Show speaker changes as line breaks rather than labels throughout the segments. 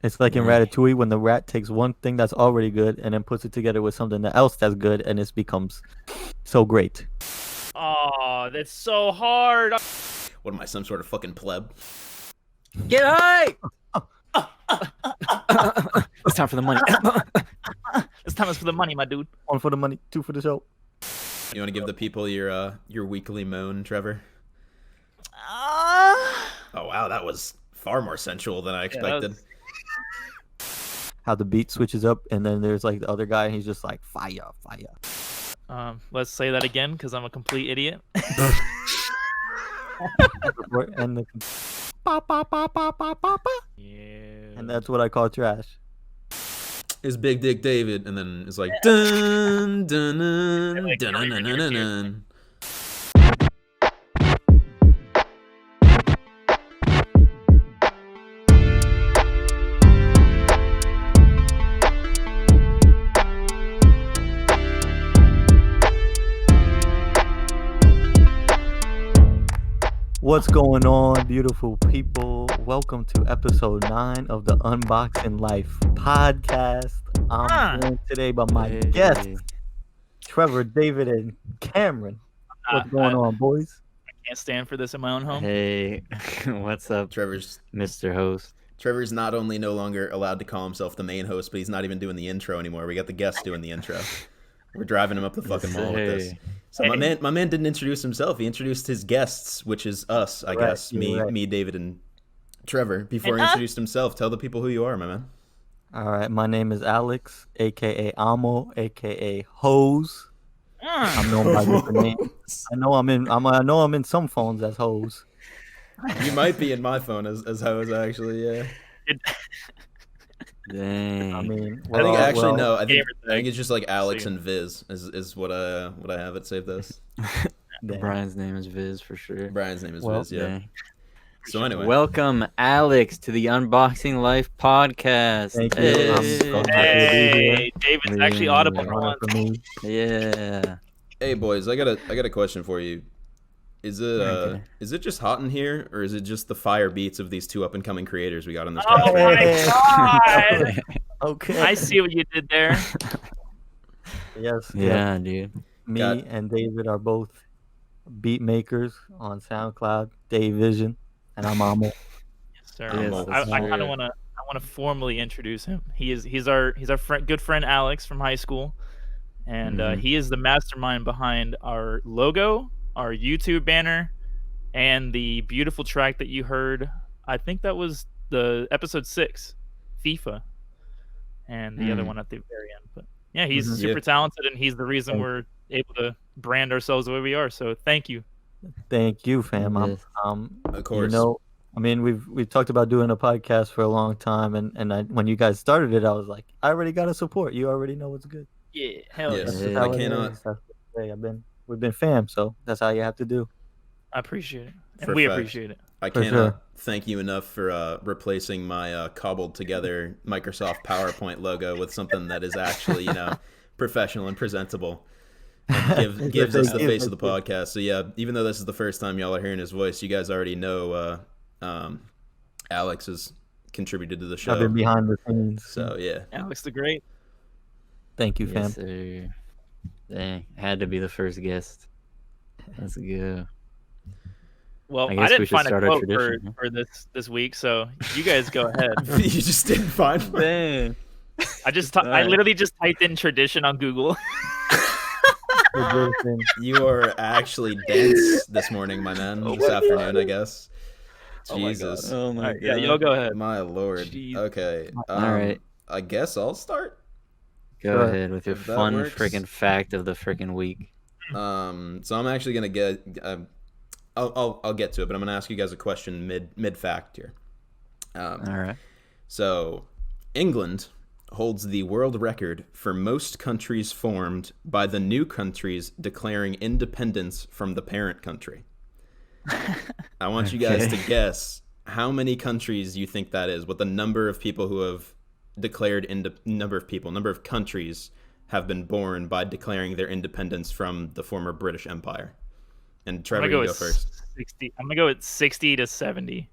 It's like in Ratatouille when the rat takes one thing that's already good and then puts it together with something else that's good, and it becomes so great.
Oh, that's so hard.
What am I, some sort of fucking pleb?
Get high! It's time for the money.
This time is for the money, my dude.
1 for the money, 2 for the show.
You want to give the people your weekly moan, Trevor?
Ah.
Oh wow, that was far more sensual than I expected.
How the beat switches up, and then there's like the other guy, and he's just like fire, fire.
Let's say that again, because I'm a complete idiot.
And the pa, pa, pa, pa, pa, pa, pa.
Yeah.
And that's what I call trash.
Is Big Dick David, and then it's like dun dun dun dun dun dun dun dun. Dun.
What's going on, beautiful people? Welcome to episode 9 of the Unboxing Life podcast. I'm joined today by my guests, Trevor, David, and Cameron. What's going on, boys?
I can't stand for this in my own home.
Hey, what's up,
Trevor's
Mr. Host?
Trevor's not only no longer allowed to call himself the main host, but he's not even doing the intro anymore. We got the guest doing the intro. We're driving him up the fucking wall with this. So my man didn't introduce himself. He introduced his guests, which is us, I guess. Me, David, and Trevor. Before he introduced himself, tell the people who you are, my man.
All right, my name is Alex, aka AMO, aka Hose. I'm known by different names. I know I'm in some phones as Hose.
You might be in my phone as Hose, actually. Yeah.
Dang.
I mean,
I think actually no. I think it's just like Alex and Viz is what I have it saved as.
Brian's name is Viz for sure.
Brian's name is Viz. Yeah.
Dang.
So anyway,
welcome Alex to the Unboxing Life podcast.
Thank you.
Hey, David's actually audible for once.
Yeah.
Hey boys, I got a question for you. Is it just hot in here, or is it just the fire beats of these two up and coming creators we got on this?
Oh my god!
Okay.
I see what you did there.
Yes.
Yeah, dude.
Me and David are both beat makers on SoundCloud. Dave Vision, and I'm Amo.
Yes, sir.
Yes,
I kind of want to formally introduce him. He's our good friend Alex from high school, and he is the mastermind behind our logo, our YouTube banner, and the beautiful track that you heard. I think that was the episode 6, FIFA, and the other one at the very end. But yeah, he's super talented, and he's the reason we're able to brand ourselves the way we are. So thank you.
Thank you, fam.
Of course.
You know, I mean, we've talked about doing a podcast for a long time, and when you guys started it, I was like, I already got to support. You already know what's good.
Yeah, hell yeah.
Yes. I cannot.
We've been fam, so that's how you have to do.
I appreciate it, and we appreciate it.
I cannot thank you enough for replacing my cobbled together Microsoft PowerPoint logo with something that is actually, professional and presentable. And gives us the face of the podcast. So yeah, even though this is the first time y'all are hearing his voice, you guys already know Alex has contributed to the show.
I've been behind the scenes.
So yeah,
Alex the Great.
Thank you, fam.
Yes, sir. Dang, had to be the first guest. Let's go.
Well, I didn't find a quote for this week, so you guys go ahead.
You just didn't find one.
Dang.
I literally just typed in tradition on Google.
You are actually dense this morning, my man. This afternoon, I guess. Jesus.
Oh my god.
Yeah, y'all go ahead.
My lord.
Jeez.
Okay.
All right.
I guess I'll start.
Go ahead with your
If that
fun
works.
freaking fact of the freaking week.
So I'm actually gonna get. I'll get to it, but I'm gonna ask you guys a question mid fact here.
All right.
So, England holds the world record for most countries formed by the new countries declaring independence from the parent country. I want you guys to guess how many countries you think that is, what the number of people who have declared number of countries have been born by declaring their independence from the former British Empire. And Trevor, you go first.
60. I'm gonna go with 60 to 70.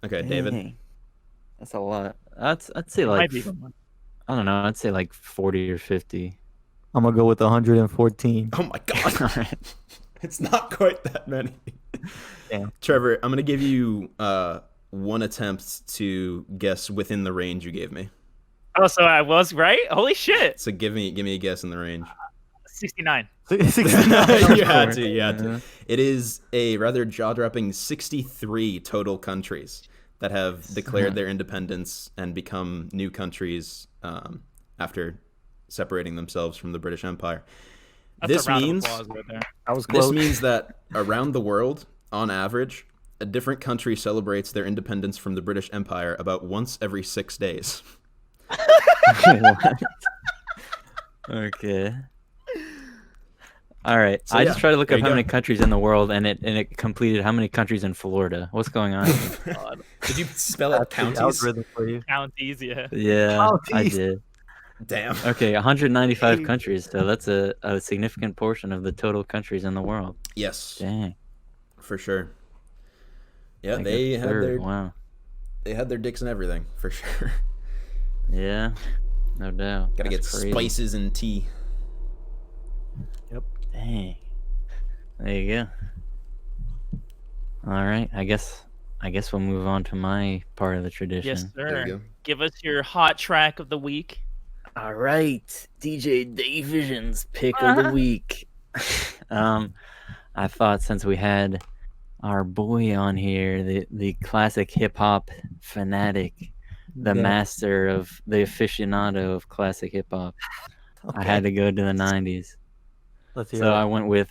Okay, David.
Dang. That's a lot. I'd say
It
like
might be the one.
I don't know. I'd say like 40 or 50.
I'm gonna go with 114.
Oh my god.
All right.
It's not quite that many.
Damn.
Trevor, I'm gonna give you one attempt to guess within the range you gave me.
Oh, so I was right? Holy shit!
So give me a guess in the range.
69.
69.
You had
course.
to.
Yeah.
It is a rather jaw-dropping 63 total countries that have declared their independence and become new countries after separating themselves from the British Empire.
That's a round of applause right there.
I was
This
close.
means that around the world, on average, a different country celebrates their independence from the British Empire about once every 6 days.
What? Okay. All right.
So,
I
yeah,
just tried to look
there
up
you
how
go.
many countries in the world, and it completed how many countries in Florida. What's going on here?
God.
Did you spell it
That's the
counties?
algorithm for you.
Counties, yeah.
Yeah, I
Counties.
did.
Damn.
Okay, 195
Hey.
countries. So that's a significant portion of the total countries in the world.
Yes,
Dang.
for sure. Yeah,
Like
they
a
had
third.
their
Wow.
they had their dicks and everything for sure.
Yeah, no doubt.
Gotta get
That's crazy.
spices and tea.
Dang. There you go. All right. I guess we'll move on to my part of the tradition.
Yes,
There
sir.
you go.
Give us your hot track of the week.
All right, DJ Davision's pick of the week. I thought since we had our boy on here, the classic hip hop fanatic, the
Yeah.
master of the aficionado of classic hip hop, I had to go to the 90s.
Let's hear
So
it.
I went with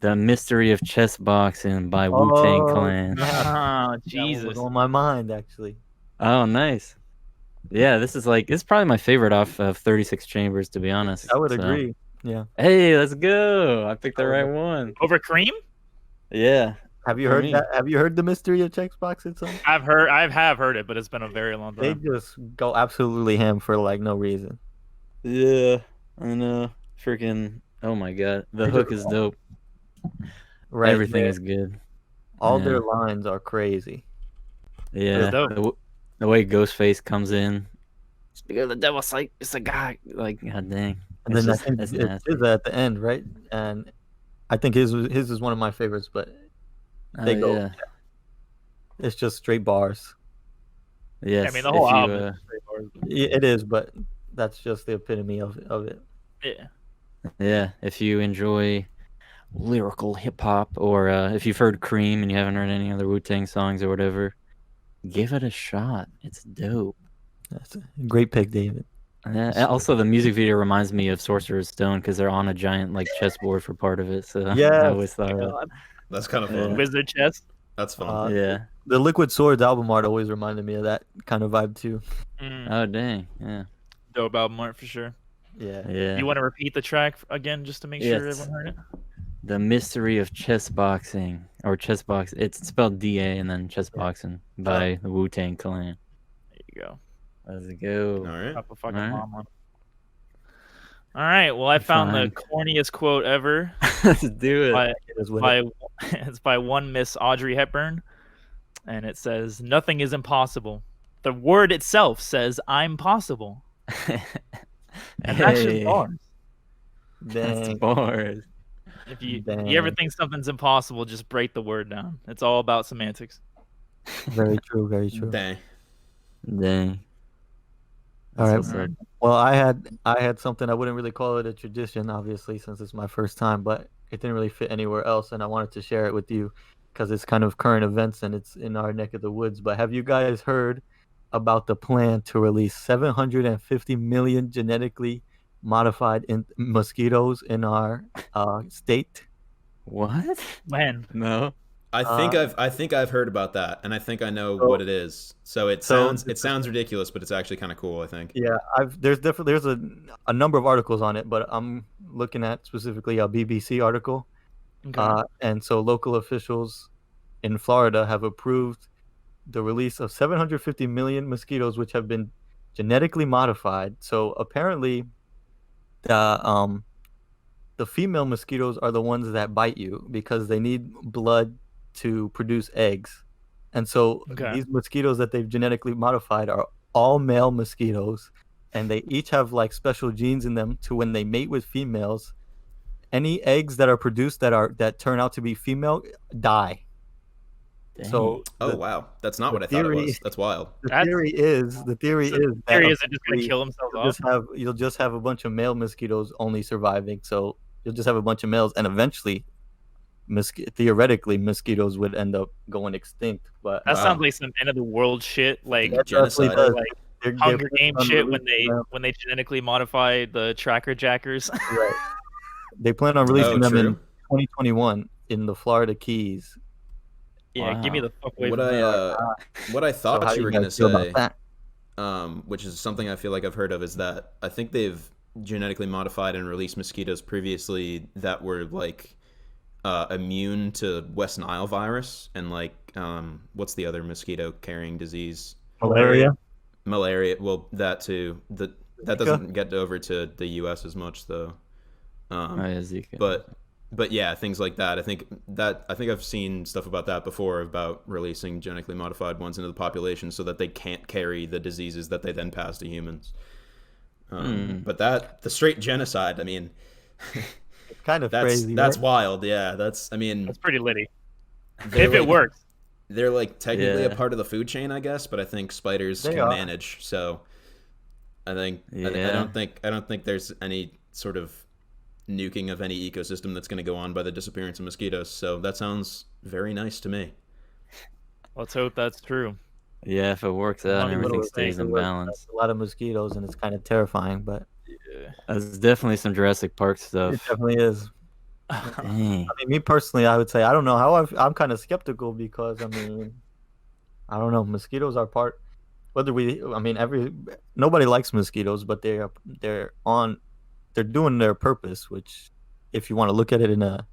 The Mystery of Chess Boxing by Wu-Tang
Oh,
Clan.
yeah.
Oh,
That one
Jesus.
was on my mind actually.
Oh, nice. Yeah, this is like, it's probably my favorite off of 36 Chambers, to be honest.
I would
So-
agree. Yeah.
Hey, let's go. I picked the
I would
right
agree.
one.
Over Cream?
Yeah.
Have you
For
heard
me.
that? Have you heard the mystery of Checkboxing song?
I have heard it, but it's been a very long
They
time.
just go absolutely ham for like no reason.
Yeah. I know. Freaking, oh my god. The
They
hook
just-
is dope.
Right.
Everything
there.
is good.
All
yeah.
their lines are crazy.
Yeah.
dope.
The way Ghostface comes in. Speak of the devil's like, it's a guy. Like, god dang.
And
It's
then
just,
I think
it's
it's
nasty.
SZA at the end, right? And I think his is one of my favorites, but they
Oh,
go.
yeah.
It's just straight bars.
Yes.
I mean, the whole
if you,
album is straight bars.
It is, but that's just the epitome of it.
Yeah.
Yeah, if you enjoy lyrical hip hop, or if you've heard Cream and you haven't heard any other Wu-Tang songs or whatever, give it a shot. It's dope.
That's a great pick, David.
Also, the music video reminds me of Sorcerer's Stone because they're on a giant like chessboard for part of it. So I
Yes.
always thought of it.
God.
That's kind of
Yeah.
fun.
Wizard Chess.
That's fun.
Yeah.
The Liquid Swords album art always reminded me of that kind of vibe too.
Oh dang. Yeah.
Dope album art for sure.
Yeah.
Yeah.
You want to repeat the track again just to make sure
Yes.
everyone heard it?
The Mystery of Chess Boxing, or Chess Box. It's spelled D-A and then Chess Boxing by the Wu-Tang Clan.
There you go.
All
Let's go.
right.
Drop a fucking
Alright.
bomb on. All right. Well, I found the corniest quote ever.
Let's do it.
by,
It is what
by it's by one Miss Audrey Hepburn, and it says, "Nothing is impossible. The word itself says I'm possible." And that's just
Hey,
bars.
that's
Dang.
bars.
If you
Dang.
ever think something's impossible, just break the word down. It's all about semantics.
Very true. Very true.
Dang.
Dang.
All right.
That's what's up.
Well, I had something. I wouldn't really call it a tradition, obviously, since it's my first time, but it didn't really fit anywhere else, and I wanted to share it with you because it's kind of current events and it's in our neck of the woods. But have you guys heard about the plan to release 750 million genetically modified mosquitoes in our state?
What?
When?
No.
I think I've heard about that, and I think I know
So-
what it is. So it
so-
sounds ridiculous, but it's actually kind of cool. I think.
Yeah, there's a number of articles on it, but I'm looking at specifically a BBC article.
Okay.
And so local officials in Florida have approved the release of 750 million mosquitoes, which have been genetically modified. So apparently, the female mosquitoes are the ones that bite you because they need blood to produce eggs. And so
Okay.
these mosquitoes that they've genetically modified are all male mosquitoes, and they each have like special genes in them to when they mate with females, any eggs that are produced that turn out to be female die.
Dang.
So
Oh wow, that's not
the
what I thought it
theory-
was. That's wild.
the
That's-
theory is
So
that
theory is they're just gonna
eventually
kill themselves off.
you'll just have a bunch of male mosquitoes only surviving. So you'll just have a bunch of males, and eventually, theoretically, mosquitoes would end up going extinct. But
That
Wow.
sounds like some end of the world shit, like
that definitely
genocide.
does.
like
They're
Hunger
planning
Game
on
shit
releasing them.
when they genetically modify the tracker jackers.
Right. They plan on releasing them in
true.
2021 in the Florida Keys.
Yeah, give me
Wow.
the fuck away
What
from
I
there.
what I
So
thought
how
you
do
were
guys
gonna
feel about
say,
that?
which is something I feel like I've heard of, is that I think they've genetically modified and released mosquitoes previously that were like immune to West Nile virus and like what's the other mosquito carrying disease?
Malaria.
Malaria. Well, that too. That
Zika?
doesn't get over to the U.S. as much though.
Oh, yeah, Zika.
But yeah, things like that. I think I've seen stuff about that before, about releasing genetically modified ones into the population so that they can't carry the diseases that they then pass to humans. But the straight genocide, I mean,
It's kind of
that's
crazy.
that's
right?
wild. Yeah, that's
That's pretty litty.
they're
If it
like-
works.
They're like technically a
Yeah.
part of the food chain, I guess, but I think spiders
They
can
are.
manage. So I think I
Yeah.
don't think there's any sort of nuking of any ecosystem that's going to go on by the disappearance of mosquitoes. So that sounds very nice to me.
Let's hope that's true.
Yeah, if it works out and
Funny
everything
little
stays
thing.
in balance.
A lot of mosquitoes, and it's kind of terrifying, but
Yeah.
That's definitely some Jurassic Park
it
stuff.
definitely is.
Dang.
I mean, me personally, I would say I don't know how I'm kind of skeptical because I mean, I don't know. Mosquitoes are part. Nobody likes mosquitoes, but they're doing their purpose. Which, if you want to look at it in a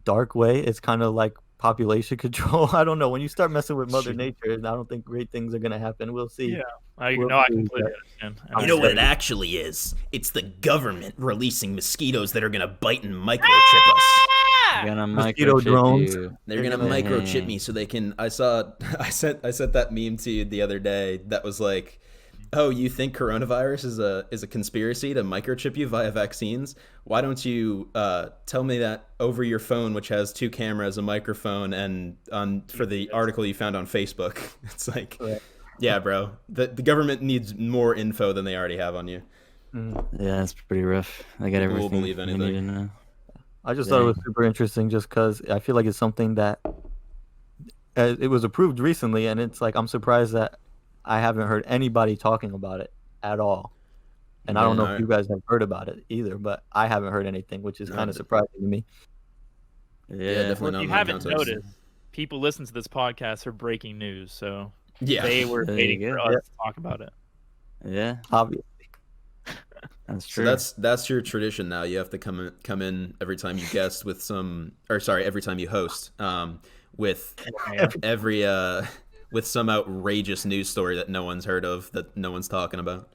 dark way, it's kind of like population control. I don't know. When you start messing with Mother Nature, I don't think great things are gonna happen. We'll see.
Yeah. I
We'll
know. I
see,
completely
but-
understand.
You know what it
actually is? It's the government releasing mosquitoes that are going to bite and microchip us.
Gonna
Mosquito
microchip
drones.
you.
They're gonna
Dang.
microchip me so they can. I sent that meme to you the other day. That was like, oh, you think coronavirus is a conspiracy to microchip you via vaccines? Why don't you tell me that over your phone, which has 2 cameras, a microphone, and for the article you found on Facebook? It's like,
Right.
yeah, bro. The government needs more info than they already have on you.
Yeah, it's pretty rough. I got
People will
everything
believe
we need
anything.
to know.
I just thought it was super interesting just because I feel like it's something that it was approved recently, and it's like I'm surprised that I haven't heard anybody talking about it at all. And I don't know
Yeah,
if you guys have heard about it either, but I haven't heard anything, which is
No,
kind of
but-
surprising to me.
Yeah, definitely
Well,
not
if you
in my
haven't
context.
noticed, people listen to this podcast for breaking news, so
Yeah.
they were
There you
waiting for
go.
us
Yeah.
to talk about it.
Yeah,
Obviously.
that's
So
true.
that's your tradition now. You have to come in every time you guest with every time you host with every with some outrageous news story that no one's heard of, that no one's talking about.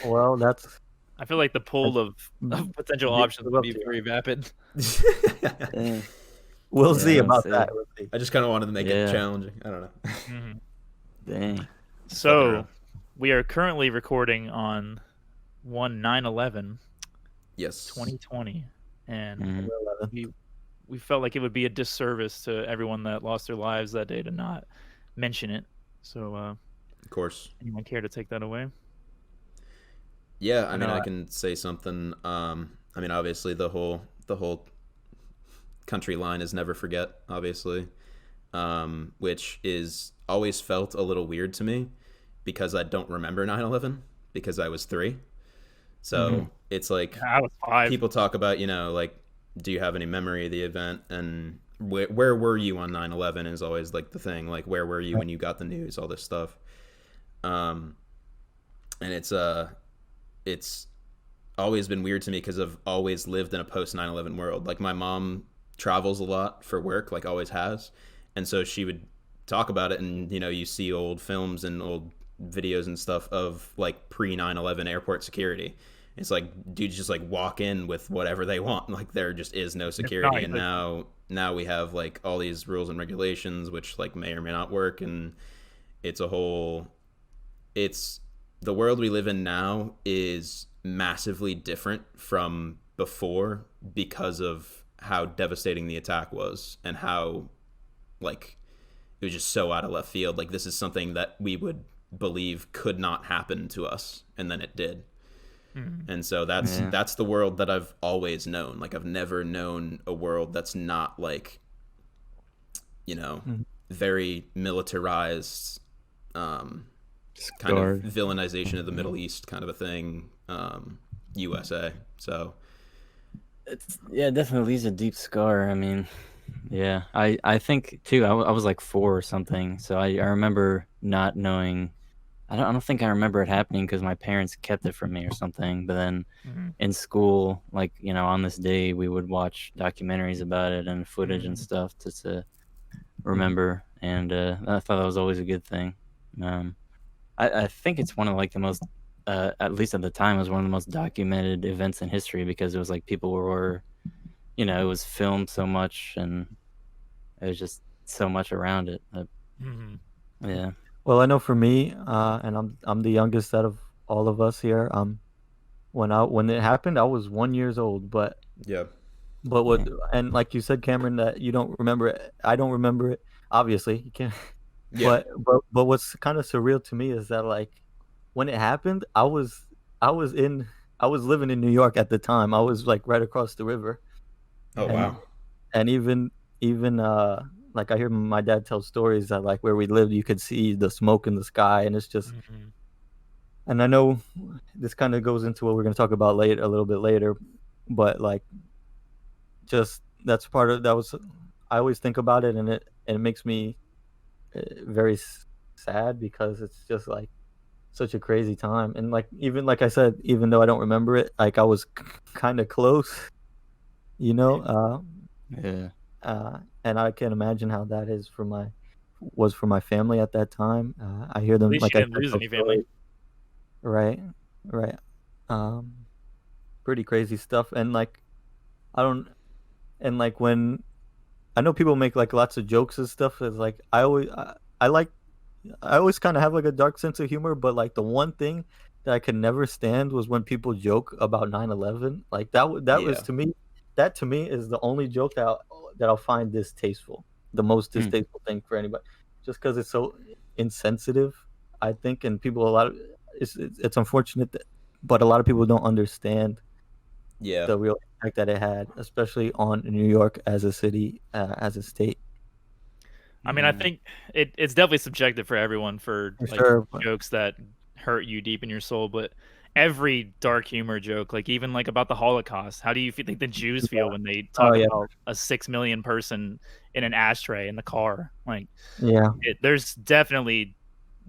Well, that's
I feel like the pool of potential
Yeah,
options would be
up to you.
very vapid.
Dang.
we'll
Yeah,
see
I'll
about
see.
that. We'll see.
I just kind of wanted to make
Yeah.
it challenging. I don't know.
Mhm.
Dang.
So
around.
we are currently recording on 1/9/11,
Yes.
2020, and
Mhm.
we felt like it would be a disservice to everyone that lost their lives that day to not mention it. So
Of course.
anyone care to take that away?
Yeah, I mean,
know,
I can say something. I mean, obviously, the whole country line is never forget, obviously, which is always felt a little weird to me because I don't remember 9/11 because I was 3. So it's like
I was 5.
people talk about, like, do you have any memory of the event? And where were you on 9/11 is always like the thing. Like, where were you when you got the news? All this stuff. And it's always been weird to me because I've always lived in a post 9/11 world. Like, my mom travels a lot for work, like always has, and so she would talk about it, and you see old films and old videos and stuff of like pre 9/11 airport security. It's like dudes just like walk in with whatever they want, like there just is no security. And now we have like all these rules and regulations which like may or may not work, and it's the world we live in now is massively different from before because of how devastating the attack was and how, like, it was just so out of left field. Like, this is something that we would believe could not happen to us, and then it did. And so that's the world that I've always known. Like, I've never known a world that's not, like, very militarized, kind of villainization of the Middle East kind of a thing, USA. So
it definitely leaves a deep scar. I mean, yeah, I think too. I was like 4 or something, so I remember not knowing. I don't think I remember it happening because my parents kept it from me or something. But then in school, like, on this day, we would watch documentaries about it and footage and stuff to remember. And I thought that was always a good thing. I think it's one of like the most, at least at the time, it was one of the most documented events in history because it was like people were, it was filmed so much and it was just so much around it. Yeah.
Well, I know for me, and I'm the youngest out of all of us here. When it happened, I was 1 year old, but
yeah.
But what and like you said, Cameron, that you don't remember it. I don't remember it. Obviously, you can't.
Yeah.
But what's kind of surreal to me is that, like, when it happened, I was living in New York at the time. I was like right across the river.
Oh, wow.
And even like, I hear my dad tell stories that, like, where we lived, you could see the smoke in the sky, and it's just. And I know this kind of goes into what we're going to talk about a little bit later, but, like, just that's part of that was. I always think about it, and it makes me very sad because it's just like such a crazy time. And, like, even like I said, even though I don't remember it, like, I was kind of close,
Yeah.
and I can imagine how that was for my family at that time. I hear them,
At least
like,
you
I
didn't
said,
lose
tell
any
stories.
family.
Right. Pretty crazy stuff. And, like, I don't and like when I know people make, like, lots of jokes and stuff. It's like I always kind of have, like, a dark sense of humor, but, like, the one thing that I could never stand was when people joke about 9/11. Like, that was
Yeah.
to me is the only joke that I'll find distasteful, the most distasteful thing for anybody, just because it's so insensitive, I think. And people, it's unfortunate but a lot of people don't understand
Yeah.
the real impact that it had, especially on New York as a city, as a state.
I mean, I think it's definitely subjective for everyone for
For
like
sure, but
jokes that hurt you deep in your soul, but every dark humor joke, like even like about the Holocaust, how do you think the Jews feel when they
oh
talk
yeah,
about a 6 million person in an ashtray in the car? Like,
yeah,
there's definitely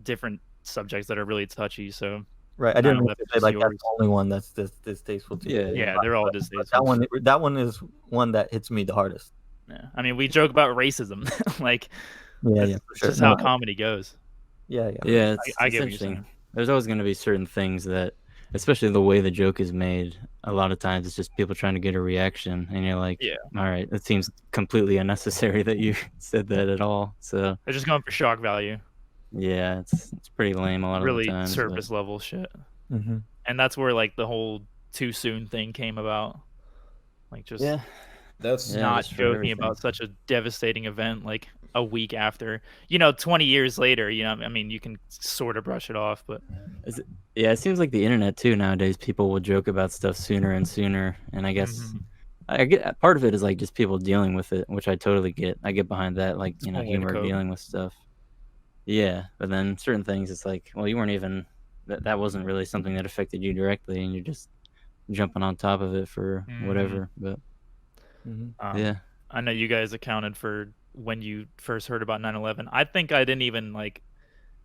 different subjects that are really touchy. So
right. I didn't mean
9/11
to say,
is
like, that's
yours.
the only one that's distasteful to
Yeah.
me.
Yeah, they're all
But
distasteful.
that one is one that hits me the hardest.
Yeah, I mean, we joke about racism, like
Yeah,
that's
yeah, for sure.
just how
No,
comedy goes.
yeah,
Yeah,
I
it's
get what you're
interesting.
saying.
There's always going to be certain things that, especially the way the joke is made, a lot of times it's just people trying to get a reaction, and you're like,
Yeah,
all right, it seems completely unnecessary that you said that at all. So
they're just going for shock value.
yeah, it's pretty lame a lot of the
Really
times. But
surface level shit.
hmm
And that's where like the whole too soon thing came about. Like just
yeah,
That's
yeah,
not
just for
joking
everything.
about such a devastating event like a week after. 20 years later, I mean, you can sort of brush it off, but
Yeah, it seems like the internet too nowadays. People will joke about stuff sooner and sooner, and I guess I get part of it is like just people dealing with it, which I totally get. I get behind that, like,
it's one way to
humor
cope.
dealing with stuff. Yeah, but then certain things, it's like, well, you weren't even that wasn't really something that affected you directly, and you're just jumping on top of it for whatever. But yeah,
I know you guys accounted for when you first heard about 9/11. I think I didn't even like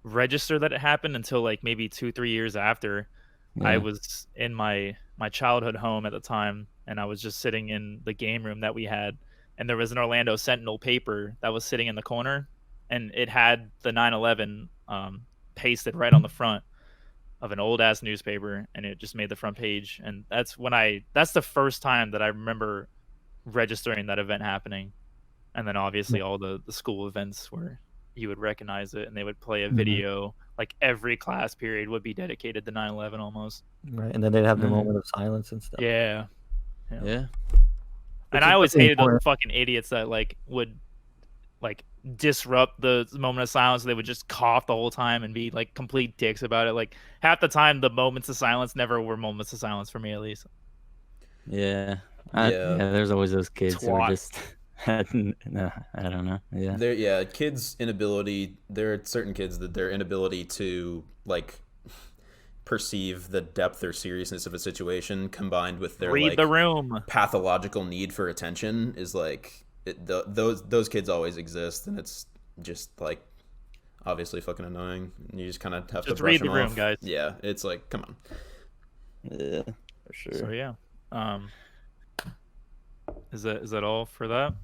register that it happened until like maybe 2-3 years after. I
yeah,
was in my childhood home at the time, and I was just sitting in the game room that we had, and there was an Orlando Sentinel paper that was sitting in the corner, and it had the 9/11 pasted right on the front of an old ass newspaper, and it just made the front page. And that's the first time that I remember registering that event happening. And then obviously all the school events where you would recognize it, and they would play a
Mhm.
video like every class period would be dedicated to 9/11 almost.
Right, and then they'd have the moment of silence and stuff.
Yeah.
Yeah.
And I always hated those fucking idiots that like would like disrupt the moment of silence. They would just cough the whole time and be like complete dicks about it. Like half the time, the moments of silence never were moments of silence for me, at least.
Yeah. There's always those kids who are just no, I don't know. Yeah.
Kids' inability. There are certain kids that their inability to like perceive the depth or seriousness of a situation, combined with their
read
like
the room
pathological need for attention, is like those kids always exist, and it's just like obviously fucking annoying. And you just kind of have to brush
read
them
the room,
off.
guys.
Yeah, it's like, come on.
Yeah, for sure.
So yeah, is that all for that?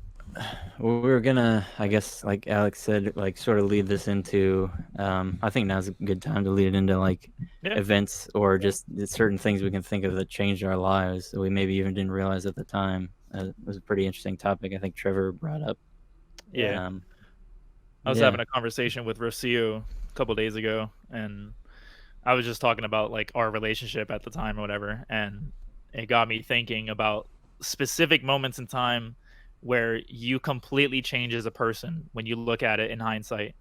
Well, we were gonna, I guess, like Alex said, like sort of lead this into. I think now's a good time to lead it into like events or just certain things we can think of that changed our lives that we maybe even didn't realize at the time. It was a pretty interesting topic. I think Trevor brought up.
Yeah. I was having a conversation with Rocio a couple days ago, and I was just talking about like our relationship at the time or whatever, and it got me thinking about specific moments in time where you completely change as a person when you look at it in hindsight.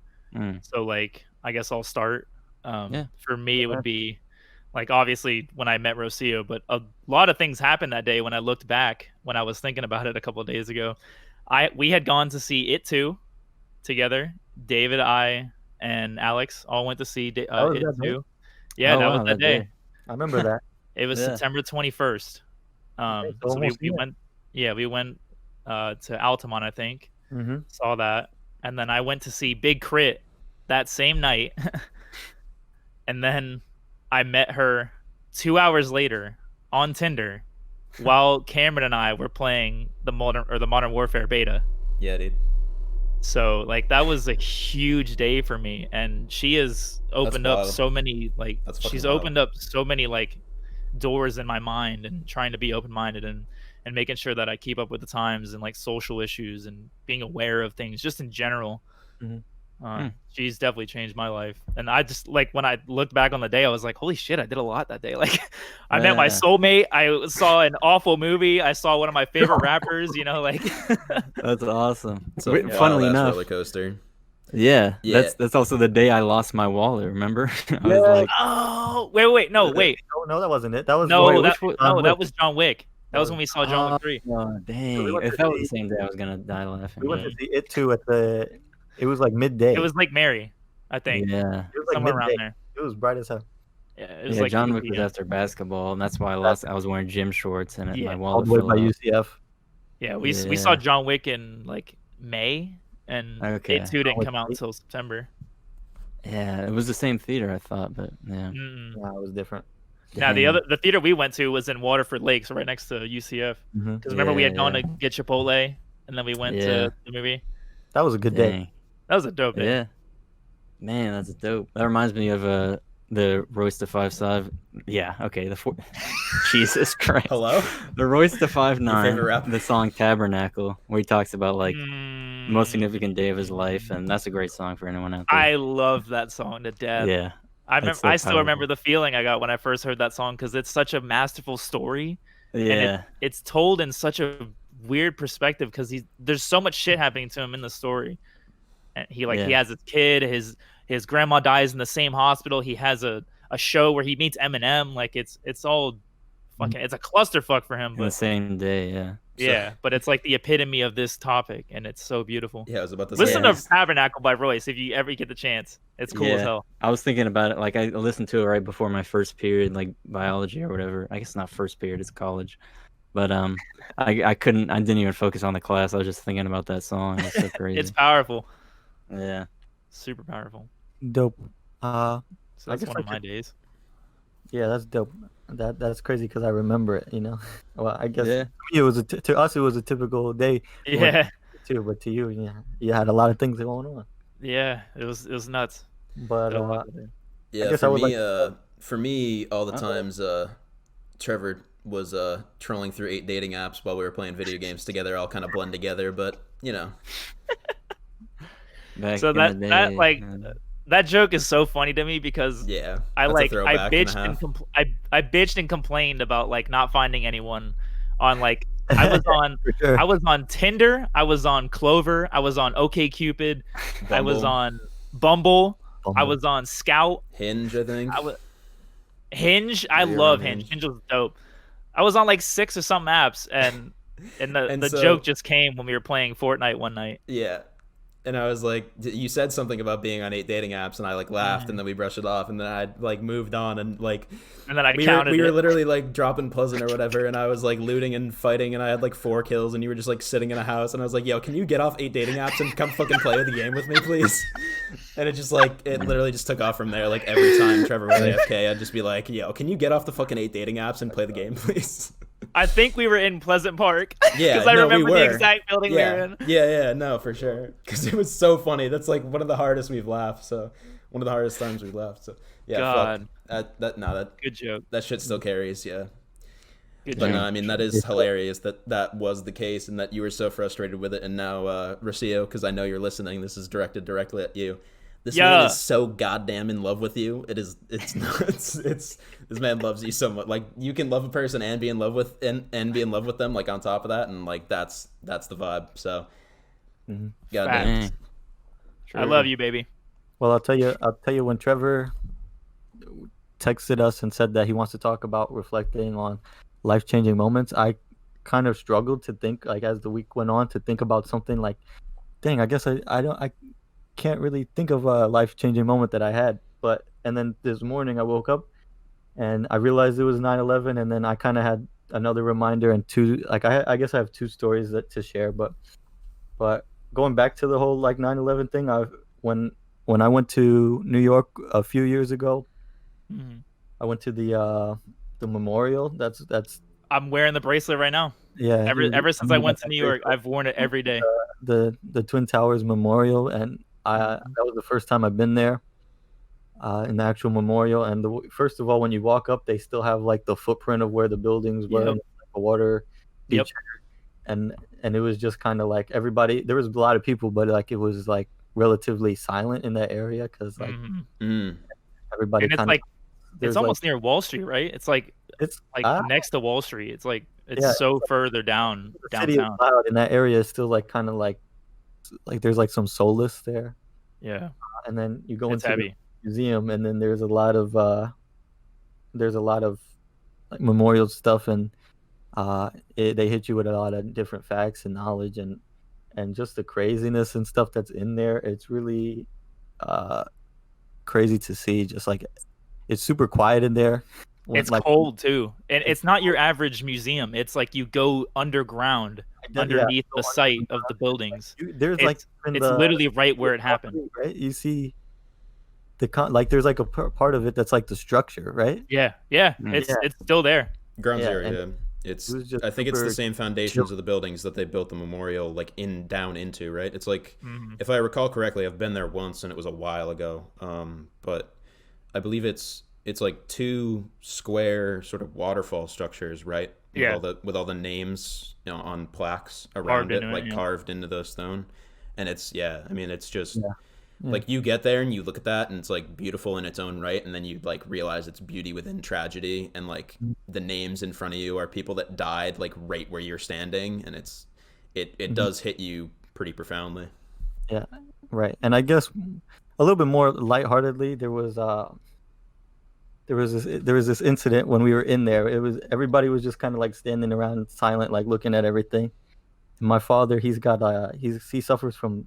So like, I guess I'll start. For me, it would be like, obviously when I met Rocio, but a lot of things happened that day when I looked back, when I was thinking about it a couple of days ago. We had gone to see It Too together. David, I, and Alex all went to see It Too. Yeah, that was that day.
I remember that.
It was September 21st. So we went. Yeah, we went to Altamont, I think. Saw that, and then I went to see Big Crit that same night, and then I met her 2 hours later on Tinder, while Cameron and I were playing the Modern Warfare beta.
Yeah, dude.
So like that was a huge day for me, and she has opened up so many like opened up so many like doors in my mind, and trying to be open-minded and making sure that I keep up with the times and like social issues and being aware of things just in general. She's definitely changed my life, and I just like when I looked back on the day, I was like, holy shit, I did a lot that day. Like I met my soulmate, I saw an awful movie, I saw one of my favorite rappers, you know, like
that's awesome.
So
funnily enough,
roller coaster.
Yeah, that's also the day I lost my wallet. Remember? I was like,
oh wait, no,
that wasn't it. That was
that was John Wick. That was when we saw John Wick 3.
Oh dang! If that was the same day, I was gonna die laughing.
We went to see It Too it was like midday.
It was like Mary, I think.
Yeah,
it was like
somewhere
midday.
around there.
It was bright as hell.
Yeah, it was like
John Wick was after basketball, and that's why I lost. I was wearing gym shorts, and my wallet
all the way by UCF.
Yeah, we saw John Wick in like May, and It Too didn't come out until September.
Yeah, it was the same theater, I thought, but yeah,
it was different.
Now the theater we went to was in Waterford Lakes, right next to UCF. Because remember we had gone to get Chipotle, and then we went to the movie.
That was a good day.
That was a dope day.
Yeah, man, that's dope. That reminds me of the Royce to 5'5". Yeah, okay. Jesus Christ.
Hello.
The Royce to 5'9". The song Tabernacle, where he talks about like the most significant day of his life, and that's a great song for anyone out there.
I love that song to death.
Yeah.
I still remember the feeling I got when I first heard that song, because it's such a masterful story.
Yeah.
And it's told in such a weird perspective, because there's so much shit happening to him in the story. And he has his kid, his grandma dies in the same hospital. He has a show where he meets Eminem. Like it's all fucking it's a clusterfuck for him.
But the same day, yeah.
Yeah, but it's like the epitome of this topic, and it's so beautiful.
Yeah, I was about to
listen to Tabernacle by Royce if you ever get the chance. It's cool as hell.
I was thinking about it. Like I listened to it right before my first period, like biology or whatever. I guess not first period, it's college. But I didn't even focus on the class. I was just thinking about that song. It's so crazy.
It's powerful.
Yeah,
super powerful.
Dope.
So that's one of my days.
Yeah, that's dope. That's crazy because I remember it. You know. Well, I guess
it
was to us it was a typical day.
Yeah.
Too, but to you, you had a lot of things going on.
Yeah, it was nuts.
But
for me, all the times Trevor was trolling through 8 dating apps while we were playing video games together, all kind of blend together. But you know.
So that That joke is so funny to me because
Yeah,
I
that's a
like I
throwback and a
bitched and
half.
I bitched and complained about like not finding anyone on like I was on
For sure.
I was on Tinder, I was on Clover, I was on OkCupid, I was
Bumble,
on Bumble, I
Bumble.
was on Scout,
Hinge, I think.
I was Hinge. I
Were you on
love Hinge.
Hinge?
Hinge was dope. I was on like 6 or some apps, and
And
the joke
so,
just came when we were playing Fortnite one night.
yeah. And I was like, you said something about being on 8 dating apps, and I like laughed, and then we brushed it off, and then I like moved on, and like
And then I
we
counted
were
it.
literally like dropping Pleasant or whatever, and I was like looting and fighting, and I had like 4 kills, and you were just like sitting in a house, and I was like, yo, can you get off 8 dating apps and come fucking play the game with me, please? And it just like it literally just took off from there. Like every time Trevor was AFK, I'd just be like, yo, can you get off the fucking 8 dating apps and play the game, please?
I think we were in Pleasant Park.
Yeah,
because I
no, we
remember the
were.
exact building we were
Yeah,
in.
yeah, no, for sure. Because it was so funny. That's like one of the hardest we've laughed. So one of the hardest times we've laughed. So yeah,
God.
fuck.
Good joke.
That shit still carries. Yeah.
Good
But
joke.
no, I mean that is hilarious that was the case and that you were so frustrated with it. And now, Rocio, because I know you're listening, this is directed directly at you. This man is so goddamn in love with you. It's not it's this man loves you so much. Like you can love a person and be in love with and be in love with them. Like on top of that, and like that's the vibe. So, goddamn.
Facts. I love you, baby.
Well, I'll tell you when Trevor texted us and said that he wants to talk about reflecting on life-changing moments, I kind of struggled to think, like, as the week went on, to think about something like, dang, I guess I can't really think of a life-changing moment that I had. And then this morning I woke up and I realized it was 9/11, and then I kind of had another reminder and two, like, I guess I have 2 stories to share, but going back to the whole like 9/11 thing, when I went to New York a few years ago, I went to the memorial. That's
I'm wearing the bracelet right now.
yeah.
Ever since I went to New York, I've worn it every day.
The Twin Towers Memorial, and that was the first time I've been there, in the actual memorial. And first of all, when you walk up, they still have like the footprint of where the buildings were,
Yep.
and, like, the water feature. And it was just kind of like everybody. There was a lot of people, but like it was like relatively silent in that area because like everybody
And it's
kind
like
of.
it's almost near Wall Street, right? It's like next to Wall Street. It's like so further down
the city is
downtown.
loud, and that area is still like kind of like there's like some solace there.
Yeah,
And then you go
it's
into
heavy.
the museum, and then there's a lot of like memorial stuff, and they hit you with a lot of different facts and knowledge, and just the craziness and stuff that's in there. It's really crazy to see. Just like it's super quiet in there.
It's cold too, and it's not your average museum. It's like you go underground underneath the site of the buildings.
There's like
it's literally right where it happened.
Right, you see like there's like a part of it that's like the structure, right?
Yeah, it's still there.
Ground zero, yeah. It's
just
I think it's the
super
same foundations of the buildings that they built the memorial like down into, right? It's like if I recall correctly, I've been there once and it was a while ago. But I believe it's like 2 square sort of waterfall structures, right? With all the names, on plaques around it, like carved into the stone. And it's I mean it's just like you get there and you look at that and it's like beautiful in its own right, and then you like realize it's beauty within tragedy, and like the names in front of you are people that died like right where you're standing, and it does hit you pretty profoundly.
Yeah, right. And I guess a little bit more lightheartedly, there was this incident when we were in there. Everybody was just kind of like standing around silent, like looking at everything. My father, he suffers from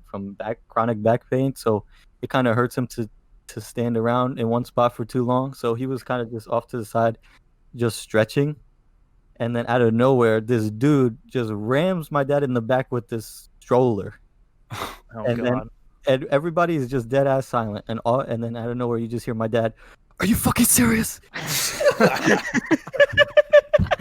chronic back pain, so it kind of hurts him to stand around in one spot for too long. So he was kind of just off to the side, just stretching. And then out of nowhere, this dude just rams my dad in the back with this stroller. And everybody is just dead ass silent. And then out of nowhere, you just hear my dad, "Are you fucking serious?"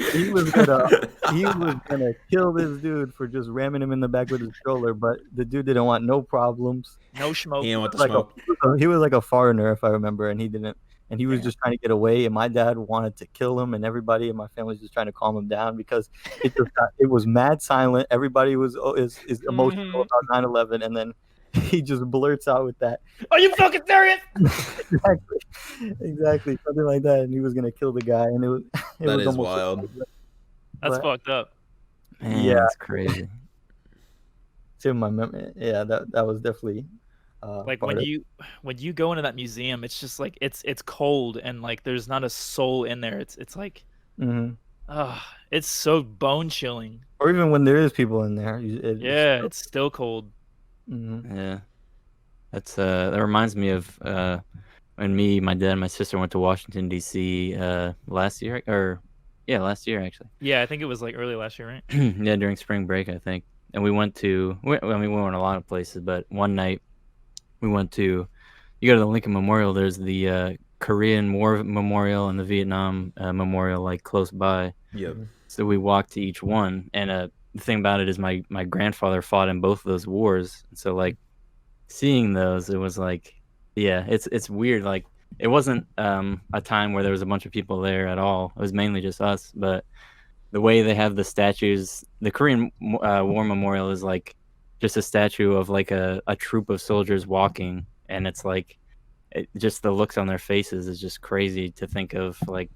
He was gonna kill this dude for just ramming him in the back with his stroller, but the dude didn't want no problems.
No smoke.
He didn't want the
Like
smoke.
he was like a foreigner, if I remember, and he didn't. And he was just trying to get away, and my dad wanted to kill him, and everybody in my family was just trying to calm him down because it was mad silent. Everybody is emotional about 9/11, and then he just blurts out with that.
Are you fucking serious?
exactly, something like that, and he was gonna kill the guy, and it
That
was
is
almost
wild.
That's
but,
fucked up.
Man,
yeah,
that's crazy.
it's in my memory. Yeah, that was definitely
Like
part of.
when you go into that museum, it's just like it's cold and like there's not a soul in there. It's like
Mhm.
it's so bone chilling.
Or even when there is people in there,
Yeah, it's still cold.
Mhm.
Yeah, that's that reminds me of when me, my dad, and my sister went to Washington D.C. Last year, last year actually.
Yeah, I think it was like early last year, right?
Yeah, during spring break, I think. And we went to, we went a lot of places, but one night we went to, you go to the Lincoln Memorial, there's the Korean War Memorial and the Vietnam Memorial, like close by.
Yep.
So we walked to each one. And the thing about it is my grandfather fought in both of those wars. So like seeing those, it was like, yeah, it's weird. Like it wasn't a time where there was a bunch of people there at all. It was mainly just us, but the way they have the statues, the Korean War Memorial is like just a statue of like a troop of soldiers walking, and it's like just the looks on their faces is just crazy to think of. Like,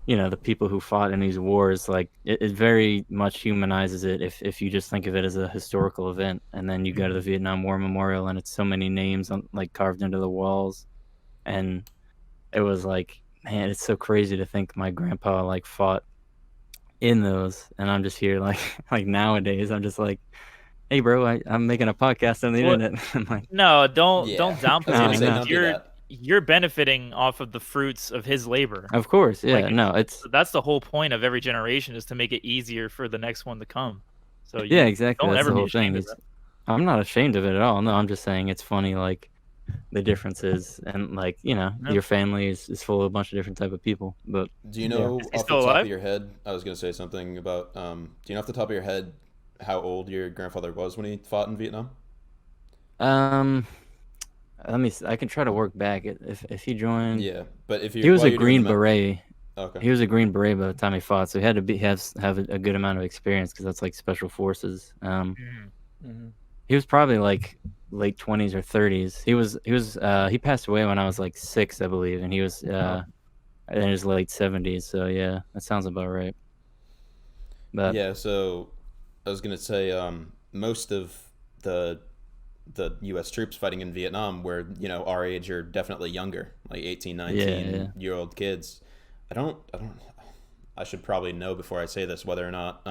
you know, the people who fought in these wars, like it very much humanizes it if you just think of it as a historical event. And then you go to the Vietnam War Memorial, and it's so many names like carved into the walls, and it was like, man, it's so crazy to think my grandpa like fought in those, and I'm just here like like nowadays I'm just like, hey bro, I'm making a podcast on the
Well,
internet. I'm like,
No, don't
Yeah.
downplay
I was
it
gonna say,
because
don't do that.
you're benefiting off of the fruits of his labor.
of course, yeah,
Like,
no, it's
That's the whole point of every generation is to make it easier for the next one to come. So
yeah,
you
exactly,
don't
that's
ever
the
be
whole thing.
ashamed of
It's,
that.
I'm not ashamed of it at all. No, I'm just saying it's funny, like the differences, and like, you know,
Yeah.
your family is full of a bunch of different type of people. But
Do you know
Is he
off
still
the top
alive?
of your head? I was gonna say something about. Do you know off the top of your head how old your grandfather was when he fought in Vietnam?
um I can try to work back if he joined.
Yeah, but if you
He was
while
a
you're doing
Green
the
Beret.
okay.
He was a Green Beret by the time he fought, so he had to have a good amount of experience because that's like special forces.
Mhm.
He was probably like late 20s or 30s. He passed away when I was like 6, I believe, and he was in his late 70s. So yeah, that sounds about right. But
Yeah, so I was gonna say most of the U.S. troops fighting in Vietnam were, you know, our age or definitely younger, like 18, 19
yeah.
year old kids. I should probably know before I say this whether or not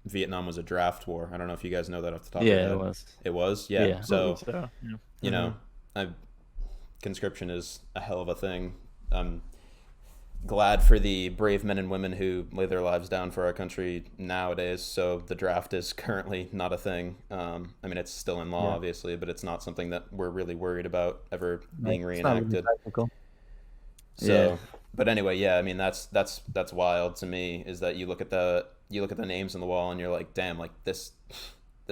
Vietnam was a draft war. I don't know if you guys know that off the top of your
Yeah,
head.
it was.
It was? Yeah.
Yeah.
So,
Yeah.
you know, conscription is a hell of a thing. I'm glad for the brave men and women who lay their lives down for our country nowadays. So the draft is currently not a thing. I mean, it's still in law,
Yeah.
obviously, but it's not something that we're really worried about ever being
It's not really
reenacted.
practical.
So,
Yeah.
but anyway, yeah. I mean, that's wild to me. Is that you look at the names on the wall and you're like, damn, like this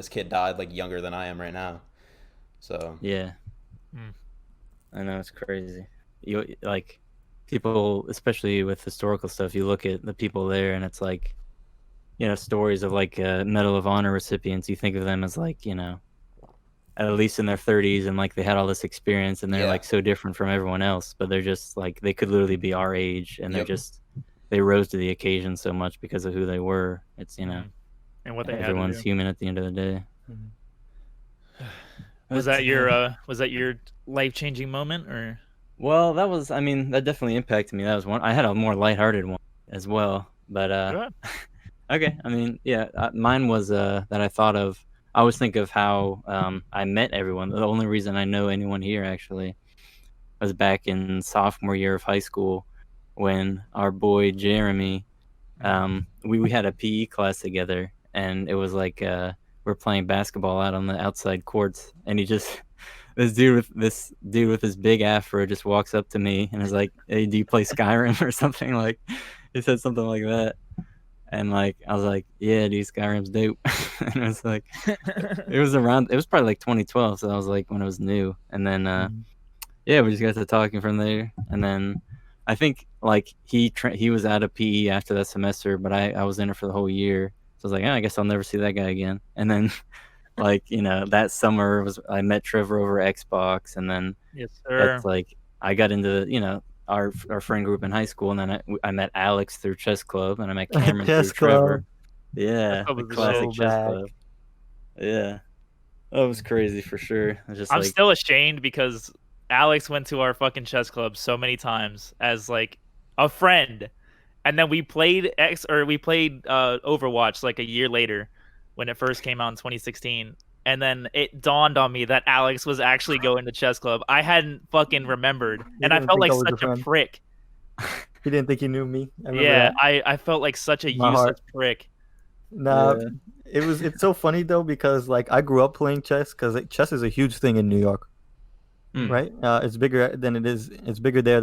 kid died like younger than I am right now. So
Yeah.
Mm.
I know, it's crazy. You like people, especially with historical stuff, you look at the people there and it's like, you know, stories of like Medal of Honor recipients. You think of them as like, you know, at least in their 30s, and like they had all this experience and they're
Yeah.
like so different from everyone else, but they're just like, they could literally be our age, and
Yep.
they rose to the occasion so much because of who they were. It's, you know,
And what they had to
everyone's
do.
human at the end of the day.
Was
But,
that your life-changing moment or?
well, that was, I mean, that definitely impacted me. That was one. I had a more lighthearted one as well, but
Go ahead.
okay. I mean, yeah, mine was that I thought of. I always think of how I met everyone. The only reason I know anyone here actually was back in sophomore year of high school when our boy Jeremy, we had a PE class together, and it was like we're playing basketball out on the outside courts, and he just this dude with his big afro just walks up to me and is like, "Hey, do you play Skyrim or something?" Like, he said something like that. And like I was like, yeah, dude, Skyrim's dope. And it was like, it was probably like 2012, so I was like when it was new. And then yeah, we just got to talking from there. And then I think like he was out of PE after that semester, but I was in it for the whole year. So I was like, I guess I'll never see that guy again. And then like, that summer I met Trevor over Xbox, and then
Yes, sir.
that's like I got into our friend group in high school, and then I met Alex through chess club, and I met Cameron
Chess
through Trevor.
club.
Yeah,
club
the
was the
classic
shit.
chess
Throwback.
club. Yeah, that was crazy for sure. It's just
I'm
like
still ashamed because Alex went to our fucking chess club so many times as like a friend, and then we played Overwatch like a year later when it first came out in 2016. And then it dawned on me that Alex was actually going to chess club. I hadn't fucking remembered,
You
and I
didn't
felt
think
like
I was a
such a
friend.
prick.
He didn't think he knew me. I remember
Yeah,
that.
I felt like such a
My
useless
heart.
prick.
Nah,
Yeah.
it's so funny though because like I grew up playing chess because chess is a huge thing in New York, right? It's bigger there than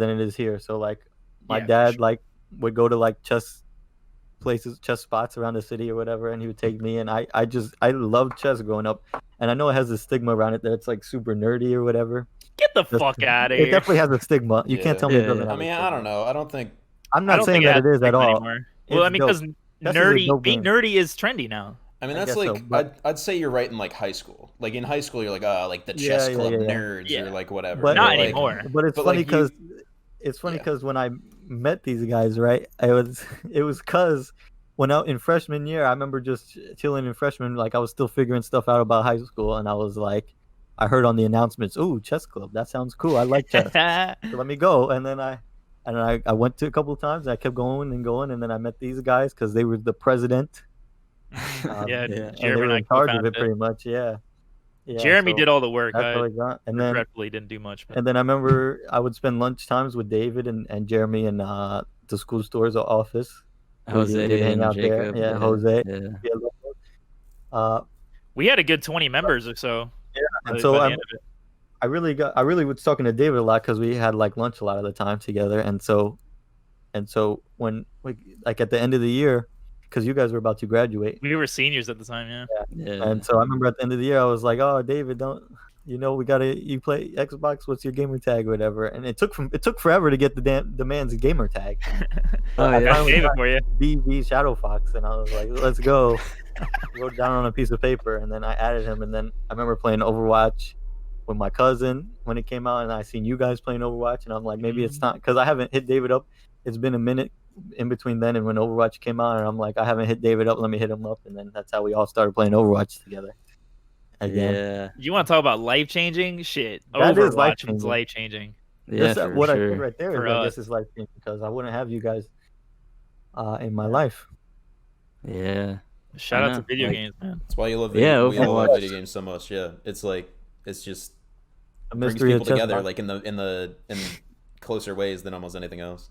it is here. So like my
Yeah, for
dad
sure.
like would go to like chess spots around the city or whatever, and he would take me, and I loved chess growing up, and I know it has a stigma around it that it's like super nerdy or whatever.
Get the
Just-
fuck out of
It
here.
definitely has a stigma. You can't
Yeah.
tell me it
Yeah,
doesn't
yeah.
have
I mean,
a
I
stigma.
don't know. I don't think.
I'm
I
not
don't
saying
think
that it is at
stigma
all.
anymore. Well, I
It's
mean,
dope.
because
Chess is a
nerdy,
dope
being
game.
nerdy is trendy now.
I mean,
I
that's
guess so,
like
but-
I'd say you're right in like high school. Like in high school, you're like like the
Yeah,
chess
yeah,
club
yeah, yeah.
nerds
Yeah.
or like whatever.
But
Not
like,
anymore.
But it's
But,
funny
like,
because
Yeah.
when I met these guys, right? It was because when out in freshman year, I remember just chilling in freshman, like I was still figuring stuff out about high school, and I was like, I heard on the announcements, "Ooh, chess club, that sounds cool. I like chess. So let me go." And then I went to a couple of times, and I kept going and going, and then I met these guys because they were the president.
Yeah,
Yeah.
And they
Jeremy
were
and I
in charge of
co-founded
it pretty much. Yeah.
Jeremy
So
did all the work.
that's how
I
I got. And then
regretfully didn't do much. But
I remember I would spend lunch times with David and Jeremy in the school store's office.
Jose
We'd hang
and
out there.
Jacob.
Yeah, Jose.
Yeah.
Uh,
we had a good 20 members or so.
and
by
so
the
I
end of it.
really was talking to David a lot because we had like lunch a lot of the time together. And so when like at the end of the year, because you guys were about to graduate,
We were seniors at the time. Yeah.
Yeah.
and so I remember at the end of the year I was like, "Oh, David, you play Xbox? What's your gamer tag, or whatever?" And it took forever to get the man's gamer tag.
Oh,
I
yeah.
finally
David
got
for you.
BB Shadow Fox, and I was like, "Let's go." Wrote it down on a piece of paper, and then I added him. And then I remember playing Overwatch with my cousin when it came out, and I seen you guys playing Overwatch, and I'm like, maybe it's not because I haven't hit David up. It's been a minute in between then and when Overwatch came out, and I'm like, I haven't hit David up. Let me hit him up, and then that's how we all started playing Overwatch together. Again.
Yeah.
You want to talk about life changing shit?
That is
Overwatch was
life-changing.
life changing.
Yeah,
This,
for
what I
sure.
think right there is,
For
I
us.
guess, is life changing because I wouldn't have you guys in my life.
Yeah.
Shout
I
out to
know,
video
like-
games, man.
That's why you love
Yeah,
we all love
Overwatch.
video games so much. Yeah, it's like it's just
A
brings
mystery of
people together
chess.
like in closer ways than almost anything else.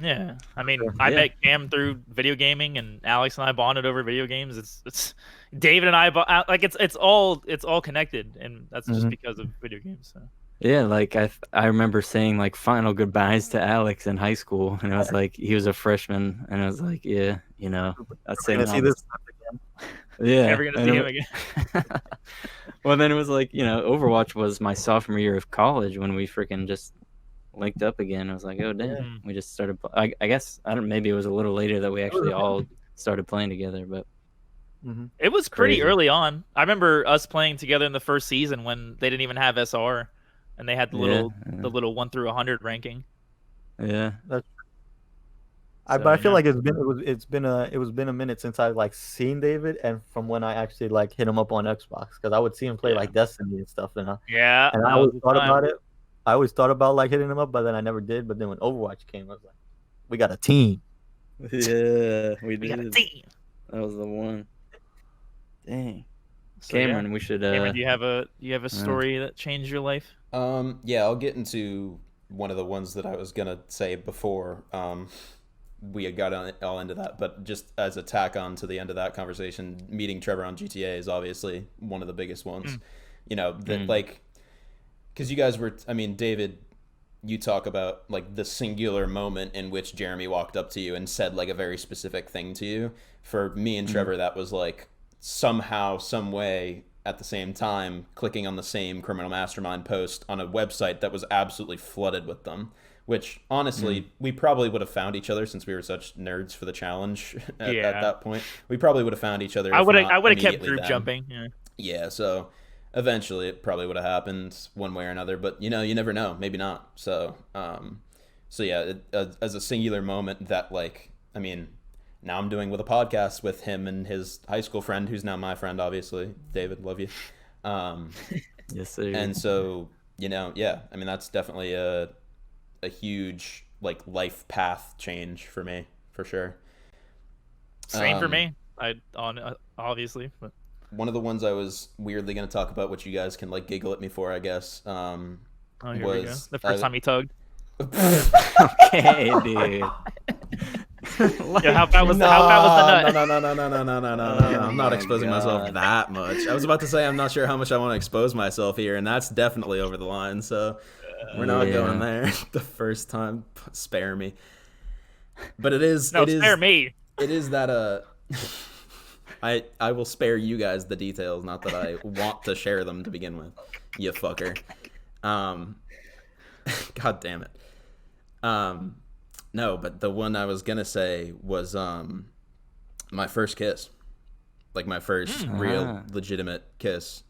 Yeah, I mean,
Sure.
I
Yeah.
met Cam through video gaming, and Alex and I bonded over video games. It's David and I like it's all connected, and that's just
Mhm.
because of video games. So.
Yeah, like I remember saying like final goodbyes to Alex in high school, and it was like he was a freshman, and I was like, yeah, I'd say
Gonna see this stuff again.
yeah,
Never gonna
and
see
it
him again.
well, then it was like Overwatch was my sophomore year of college when we freaking just linked up again. I was like, oh damn,
Mhm.
we just started. I guess I don't. Maybe it was a little later that we actually all started playing together, but
Mm-hmm.
It was pretty
Crazy.
early on. I remember us playing together in the first season when they didn't even have SR, and they had the
Yeah,
little 1 through 100 ranking.
yeah,
But
So,
I feel
yeah.
like it's been a minute since I've like seen David, and from when I actually like hit him up on Xbox because I would see him play
Yeah.
like Destiny and stuff, and
Yeah,
I
that
always
was the
thought
time.
about it. I always thought about like hitting him up, but then I never did. But then when Overwatch came, I was like, we got a team.
yeah. We
We got a
did.
team.
That was the one. Dang,
So, yeah.
Cameron, we should.
Cameron, do you have a story that changed your life?
Yeah, I'll get into one of the ones that I was gonna say before we had got all into that, but just as a tack on to the end of that conversation, meeting Trevor on GTA is obviously one of the biggest ones. Like, because you guys were, I mean, David, you talk about like the singular moment in which Jeremy walked up to you and said like a very specific thing to you. For me and Trevor, that was like somehow, some way, at the same time, clicking on the same criminal mastermind post on a website that was absolutely flooded with them. Which honestly, we probably would have found each other since we were such nerds for the challenge at
Yeah.
that point. We probably would have found each other.
I
if
would
not
have kept
immediately
group
then.
jumping. Yeah.
Yeah, so eventually it probably would have happened one way or another, but you never know, maybe not. So yeah, as a singular moment that like, I mean, now I'm doing with a podcast with him and his high school friend, who's now my friend, obviously, David, love you. Um,
Yes, sir.
and so yeah, I mean that's definitely a huge like life path change for me, for sure.
Same for
Um,
me. Obviously, but
One of the ones I was weirdly going to talk about, which you guys can like giggle at me for, I guess,
here we go.
was
The first time he tugged.
Okay, dude.
Yeah, how bad was the nut?
No. I'm not
my
exposing myself
God.
that much. I was about to say I'm not sure how much I want to expose myself here, and that's definitely over the line. So we're not going there. The first time, spare me. But it is.
No,
it is,
spare me.
It is that I will spare you guys the details, not that I want to share them to begin with. You fucker. God damn it. No, but the one I was gonna say was my first kiss. Like my first real legitimate kiss.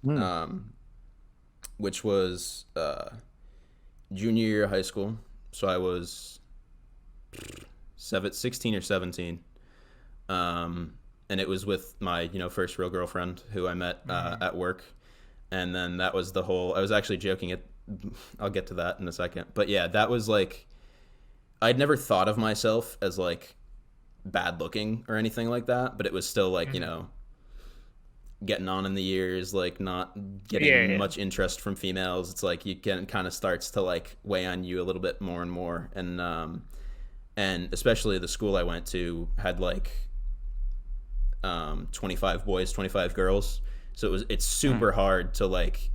Which was junior year of high school. So I was 16 or 17. And it was with my first real girlfriend who I met at work. And then that was I was actually joking I'll get to that in a second, but yeah, that was like, I'd never thought of myself as like bad looking or anything like that, but it was still like getting on in the years, like not getting much interest from females. It's like you can kind of starts to like weigh on you a little bit more and more. And especially the school I went to had like 25 boys, 25 girls. So it's super hard to like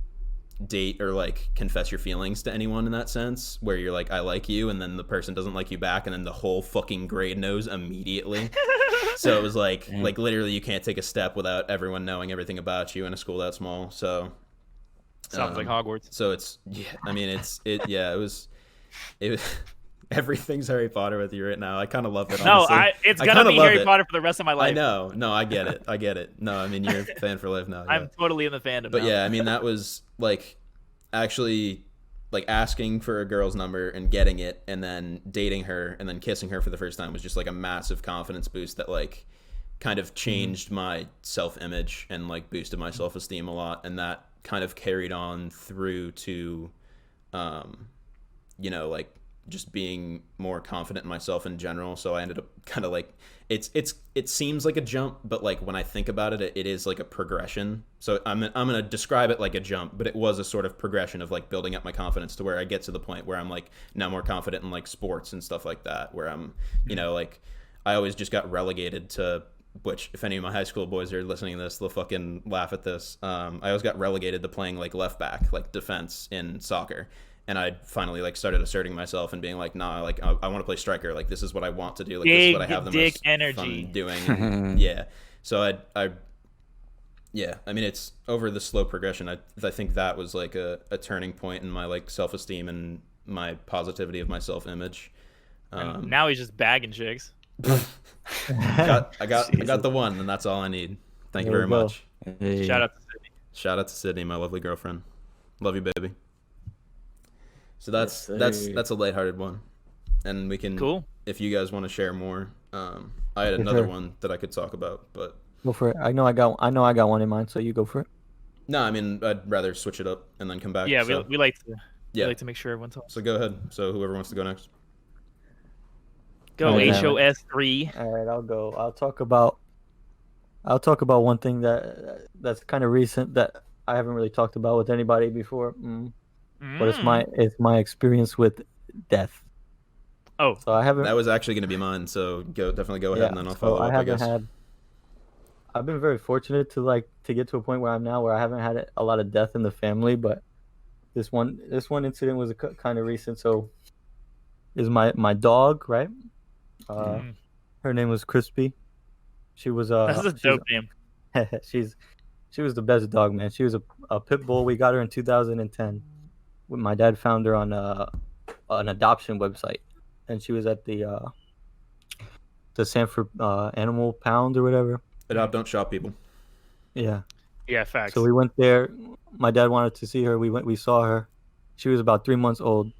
date or like confess your feelings to anyone in that sense, where you're like, I like you, and then the person doesn't like you back, and then the whole fucking grade knows immediately. So it was like literally you can't take a step without everyone knowing everything about you in a school that small. So
sounds like Hogwarts.
So it was everything's Harry Potter with you right now. I kind of love it.
No,
honestly.
it's gonna be Harry Potter for the rest of my life.
I know. No, I get it. No, I mean, you're a fan for life now. Yeah.
I'm totally in the fandom.
But
now.
yeah, I mean, that was like actually like asking for a girl's number and getting it, and then dating her and then kissing her for the first time was just like a massive confidence boost that like kind of changed my self-image and like boosted my self-esteem a lot, and that kind of carried on through to like just being more confident in myself in general. So I ended up kind of like it seems like a jump, but like when I think about it, it is like a progression. So I'm gonna describe it like a jump, but it was a sort of progression of like building up my confidence to where I get to the point where I'm like now more confident in like sports and stuff like that, where I'm like I always just got relegated to, which if any of my high school boys are listening to this, they'll fucking laugh at this. I always got relegated to playing like left back, like defense in soccer. And I finally like started asserting myself and being like, nah, like I want to play striker. Like this is what I want to do. Like this is what I have the most fun doing. And, yeah. So I mean, it's over the slow progression. I think that was like a turning point in my like self-esteem and my positivity of my self-image.
Now he's just bagging chicks.
I got the one, and that's all I need. Thank you very much.
Hey.
Shout out to Sydney.
Shout out to Sydney, my lovely girlfriend. Love you, baby. So that's a lighthearted one, and we can.
Cool.
If you guys want to share more, I had another one that I could talk about, but
go for it. I know I got one in mind, so you go for it.
No, I mean I'd rather switch it up and then come back.
Yeah,
so.
we like to. Yeah. We like to make sure everyone's
So go ahead. So whoever wants to go next.
Go HOS3.
All right, I'll go. I'll talk about one thing that's kind of recent that I haven't really talked about with anybody before. But it's my experience with death.
Oh,
so I haven't.
That was actually going to be mine. So definitely go ahead, and then I'll follow up.
I've been very fortunate to get to a point where I'm now, where I haven't had a lot of death in the family. But this one incident was kind of recent. So, is my dog, right? Her name was Crispy. She was
that's a dope name.
She was the best dog, man. She was a pit bull. We got her in 2010. My dad found her on an adoption website, and she was at the Sanford Animal Pound or whatever.
Adopt, don't shop, people.
Yeah.
Yeah, facts.
So we went there. My dad wanted to see her. We saw her. She was about 3 months old.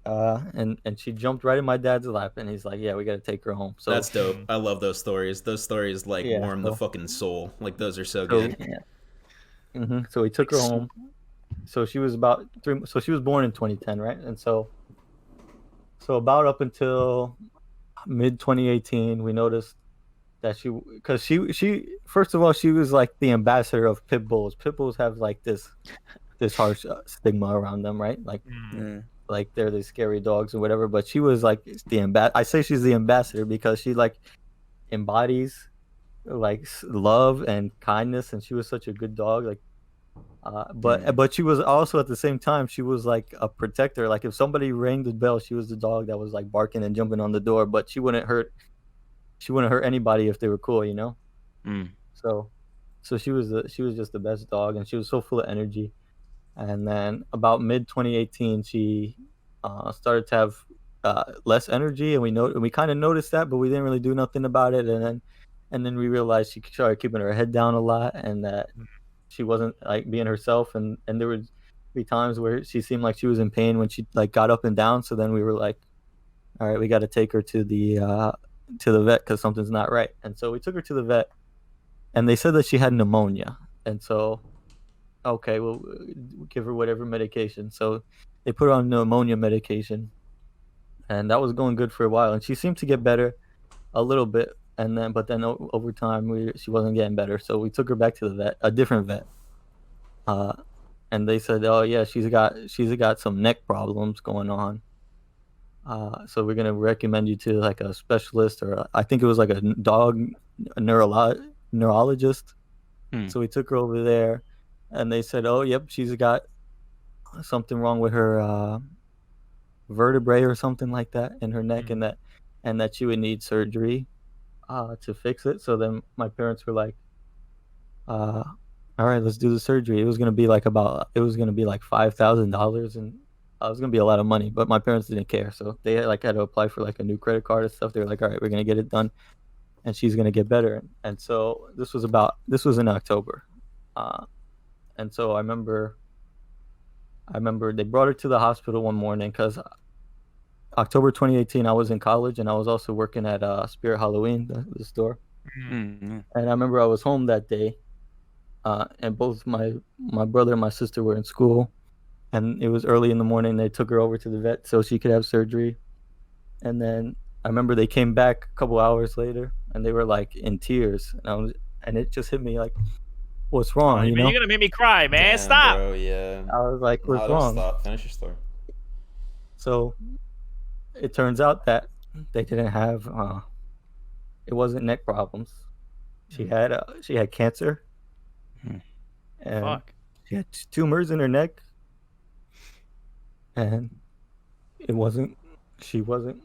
And she jumped right in my dad's lap, and he's like, "Yeah, we gotta take her home." So
That's dope. I love those stories. Those stories like
yeah,
warm the fucking soul. Like those are so
so
good.
so we took her home. So she was about 3. So she was born in 2010, right? And so about up until mid 2018, we noticed that because she first of all, she was like the ambassador of pit bulls. Pit bulls have like this harsh stigma around them, right? Like they're the scary dogs or whatever. But she was like I say she's the ambassador because she like embodies like love and kindness, and she was such a good dog. Like, but she was also at the same time she was like a protector. Like if somebody rang the bell, she was the dog that was like barking and jumping on the door. But she wouldn't hurt anybody if they were cool, you know. So she was just the best dog, and she was so full of energy. And then about mid 2018, she started to have less energy, and we kind of noticed that, but we didn't really do nothing about it. And then we realized she started keeping her head down a lot, and that she wasn't like being herself. And there would be times where she seemed like she was in pain when she like got up and down. So then we were like, all right, we got to take her to the vet because something's not right. And so we took her to the vet, and they said that she had pneumonia. And so, okay, well, we'll give her whatever medication. So they put her on pneumonia medication, and that was going good for a while. And she seemed to get better a little bit, but then over time, she wasn't getting better. So we took her back to the vet, a different vet, and they said, oh yeah, she's got some neck problems going on. So we're gonna recommend you to like a specialist, or I think it was like a dog neurologist. So we took her over there, and they said, "Oh, yep, she's got something wrong with her vertebrae or something like that in her neck, and that she would need surgery to fix it." So then my parents were like, "All right, let's do the surgery." It was gonna be like $5,000, and it was gonna be a lot of money, but my parents didn't care, so they had to apply for like a new credit card and stuff. They were like, "All right, we're gonna get it done, and she's gonna get better." And so this was in October, and so I remember they brought her to the hospital one morning because October 2018 I was in college, and I was also working at Spirit Halloween, the store. And I remember I was home that day, and both my brother and my sister were in school. And it was early in the morning. They took her over to the vet so she could have surgery. And then I remember they came back a couple hours later, and they were like in tears. And it just hit me like, what's wrong?
You're gonna make me cry, man.
Damn,
Stop.
bro, yeah.
I was like, what's
don't
wrong?
Stop. Finish your story.
So it turns out that they didn't have. It wasn't neck problems. She had cancer. And
Fuck.
she had tumors in her neck. And she wasn't,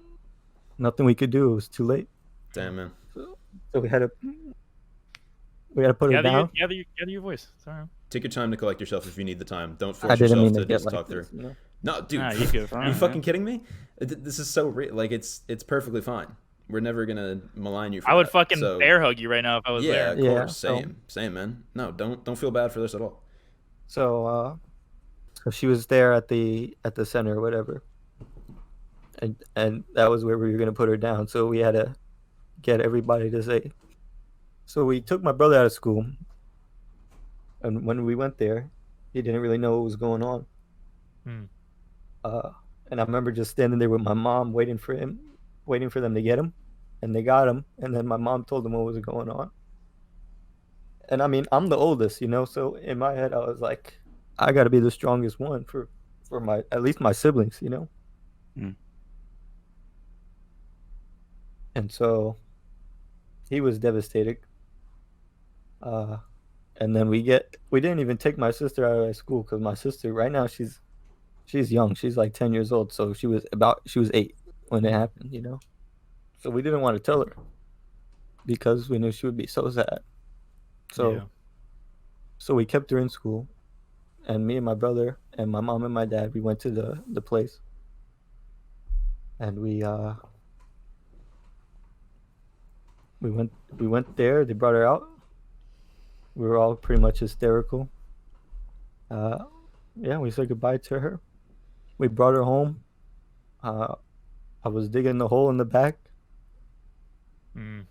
nothing we could do. It was too late.
Damn, man.
So we had to put her down.
Gather your voice. Sorry.
Take your time to collect yourself if you need the time. Don't
I
force
didn't
yourself
mean
to
to get
just
like
talk
this,
through.
you know?
No, dude.
Nah, you good.
Are you fucking kidding me? This is so real. Like it's perfectly fine. We're never gonna malign you for
I would
that.
fucking bear hug you right now if I was
Yeah,
there.
of course. Same, man. No, don't feel bad for this at all.
So she was there at the center or whatever, and that was where we were gonna put her down. So we had to get everybody to say. So we took my brother out of school, and when we went there, he didn't really know what was going on. And I remember just standing there with my mom, waiting for them to get him, and they got him. And then my mom told him what was going on. And I mean, I'm the oldest, you know, so in my head, I was like, I got to be the strongest one for at least my siblings, you know. And so he was devastated. And then we didn't even take my sister out of school because my sister right now she's young. She's like 10 years old. So she was 8 when it happened, you know. So we didn't want to tell her because we knew she would be so sad. So we kept her in school, and me and my brother and my mom and my dad, we went to the place, and we went there. They brought her out, We were all pretty much hysterical. Yeah, we said goodbye to her. We brought her home. Uh, I was digging the hole in the back.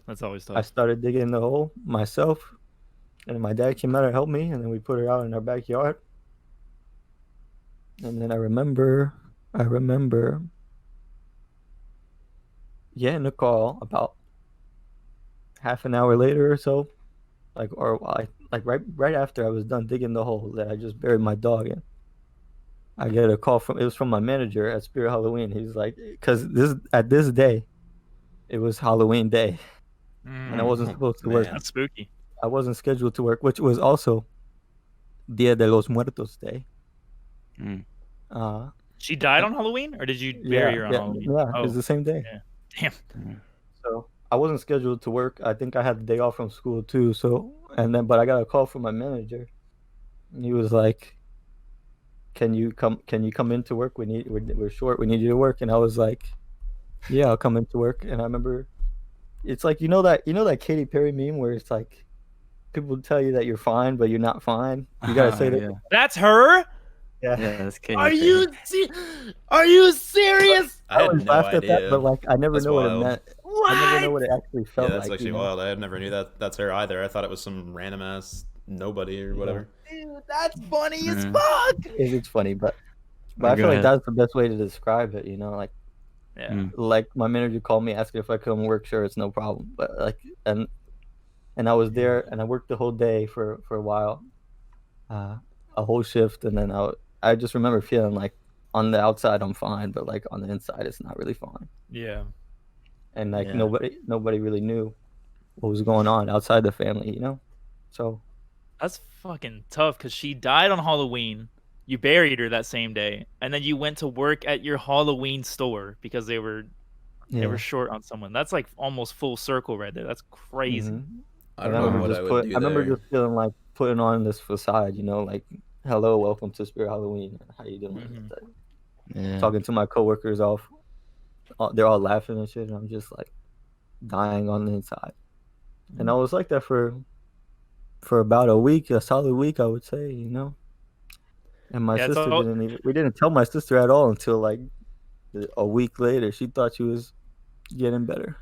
That's always
I
tough.
started digging the hole myself, and my dad came out to help me, and then we put her out in our backyard. And then I remember getting a call about half an hour later or so, like right after I was done digging the hole that I just buried my dog in. I get a call it was from my manager at Spirit Halloween. He's like, because this day, it was Halloween day, and I wasn't supposed to work.
That's spooky.
I wasn't scheduled to work, which was also Dia de los Muertos Day.
She died on Halloween, or did you bury her on Halloween?
Yeah, it was the same day.
Yeah. Damn.
So I wasn't scheduled to work. I think I had the day off from school too. So but I got a call from my manager, and he was like, "Can you come into work? We're short. We need you to work." And I was like, "Yeah, I'll come into work." And I remember, it's like you know that Katy Perry meme where it's like, people tell you that you're fine, but you're not fine. You gotta say that.
Yeah.
That's her.
Yeah.
That's Katy
Are
Perry.
you serious?
I had
always
no
laughed at
idea.
that, but like I never
That's
know what it
wild.
meant.
What?
I never know what it actually
Yeah,
felt
that's
like.
actually wild. I never knew that's her either. I thought it was some random ass nobody or whatever.
Dude, that's funny as
Mhm.
fuck.
It's funny, but
Oh,
I
go
feel like
ahead.
that's the best way to describe it. Like
Yeah.
like my manager called me asking if I come work. Sure, it's no problem. But like and I was there and I worked the whole day for a while, a whole shift, and then I just remember feeling like on the outside I'm fine, but like on the inside it's not really fine.
Yeah.
And like
Yeah.
nobody really knew what was going on outside the family. So
That's fucking tough because she died on Halloween. You buried her that same day, and then you went to work at your Halloween store because they were short on someone. That's like almost full circle right there. That's crazy.
Mhm.
I don't know what I would do
I remember
there.
just feeling like putting on this facade, like, hello, welcome to Spirit Halloween. How you doing?
Yeah.
Talking to my coworkers they're all laughing and shit, and I'm just like dying on the inside. And I was like that for about a week, a solid week, I would say, And my sister we didn't tell my sister at all until like a week later. She thought she was getting better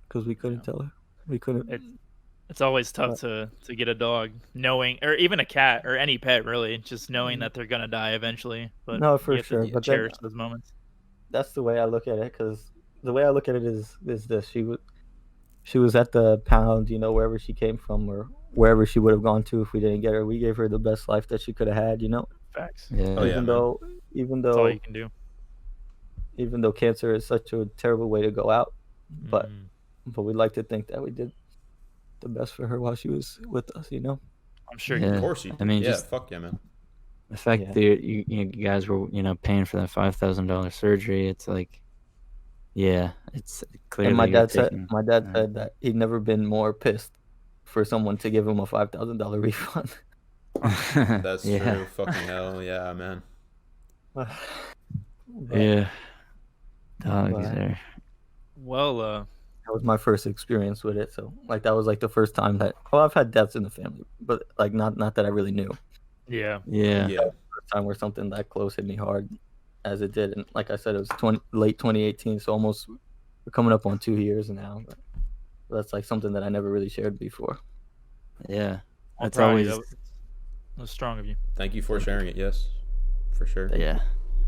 because we couldn't tell her. We couldn't.
It's always tough to get a dog, knowing, or even a cat or any pet, really, just knowing that they're gonna die eventually. But
No, for
you have
sure.
to
But
cherish those moments.
that's the way I look at it, because the way I look at it is this: she was at the pound, wherever she came from or wherever she would have gone to if we didn't get her. We gave her the best life that she could have had.
Facts.
Yeah.
Oh, yeah,
even
man.
though
That's all you can do.
even though cancer is such a terrible way to go out, but we like to think that we did the best for her while she was with us.
I'm sure
Yeah.
you
Of
did.
course you.
I mean,
yeah,
just-
fuck yeah, man.
The fact
Yeah.
that you guys were paying for that $5,000 surgery, it's like, yeah, it's clearly.
And my
you're
dad said
taking-
said that he'd never been more pissed for someone to give him a $5,000 refund.
That's
Yeah.
true. Fucking hell, yeah, man.
But-
Yeah. Dogs
But-
are.
Well,
That was my first experience with it. So like that was like the first time that I've had deaths in the family, but like not that I really knew.
yeah.
Yeah.
Yeah.
First time where something that close hit me hard as it did. And like I said, it was late 2018, so almost we're coming up on 2 years now. But that's like something that I never really shared before.
Yeah.
I'm
That's
proud of you.
always.
That was strong of you.
Thank you for sharing it. Yes, for sure.
Yeah.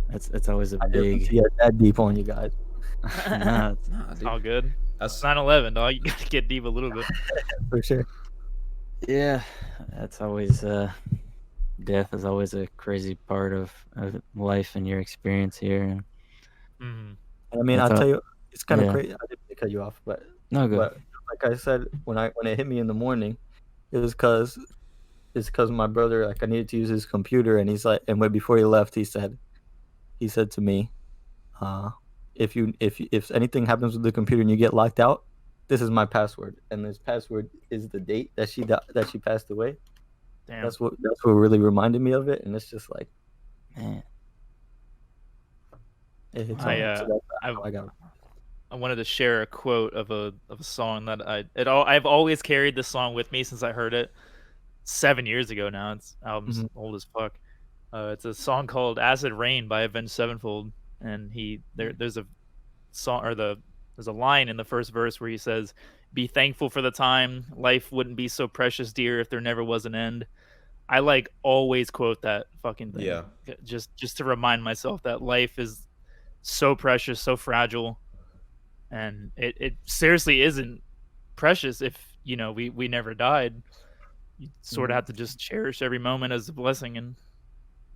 It's always a
I didn't
big.
get that deep on you guys.
Nah, it's-
Nah,
It's
dude.
all good.
That's
9/11, dog. You gotta get deep a little bit.
For sure.
yeah. That's always. Death is always a crazy part of life and your experience here. And
Mhm.
I mean,
I
I'll
thought-
tell you, it's kind of
yeah.
crazy. I didn't mean to cut you off, but
No good.
But like I said, when it hit me in the morning, it was because my brother, like, I needed to use his computer, and he's like, and before he left, he said to me, if anything happens with the computer and you get locked out, this is my password, and this password is the date that she passed away.
Damn.
That's what really reminded me of it, and it's just like
Man.
it hits
I,
home. So that's
I've-
how I got.
I wanted to share a quote of a song that I've always carried this song with me since I heard it. 7 years ago now. It's album's old as fuck. It's a song called "Acid Rain" by Avenged Sevenfold, and there's a song there's a line in the first verse where he says, "Be thankful for the time. Life wouldn't be so precious, dear, if there never was an end." I like always quote that fucking thing.
Yeah.
Just to remind myself that life is so precious, so fragile, and it seriously isn't precious if we never died. You sort of have to just cherish every moment as a blessing and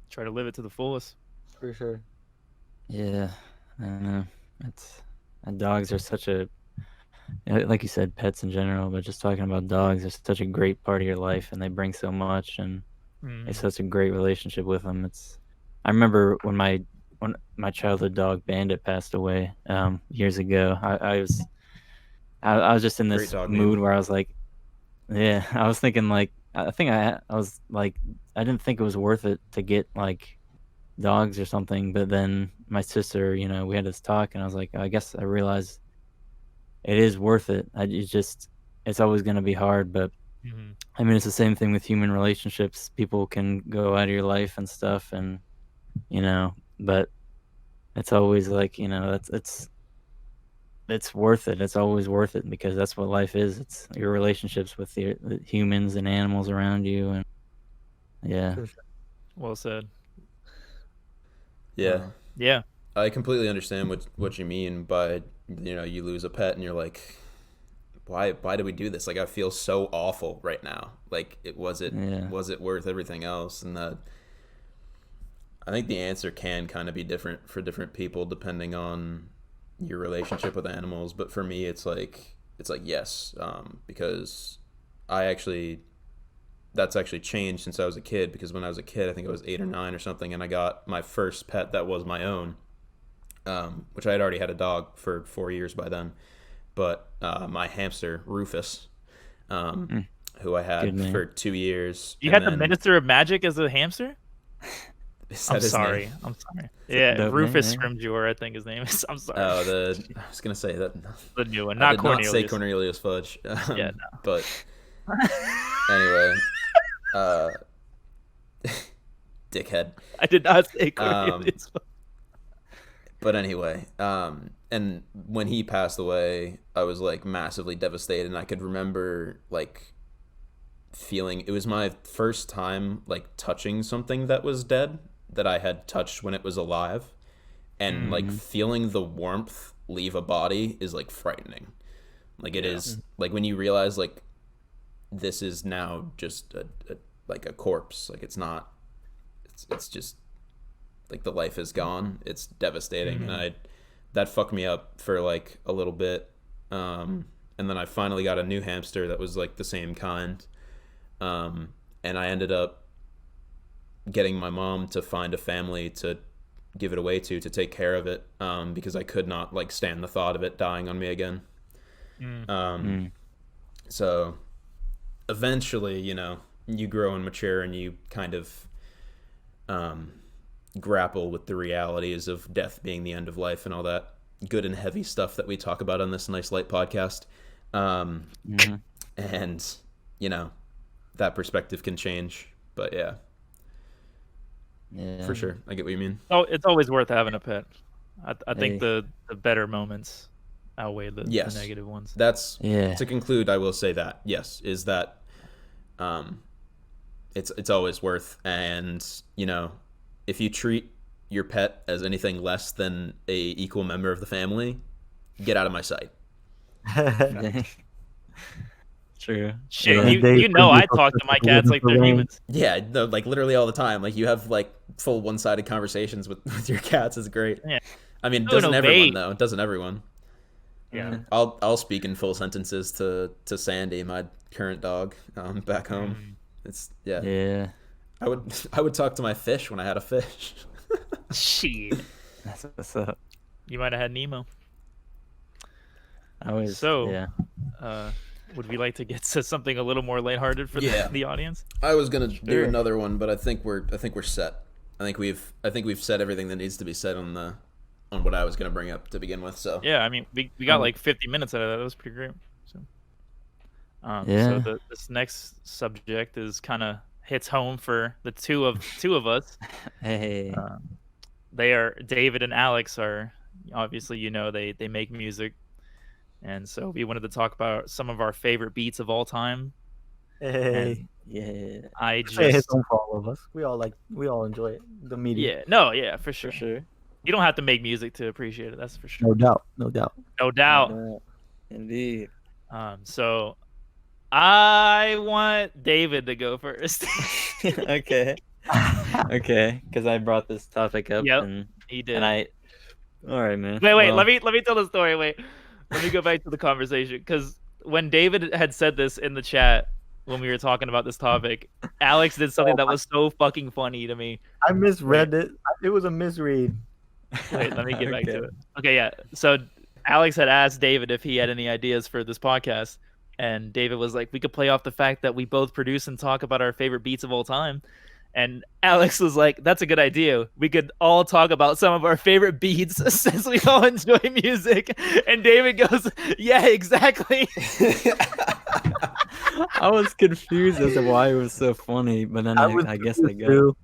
try to live it to the fullest.
For sure.
Yeah, I don't know. Dogs are such a, like you said, pets in general, but just talking about dogs are such a great part of your life, and they bring so much, and it's such a great relationship with them. I remember when my childhood dog Bandit passed away years ago. I was just in this mood where I was like, yeah, I was thinking like, I think I was like, I didn't think it was worth it to get like dogs or something, but then my sister, we had this talk, and I was like, I guess I realized it is worth it. It's always going to be hard, but I mean, it's the same thing with human relationships. People can go out of your life and stuff, and but it's always like, it's worth it. It's always worth it, because that's what life is. It's your relationships with the humans and animals around you, and yeah.
Well said.
Yeah.
Yeah.
I completely understand what you mean by, you lose a pet and you're like, why did we do this? Like, I feel so awful right now. Like, was it worth everything else? And I think the answer can kind of be different for different people depending on your relationship with animals. But for me, it's like yes, because that's actually changed since I was a kid, because when I was a kid, I think I was 8 or 9 or something, and I got my first pet that was my own, which I had already had a dog for 4 years by then. But my hamster, Rufus, who I had for 2 years.
You had the Minister of Magic as a hamster? I'm sorry. Yeah, Rufus Scrimgeour, I think his name is. I'm sorry.
Oh, I was going to say that.
The new one, not Cornelius.
I did not say Cornelius Fudge.
Yeah, no.
But anyway, dickhead.
I did not say Cornelius.
But anyway, and when he passed away, I was like massively devastated, and I could remember like feeling, it was my first time like touching something that was dead that I had touched when it was alive, and like feeling the warmth leave a body is like frightening. Like it is like when you realize like this is now just like a corpse. Like it's not, it's just like the life is gone. It's devastating. And that fucked me up for like a little bit. And then I finally got a new hamster that was like the same kind. And I ended up getting my mom to find a family to give it away to take care of it, because I could not like stand the thought of it dying on me again. So eventually, you grow and mature, and you kind of grapple with the realities of death being the end of life and all that good and heavy stuff that we talk about on this nice light podcast. And that perspective can change, but yeah, for sure, I get what you mean.
Oh, it's always worth having a pet. I think the better moments outweigh the negative ones.
That's to conclude. I will say that is that it's always worth, and if you treat your pet as anything less than a equal member of the family, get out of my sight.
True.
Shit, I talk to my cats like they're humans.
Yeah, no, like literally all the time. Like you have like full one-sided conversations with your cats. It's great. Yeah. I mean, it doesn't everyone though. It doesn't everyone.
Yeah.
I'll speak in full sentences to Sandy, my current dog, back home. It's
Yeah.
I would talk to my fish when I had a fish.
Shit.
That's what's up.
You might have had Nemo. Would we like to get to something a little more lighthearted for the audience?
I was gonna do another one, but I think we're set. I think we've said everything that needs to be said on what I was gonna bring up to begin with. So
yeah, I mean we got like 50 minutes out of that. That was pretty great. So So this next subject is kind of hits home for the two of us.
Hey.
They are David and Alex are obviously they make music, and so we wanted to talk about some of our favorite beats of all time.
Hey,
Yeah.
I
say it hits
just
home for all of us. We all enjoy it. The media.
for sure. You don't have to make music to appreciate it. That's for sure.
No doubt. No doubt.
No doubt.
Indeed.
So I want David to go first.
Okay. Okay, because I brought this topic up.
Yep,
and
he did.
All right, man.
Wait.
Well,
Let me tell the story. Wait, let me go back to the conversation because when David had said this in the chat when we were talking about this topic, Alex did something that was so fucking funny to me.
I misread it. It was a misread.
Wait, let me get back to it. Okay, yeah. So Alex had asked David if he had any ideas for this podcast, and David was like, "We could play off the fact that we both produce and talk about our favorite beats of all time." And Alex was like, "That's a good idea. We could all talk about some of our favorite beats since we all enjoy music." And David goes, "Yeah, exactly."
I was confused as to why it was so funny, but then I guess I got it.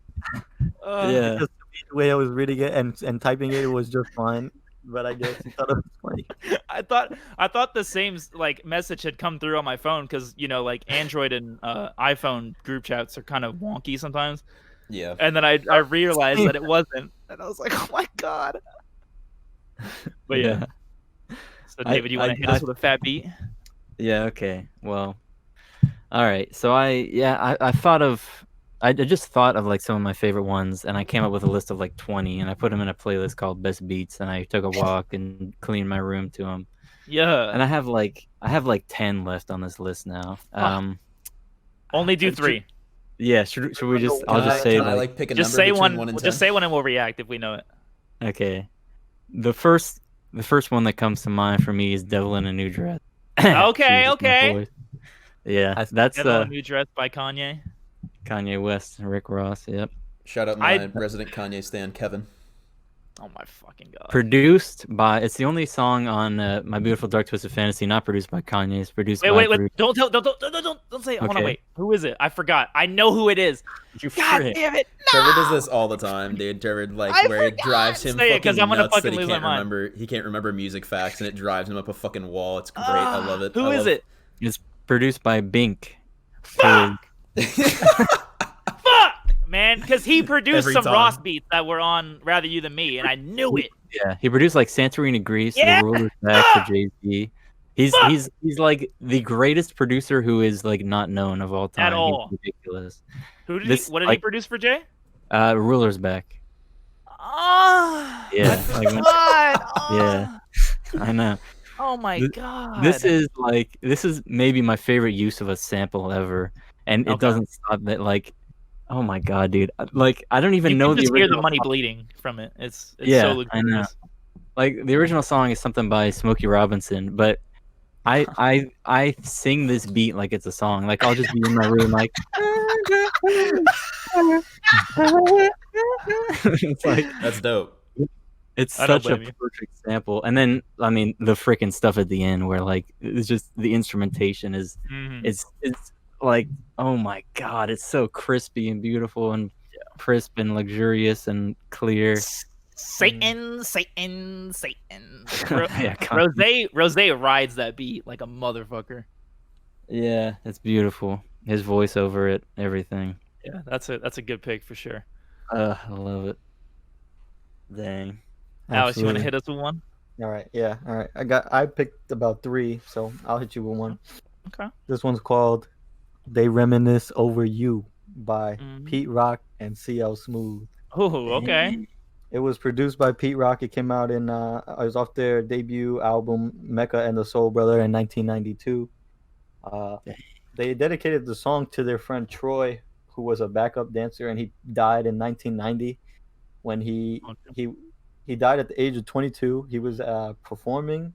Yeah.
Because the way I was reading it and typing it was just fine. But I guess he thought it was funny.
I thought the same like message had come through on my phone because like Android and iPhone group chats are kind of wonky sometimes.
Yeah.
And then I realized that it wasn't, and I was like, oh my god. But yeah. So David, you want to hit us with a fat beat?
Yeah. Okay. Well. All right. So I just thought of like some of my favorite ones, and I came up with a list of like 20, and I put them in a playlist called Best Beats, and I took a walk and cleaned my room to them.
Yeah.
And I have like 10 left on this list now.
Only do 3.
Yeah. Should we just? I'll just say
like pick a
just
number
say
between
one.
1 and 10?
Just say one, and we'll react if we know it.
Okay. The first one that comes to mind for me is "Devil in a New Dress."
Okay.
Jesus,
Okay.
my voice. Yeah, that's
Devil in a New Dress by Kanye.
Kanye West and Rick Ross. Yep.
Shout out my resident Kanye stan, Kevin.
Oh my fucking god.
Produced by. It's the only song on My Beautiful Dark Twisted Fantasy not produced by Kanye. It's produced by.
Wait! Don't say it. Hold on, wait. Who is it? I forgot. I know who it is. God damn it! No!
Trevor does this all the time, dude. Trevor where it drives him
Say it,
fucking
'cause I'm gonna
nuts
fucking
that he
lose my
can't
mind.
remember. He can't remember music facts, and it drives him up a fucking wall. It's great. I love it.
Who is it?
It's produced by Bink.
Fuck, man, because he produced
Every
some
time.
Ross beats that were on Rather You Than Me, and I knew it.
Yeah, he produced like Santorini, Greece,
Yeah!
The Ruler's Back for Jay-Z. He's like the greatest producer who is like not known of all time.
At all.
He's ridiculous.
What did he produce for Jay?
Ruler's Back.
Oh,
Yeah, like when-
God.
Yeah, I know.
Oh my god.
This is maybe my favorite use of a sample ever, and it doesn't stop that. Like, oh my god, dude! Like, I don't even
you
know
can
the
just hear
original
the money
song.
bleeding from it. It's
Yeah,
so
I know.
luxurious.
Like the original song is something by Smokey Robinson, but I sing this beat like it's a song. Like I'll just be in my room like it's like
That's dope.
it's
I don't
such a
blame you.
perfect sample. And then I mean the freaking stuff at the end where like it's just the instrumentation is
Mhm.
it's like oh my god, it's so crispy and beautiful and crisp and luxurious and clear.
Satan.
Yeah, God.
Rose rides that beat like a motherfucker.
Yeah, it's beautiful. His voice over it, everything.
Yeah, that's a good pick for sure.
I love it. Dang.
Alex, you want to
Absolutely.
hit us with one?
All right, yeah, all right. I picked about 3, so I'll hit you with one.
Okay.
This one's called "They Reminisce Over You" by Pete Rock and CL Smooth.
Oh, okay.
It was produced by Pete Rock. It came out in it was off their debut album Mecca and the Soul Brother in 1992. They dedicated the song to their friend Troy, who was a backup dancer, and he died in 1990 when he died at the age of 22. He was performing.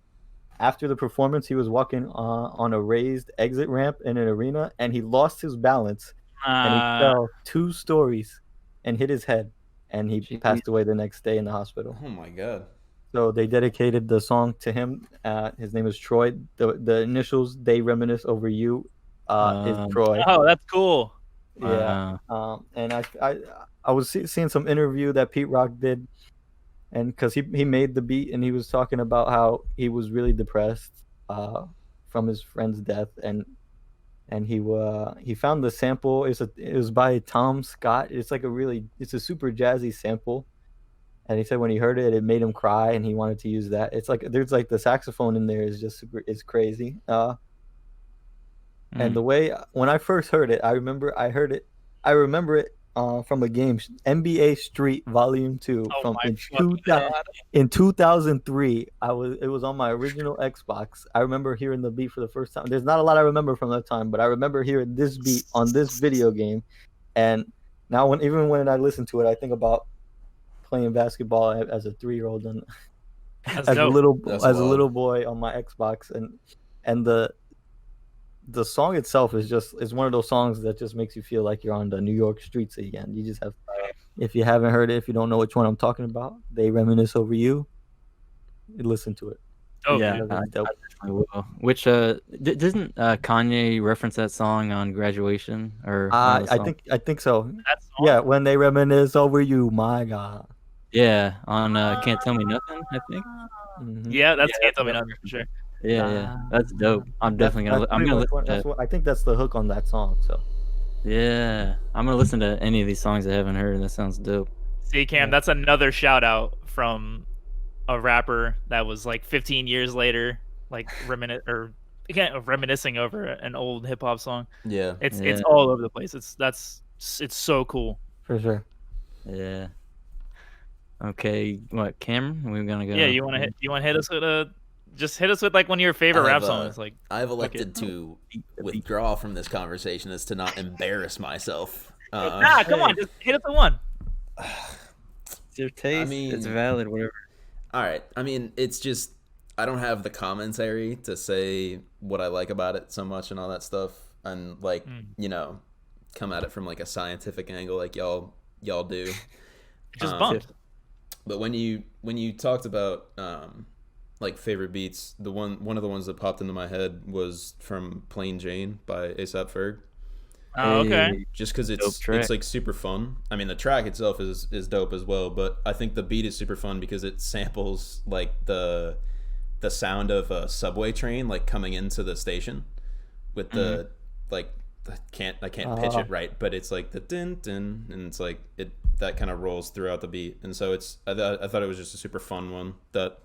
After the performance, he was walking on a raised exit ramp in an arena, and he lost his balance and he fell 2 stories and hit his head, and he passed away the next day in the hospital.
Oh my god.
So they dedicated the song to him. His name is Troy. The initials "They Reminisce Over You" is Troy.
Oh, that's cool.
Yeah. And I was seeing some interview that Pete Rock did, and because he made the beat, and he was talking about how he was really depressed from his friend's death, and he found the sample. It was by Tom Scott. It's a super jazzy sample, and he said when he heard it, it made him cry, and he wanted to use that. It's like there's like the saxophone in there is just super. It's crazy. And the way when I first heard it, I remember it from a game, NBA Street Volume 2
Oh my
in
fucking God.
2003. It was on my original Xbox. I remember hearing the beat for the first time. There's not a lot I remember from that time, but I remember hearing this beat on this video game. And now even when I listen to it, I think about playing basketball as a 3-year-old and
That's
as
dope.
a little boy on my Xbox, and the song itself is one of those songs that just makes you feel like you're on the New York streets again. You just have, if you haven't heard it, if you don't know which one I'm talking about, They Reminisce Over You, listen to it.
Oh,
yeah,
dude.
I definitely will. Which doesn't Kanye reference that song on Graduation or one of the songs?
I think so.
That song?
Yeah, when they reminisce over you, my God.
Yeah, on Can't Tell Me Nothing, I think.
Mhm.
Yeah, that's
Yeah,
Can't Tell Me Nothing for sure.
Yeah, that's dope. I'm
That's-
definitely gonna.
that's
I'm
pretty
gonna
much
listen to.
I think that's the hook on that song. So
Yeah, I'm gonna listen to any of these songs I haven't heard. That sounds dope.
See, Cam, that's another shout out from a rapper that was like 15 years later, like reminiscing over an old hip hop song.
Yeah.
It's all over the place. It's so cool.
for sure.
Yeah. Okay, what, Cameron? We're gonna go.
Yeah, you want to hit us with just hit us with like one of your favorite rap songs, like
I've elected to withdraw from this conversation as to not embarrass myself.
nah, come on, just hit us with one.
It's your taste.
I mean,
it's valid. Whatever.
All right. I mean, it's just I don't have the commentary to say what I like about it so much and all that stuff, and like come at it from like a scientific angle like y'all do.
Just bumped.
But when you talked about like favorite beats, one of the ones that popped into my head was from Plain Jane by A$AP Ferg.
Oh, okay.
Just because it's like super fun. I mean, the track itself is dope as well, but I think the beat is super fun because it samples like the sound of a subway train like coming into the station with the like I can't pitch it right, but it's like the din din, and it's like that kind of rolls throughout the beat, and so I thought it was just a super fun one that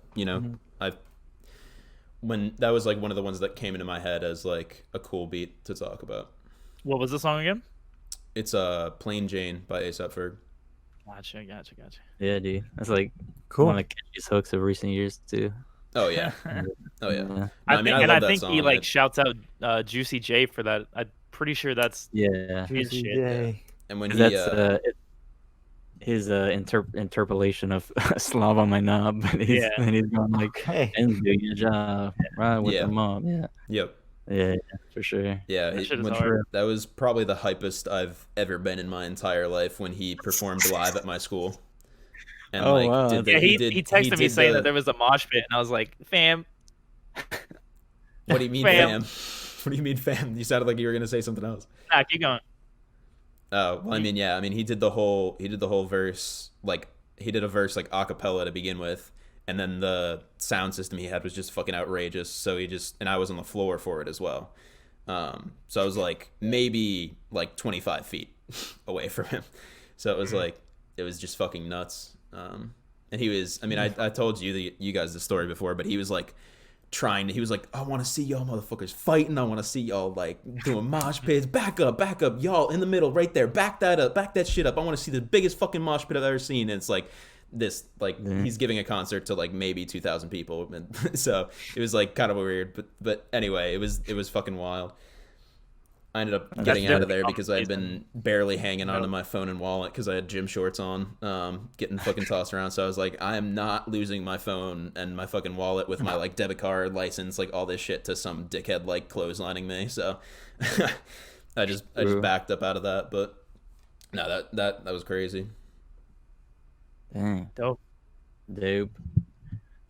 when that was like one of the ones that came into my head as like a cool beat to talk about.
What was the song again?
It's Plain Jane by A$AP Ferg.
Gotcha.
Yeah, dude. That's like
Cool.
one of the catchiest hooks of recent years too.
Oh yeah. Oh yeah.
Yeah.
No,
I
love that
think
song.
he like shouts out Juicy J for that. I'm pretty sure that's
Yeah.
his shit.
Yeah.
And when he
That's his interpolation of "Slob on my knob," and he's going like,
Hey.
"And do your job, right with the mom." Yeah.
Yep.
Yeah, for sure.
Yeah,
That shit is hard.
that was probably the hypest I've ever been in my entire life when he performed live at my school. And
Oh, wow.
He texted me saying that there was a mosh pit, and I was like, "Fam,
What do you mean, fam? What do you mean, fam? You sounded like you were gonna say something else.
nah, keep going."
Oh, well, I mean, yeah. I mean, he did the whole verse, like he did a verse like a cappella to begin with, and then the sound system he had was just fucking outrageous. So and I was on the floor for it as well. So I was like maybe like 25 feet away from him. So it was like it was just fucking nuts. And he was, I mean, I told you guys the story before, but he was like he was like, I want to see y'all motherfuckers fighting. I want to see y'all like doing mosh pits. Back up, y'all in the middle, right there. Back that up, back that shit up. I want to see the biggest fucking mosh pit I've ever seen. And it's like this, like he's giving a concert to like maybe 2,000 people, and so it was like kind of weird. But anyway, it was fucking wild. I ended up getting out of there because I had been barely hanging on to my phone and wallet because I had gym shorts on, getting fucking tossed around. So I was like, I am not losing my phone and my fucking wallet with my like debit card, license, like all this shit to some dickhead like clotheslining me. So I just backed up out of that. But no, that was crazy.
Dang.
Dope.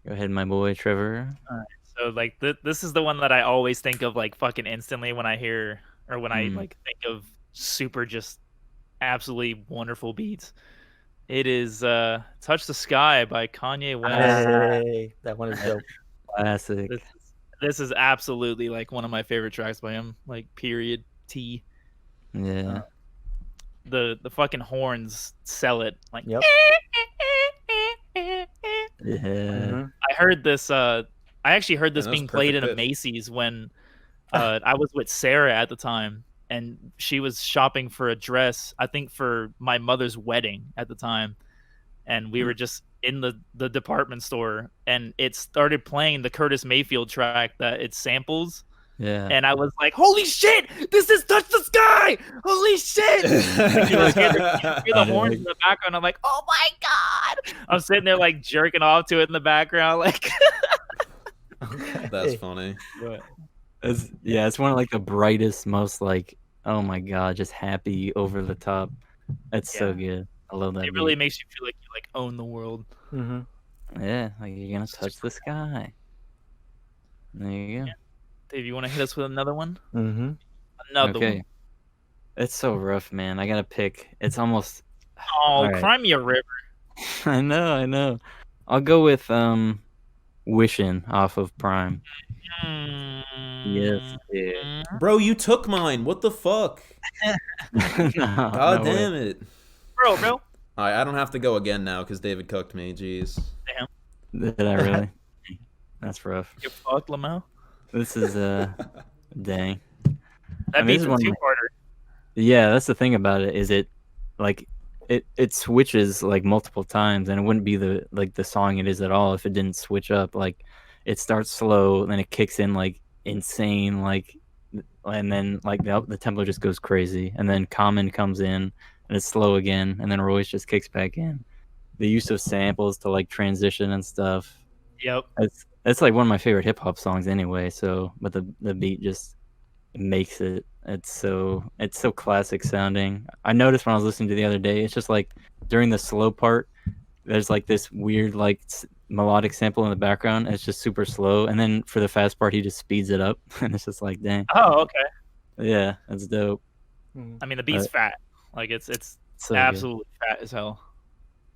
Go ahead, my boy Trevor.
So like this is the one that I always think of like fucking instantly when I hear or when I like think of super just absolutely wonderful beats. It is Touch the Sky by Kanye West.
Hey, that one is dope.
Classic.
This is absolutely like one of my favorite tracks by him. Like period T.
Yeah.
The fucking horns sell it. Like
Yep.
Yeah.
I heard this. I actually heard this
that was
being played in
perfect
a
pitch.
Macy's when I was with Sarah at the time, and she was shopping for a dress. I think for my mother's wedding at the time, and we were just in the department store, and it started playing the Curtis Mayfield track that it samples.
Yeah.
And I was like, "Holy shit! This is Touch the Sky! Holy shit!" Like, you just hear the horns in the background. I'm like, "Oh my god!" I'm sitting there like jerking off to it in the background, like.
That's funny.
It's one of like the brightest, most like, oh my god, just happy, over the top. It's so good. I love that.
It really makes you feel like you like own the world.
Yeah, like you're gonna touch the sky. There you go.
Yeah. Dave, you want to hit us with another one?
Mm-hmm.
One.
It's so rough, man. I gotta pick. It's almost.
Oh, right. Cry Me a River.
I know. I'll go with Wishing off of Prime. Yes, yeah.
Bro, you took mine. What the fuck? God damn it.
Bro.
I don't have to go again now because David cooked me. Jeez.
Damn.
Did I really? That's rough.
You fucked, Lamau.
This is dang.
That beats a two-parter.
Yeah, that's the thing about it. Is it like it switches like multiple times, and it wouldn't be the song it is at all if it didn't switch up. Like it starts slow, then it kicks in like insane, like, and then like the tempo just goes crazy, and then Common comes in and it's slow again, and then Royce just kicks back in. The use of samples to like transition and stuff.
Yep.
It's like one of my favorite hip hop songs anyway. So, but the beat just makes it. It's so classic sounding. I noticed when I was listening to it the other day, it's just like during the slow part, there's like this weird like melodic sample in the background. And it's just super slow, and then for the fast part, he just speeds it up, and it's just like, dang.
Oh, okay.
Yeah, that's dope.
I mean, the beat's fat. Like it's
so
absolutely fat as hell.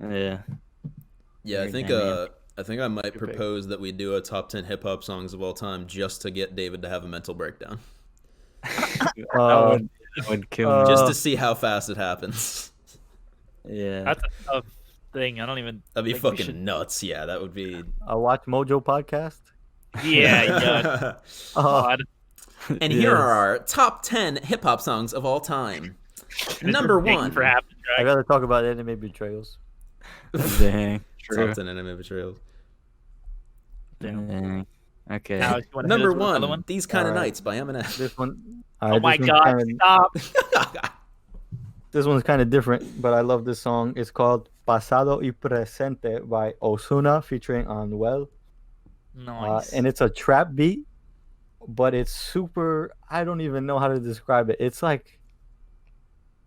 Yeah.
Yeah, I think I might propose that we do a top 10 hip hop songs of all time just to get David to have a mental breakdown.
That would kill me.
Just to see how fast it happens.
Yeah.
That's a tough thing. I don't even.
That'd be fucking nuts. Yeah, that would be.
A Watch Mojo podcast.
Yeah. God.
And here are our top 10 hip hop songs of all time. Number 1.
For half the
I gotta talk about anime betrayals.
Dang. True.
Top 10 anime betrayals.
Dang. Okay.
Now,
Number 1. These Kind of Nights by Eminem.
This one.
Oh my god! Stop.
This one's kind of different, but I love this song. It's called Pasado y Presente by Ozuna featuring Anuel.
Nice.
And it's a trap beat, but it's super. I don't even know how to describe it. It's like,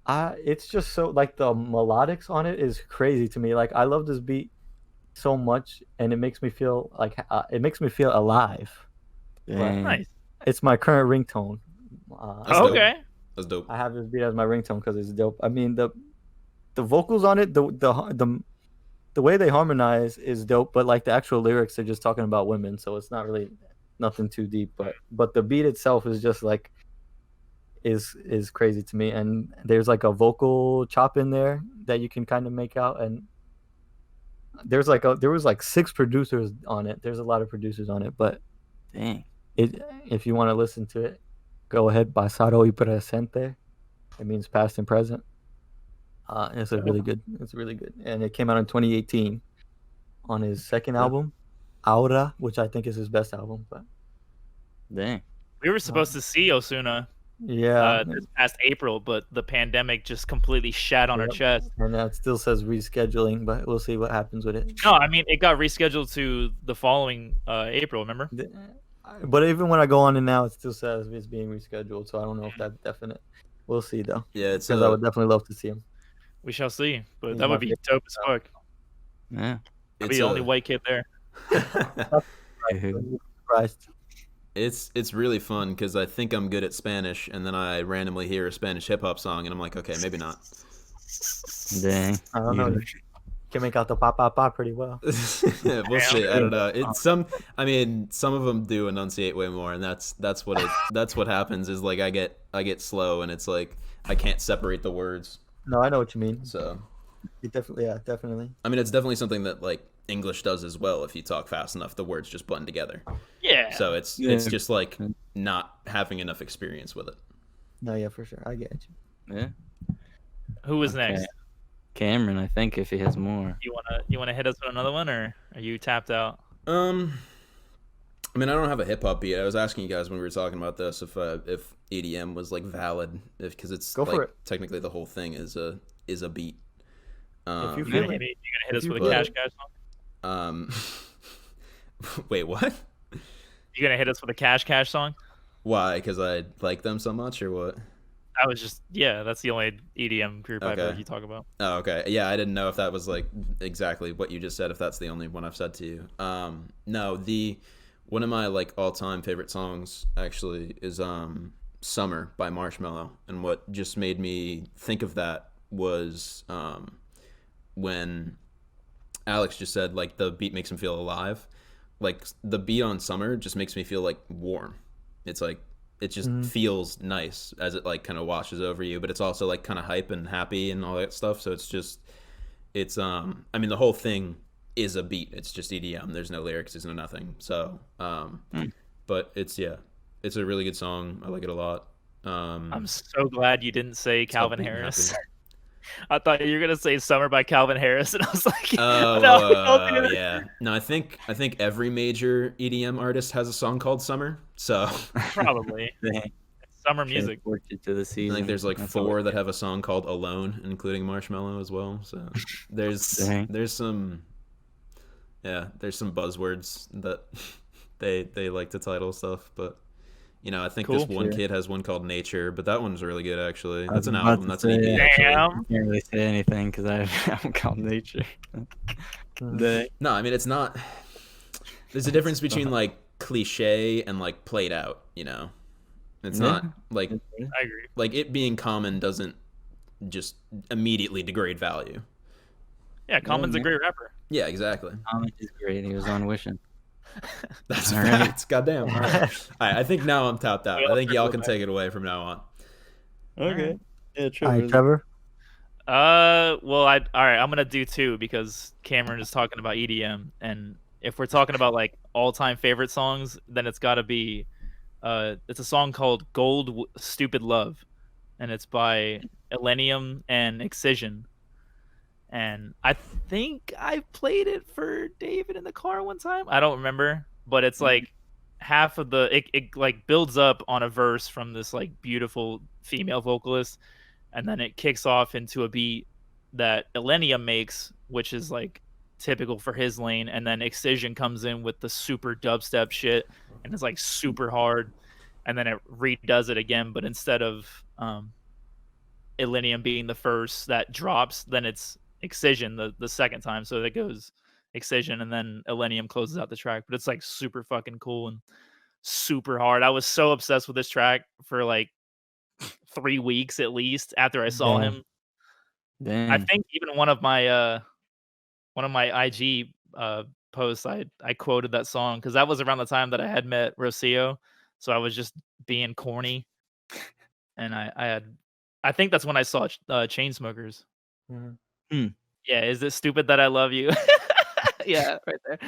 it's just so like the melodics on it is crazy to me. Like I love this beat so much, and it makes me feel like alive.
Nice.
It's my current ringtone.
Okay.
That's dope.
I have this beat as my ringtone because it's dope. I mean the vocals on it, the way they harmonize is dope, but like the actual lyrics are just talking about women, so it's not really nothing too deep. But the beat itself is just like is crazy to me, and there's like a vocal chop in there that you can kind of make out, and there was like 6 producers on it. There's a lot of producers on it, but
dang,
if you want to listen to it, go ahead. Pasado y presente. It means past and present. It's really good. It's really good, and it came out in 2018 on his second album, Aura, which I think is his best album. But
dang,
we were supposed to see Ozuna. This past April, but the pandemic just completely shat on our chest.
And that still says rescheduling, but we'll see what happens with it.
No, I mean it got rescheduled to the following April. Remember?
But even when I go on it now, it still says it's being rescheduled. So I don't know if that's definite. We'll see though.
Yeah, it's
because I would definitely love to see him.
We shall see, but that would be dope as fuck.
Yeah,
I'd be the only white kid there.
Surprised.
It's really fun because I think I'm good at Spanish, and then I randomly hear a Spanish hip hop song, and I'm like, okay, maybe not.
Dang.
I don't know. You can make out the pa pa pa pretty well.
We'll see. I don't know. It's some of them do enunciate way more, and that's what happens. Is like I get slow, and it's like I can't separate the words.
No, I know what you mean.
So
definitely.
I mean, it's definitely something that like English does as well. If you talk fast enough, the words just blend together.
Yeah.
So it's just like not having enough experience with it.
No, yeah, for sure. I get you.
Yeah.
Who was next?
Cameron, I think, if he has more.
You wanna hit us with another one, or are you tapped out?
I mean, I don't have a hip hop beat. I was asking you guys when we were talking about this if EDM was like valid, because it's
Go for it.
Technically the whole thing is a beat.
If you
You
feel
gonna
it.
hit us
If
with
you
a
feel
Cash Cash song?
Wait, what?
You gonna hit us with a Cash Cash song?
Why? Because I like them so much, or what?
I was just that's the only EDM group I've
Okay.
heard you talk about.
Oh, okay. Yeah, I didn't know if that was like exactly what you just said. If that's the only one I've said to you. No, one of my like all-time favorite songs actually is "Summer" by Marshmello, and what just made me think of that was when Alex just said like the beat makes him feel alive. Like the beat on "Summer" just makes me feel like warm. It's like it just feels nice as it like kind of washes over you, but it's also like kind of hype and happy and all that stuff. So it's I mean the whole thing is a beat. It's just EDM. There's no lyrics, there's no nothing. So but it's a really good song. I like it a lot.
I'm so glad you didn't say Calvin
beat me
Harris.
happy.
I thought you were gonna say "Summer" by Calvin Harris, and I was like,
Oh,
no, don't do that.
yeah. No, I think every major EDM artist has a song called "Summer." So
Probably
Dang.
It's summer music.
Transport you to the
I
season.
think there's like
That's
4 that have a song called "Alone," including Marshmello as well. So there's
Dang.
some buzzwords that they like to title stuff, but I think this
Cool.
one kid has one called "Nature," but that one's really good actually.
I
That's
was
an
about
album.
to
That's an
say,
EP actually.
Damn.
I can't really say anything because I haven't called nature. Dang.
No, I mean it's not. There's a difference between like cliche and like played out. It's
Yeah.
not like
I agree.
like it being common doesn't just immediately degrade value.
Yeah, Common's a
man.
great rapper.
Yeah, exactly.
Comment is great. He was on Wishing.
That's
All
a
right.
fact. Goddamn. All right. I think now I'm tapped out.
We
I
all
think y'all
circle
can
back.
take it away from now on.
Okay. Yeah,
All right, Trevor.
Well, all right. I'm gonna do 2 because Cameron is talking about EDM, and if we're talking about like all-time favorite songs, then it's got to be, it's a song called "Gold Stupid Love," and it's by Illenium and Excision. And I think I played it for David in the car one time. I don't remember, but it's like half of it like builds up on a verse from this like beautiful female vocalist, and then it kicks off into a beat that Illenium makes, which is like typical for his lane, and then Excision comes in with the super dubstep shit, and it's like super hard, and then it redoes it again, but instead of Illenium being the first that drops, then it's Excision the second time, so that goes Excision and then Illenium closes out the track. But it's like super fucking cool and super hard. I was so obsessed with this track for like 3 weeks at least after I saw
Damn.
him.
Dang.
I think even one of my IG posts, I quoted that song because that was around the time that I had met Rocio, so I was just being corny, and I think that's when I saw Chainsmokers.
Mhm.
Yeah, is it stupid that I love you? Yeah, right there.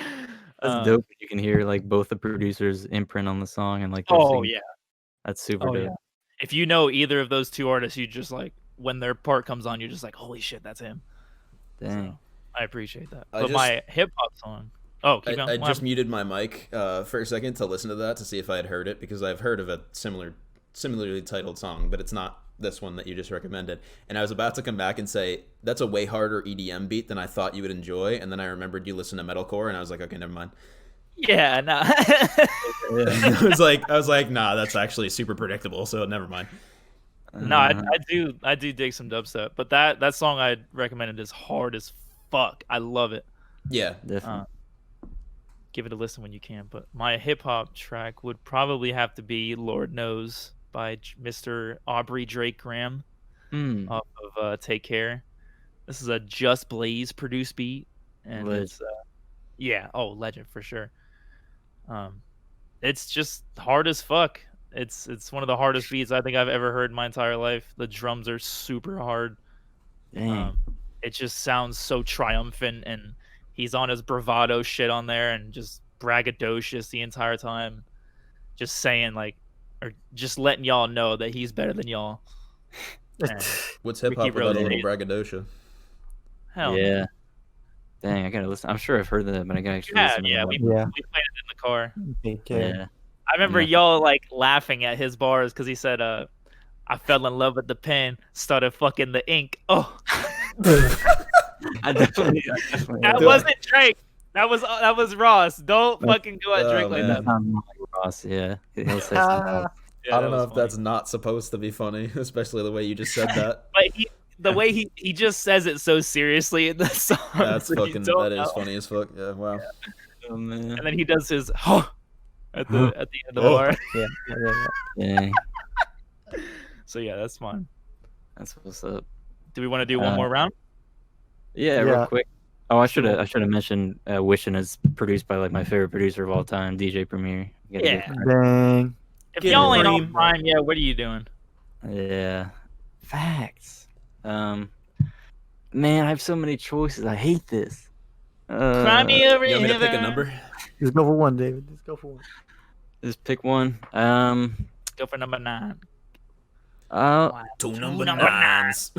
That's dope. You can hear like both the producers' imprint on the song and like their
Oh
singing.
yeah.
That's super
Oh
dope.
yeah. If you know either of those 2 artists, you just like when their part comes on, you're just like, holy shit, that's him.
Dang.
So, I appreciate that.
I
But
just-
my hip hop song. Oh, keep
I
going. What
just
happened?
muted my mic for a second to listen to that to see if I had heard it, because I've heard of a similarly titled song, but it's not this one that you just recommended. And I was about to come back and say that's a way harder EDM beat than I thought you would enjoy, and then I remembered you listen to metalcore, and I was like, okay, never mind.
Yeah, no.
I was like, nah, that's actually super predictable, so never mind.
No, I do dig some dubstep, but that song I recommended is hard as fuck. I love it.
Yeah,
Definitely.
give it a listen when you can. But my hip hop track would probably have to be "Lord Knows" by Mr. Aubrey Drake Graham off of Take Care. This is a Just Blaze produced beat, and it's legend for sure. It's just hard as fuck. It's one of the hardest beats I think I've ever heard in my entire life. The drums are super hard.
Dang.
It just sounds so triumphant, and he's on his bravado shit on there and just braggadocious the entire time, just saying or just letting y'all know that he's better than y'all. And
What's hip hop without a little braggadocio?
Hell
yeah.
no.
Dang, I gotta listen. I'm sure I've heard that, but I gotta actually listen.
We played it in the car.
Yeah.
I remember y'all like laughing at his bars because he said, "I fell in love with the pen, started fucking the ink." Oh,
I definitely
that wasn't Drake. That was Ross. Don't fucking go at Drake like that.
Ross, yeah. He'll say something.
I don't know if that's not supposed to be funny, especially the way you just said that.
But the way he just says it so seriously in the song.
That's fucking. That is funny as fuck. Yeah, wow.
Yeah. Oh, man. And then he does his at the end of the bar.
Yeah.
So yeah, that's fine.
That's what's up.
Do we want to do one more round?
Yeah, real quick. Oh, I should have mentioned "Wishing" is produced by like my favorite producer of all time, DJ Premier.
Yeah. Dang.
If y'all ain't on Prime yet, what are you doing?
Yeah. Facts. Man, I have so many choices. I hate this.
Cry me over
you want me to pick a number?
Just go for one, David. Just go for one.
Just pick one.
Go for number 9.
Two number 9s.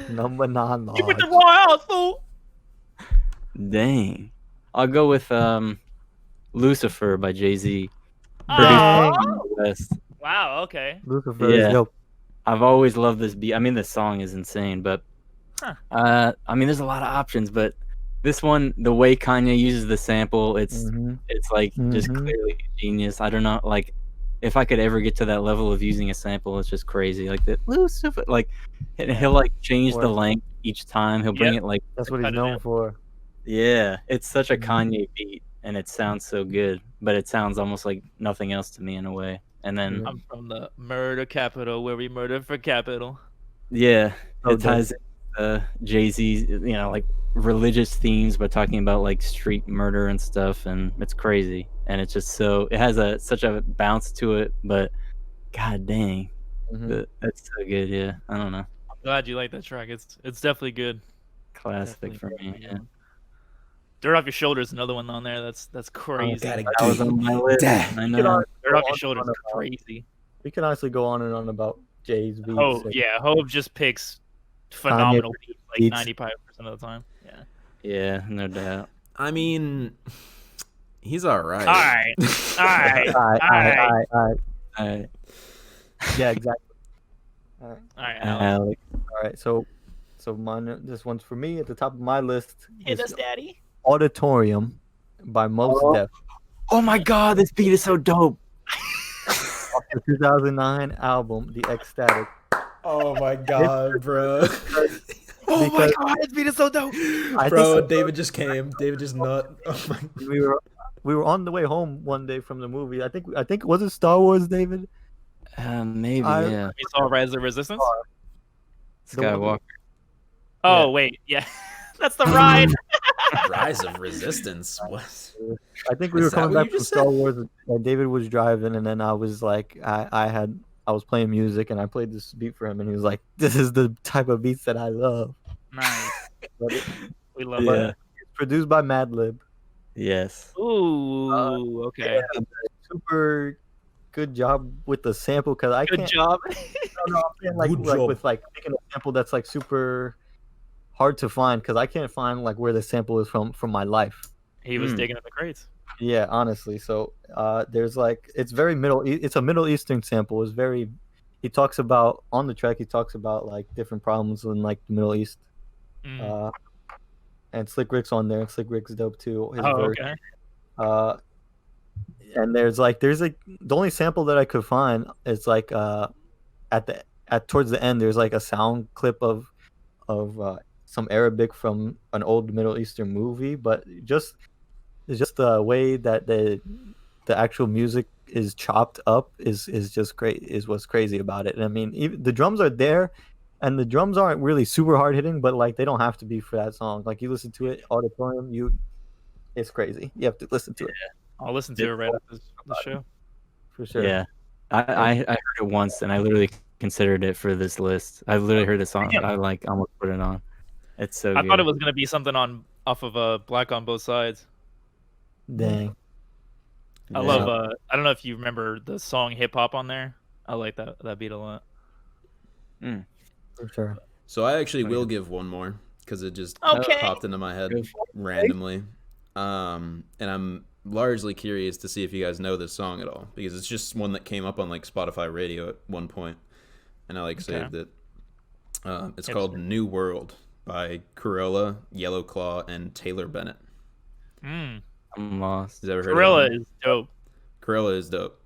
Number 9.
You went the wrong house, fool.
Dang. I'll go with Lucifer by Jay-Z. West.
Wow, okay.
Lucifer is dope.
I've always loved this beat. I mean, the song is insane, but I mean, there's a lot of options, but this one, the way Kanye uses the sample, it's like just clearly genius. I don't know, like if I could ever get to that level of using a sample, it's just crazy. Like that Lucifer, like he'll like change the length each time. He'll bring it like
that's what he's known for.
Yeah, it's such a Kanye beat, and it sounds so good, but it sounds almost like nothing else to me in a way. And then
I'm from the murder capital where we murder for capital.
Yeah, it ties Jay-Z's, like religious themes by talking about like street murder and stuff, and it's crazy. And it's just it has such a bounce to it, but god dang, that's so good. Yeah, I don't know.
I'm glad you like that track. It's definitely good.
Classic for me. Yeah.
Dirt Off Your Shoulders, another one on there. That's crazy.
That was on my list. I know.
Dirt Off Your Shoulders is crazy.
We can honestly go on and on about Jay's beats.
Oh yeah, Hope just picks phenomenal beats like 95% of the time. Yeah.
Yeah, no doubt.
I mean, he's all right.
All
right. Yeah, exactly.
All right, Alex.
All right, so this one's for me at the top of my list.
Hit us, Daddy.
Auditorium by Mos Def.
Oh my god, this beat is so dope.
Off the 2009 album, The Ecstatic.
Oh my god, bro.
Oh my god, this beat is so dope.
Bro, David just came. David just nut. Oh my
god. We were on the way home one day from the movie. I think was it Star Wars, David?
Maybe, yeah.
You saw Rise of Resistance?
Skywalker.
Oh, wait, yeah. That's the ride.
Rise of Resistance. What?
I think we were coming back from Star Wars, and David was driving, and then I was like, I was playing music, and I played this beat for him, and he was like, "This is the type of beats that I love."
Nice. We love
it. It's produced by Madlib.
Yes.
Ooh. Okay.
Yeah, super good job with the sample because I can't.
Good job.
No, I'm saying like with like picking a sample that's like super hard to find because I can't find like where the sample is from my life.
He was digging in the crates.
Yeah, honestly. So there's like it's very it's a Middle Eastern sample. It's very he talks about on the track. He talks about like different problems in like the Middle East. And Slick Rick's on there. Slick Rick's dope too. His verse.
Okay.
And there's the only sample that I could find is like towards the end there's like a sound clip of some Arabic from an old Middle Eastern movie, but just It's just the way that the actual music is chopped up is just great. Is what's crazy about it. And I mean, even the drums are there, and the drums aren't really super hard hitting, but like they don't have to be for that song. Like you listen to it, Auditorium, it's crazy. You have to listen to it
I'll listen to it right after the show.
for sure.
Yeah, I heard it once, and I literally considered it for this list. I literally heard the song.
Damn.
I like almost put it on. It's so.
I
good.
thought it was gonna be something off of Black on Both Sides.
Dang.
I love. I don't know if you remember the song Hip Hop on there. I like that beat a lot.
For sure.
So I actually will give one more because it just
Okay.
popped into my head randomly. And I'm largely curious to see if you guys know this song at all, because it's just one that came up on like Spotify radio at one point, and I like saved it. It's called New World by Corolla, Yellow Claw, and Taylor Bennett.
Mm.
I'm lost.
Has ever heard
Gorilla
of it?
is dope.
Corolla is dope.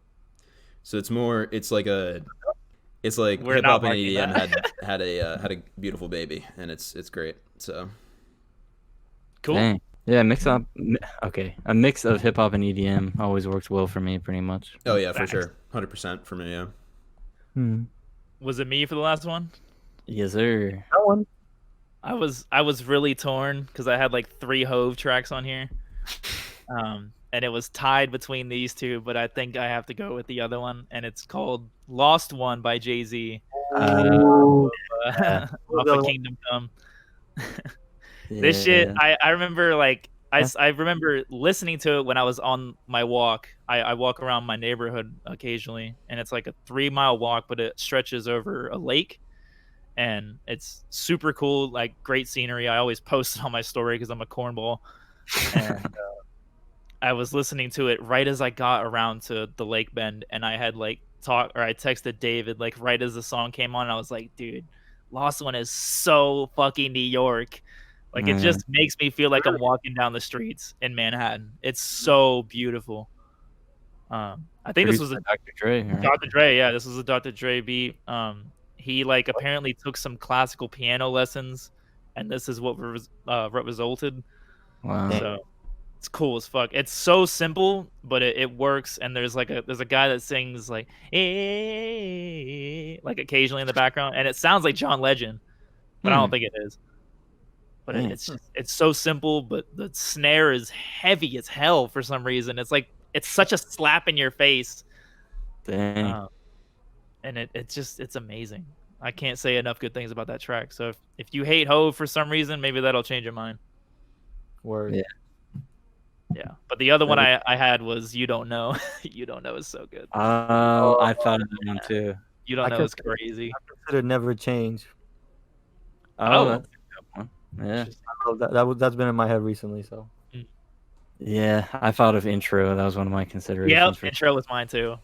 So it's like
We're
hip
not
hop and
marking
EDM
that.
had a beautiful baby, and it's great. So
Cool.
Dang. Yeah, a mix of hip hop and EDM always works well for me, pretty much.
oh yeah, for
Facts.
sure, 100% for me. Yeah.
Was it me for the last one?
Yes, sir.
That one.
I was really torn because I had like 3 Hove tracks on here, and it was tied between these two. But I think I have to go with the other one, and it's called "Lost One" by Jay-Z. Off of Kingdom Come. This shit, I remember like I remember listening to it when I was on my walk. I walk around my neighborhood occasionally, and it's like a 3-mile walk, but it stretches over a lake. And it's super cool, like great scenery. I always post it on my story because I'm a cornball. And I was listening to it right as I got around to the lake bend, and I had like I texted David like right as the song came on. And I was like, dude, Lost One is so fucking New York. Like it just makes me feel like I'm walking down the streets in Manhattan. It's so beautiful. I think this was a
Dr. Dre. Right?
Dr. Dre. Yeah, this was a Dr. Dre beat. He like apparently took some classical piano lessons, and this is what resulted.
Wow.
So it's cool as fuck. It's so simple, but it works. And there's a guy that sings like like occasionally in the background, and it sounds like John Legend, but I don't think it is. But it's so simple, but the snare is heavy as hell for some reason. It's like it's such a slap in your face.
Dang.
And it's amazing. I can't say enough good things about that track. So if you hate Hove for some reason, maybe that'll change your mind.
Word.
Yeah. But the other one I had was You Don't Know. You Don't Know is so good.
Oh, I thought of that one too.
You Don't Know is crazy.
I consider Never Change.
Oh, that's a good one. Yeah.
That's been in my head recently. So
Yeah, I thought of Intro. That was one of my considerations.
Yep, Intro was mine too.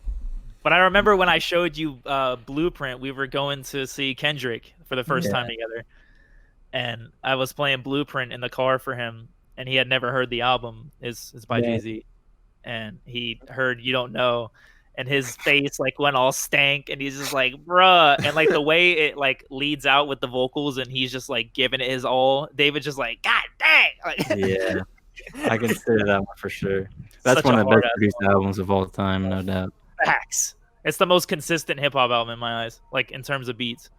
But I remember when I showed you Blueprint, we were going to see Kendrick for the first time together. And I was playing Blueprint in the car for him, and he had never heard the album. It's by Jay-Z. And he heard You Don't Know, and his face like went all stank, and he's just like, bruh. And like the way it like leads out with the vocals, and he's just like giving it his all. David's just like, God dang. Like,
Yeah. I consider that one for sure. That's
Such
one
a
of the best
hard-ass
produced albums of all time, no doubt.
Facts. It's the most consistent hip hop album in my eyes, like in terms of beats.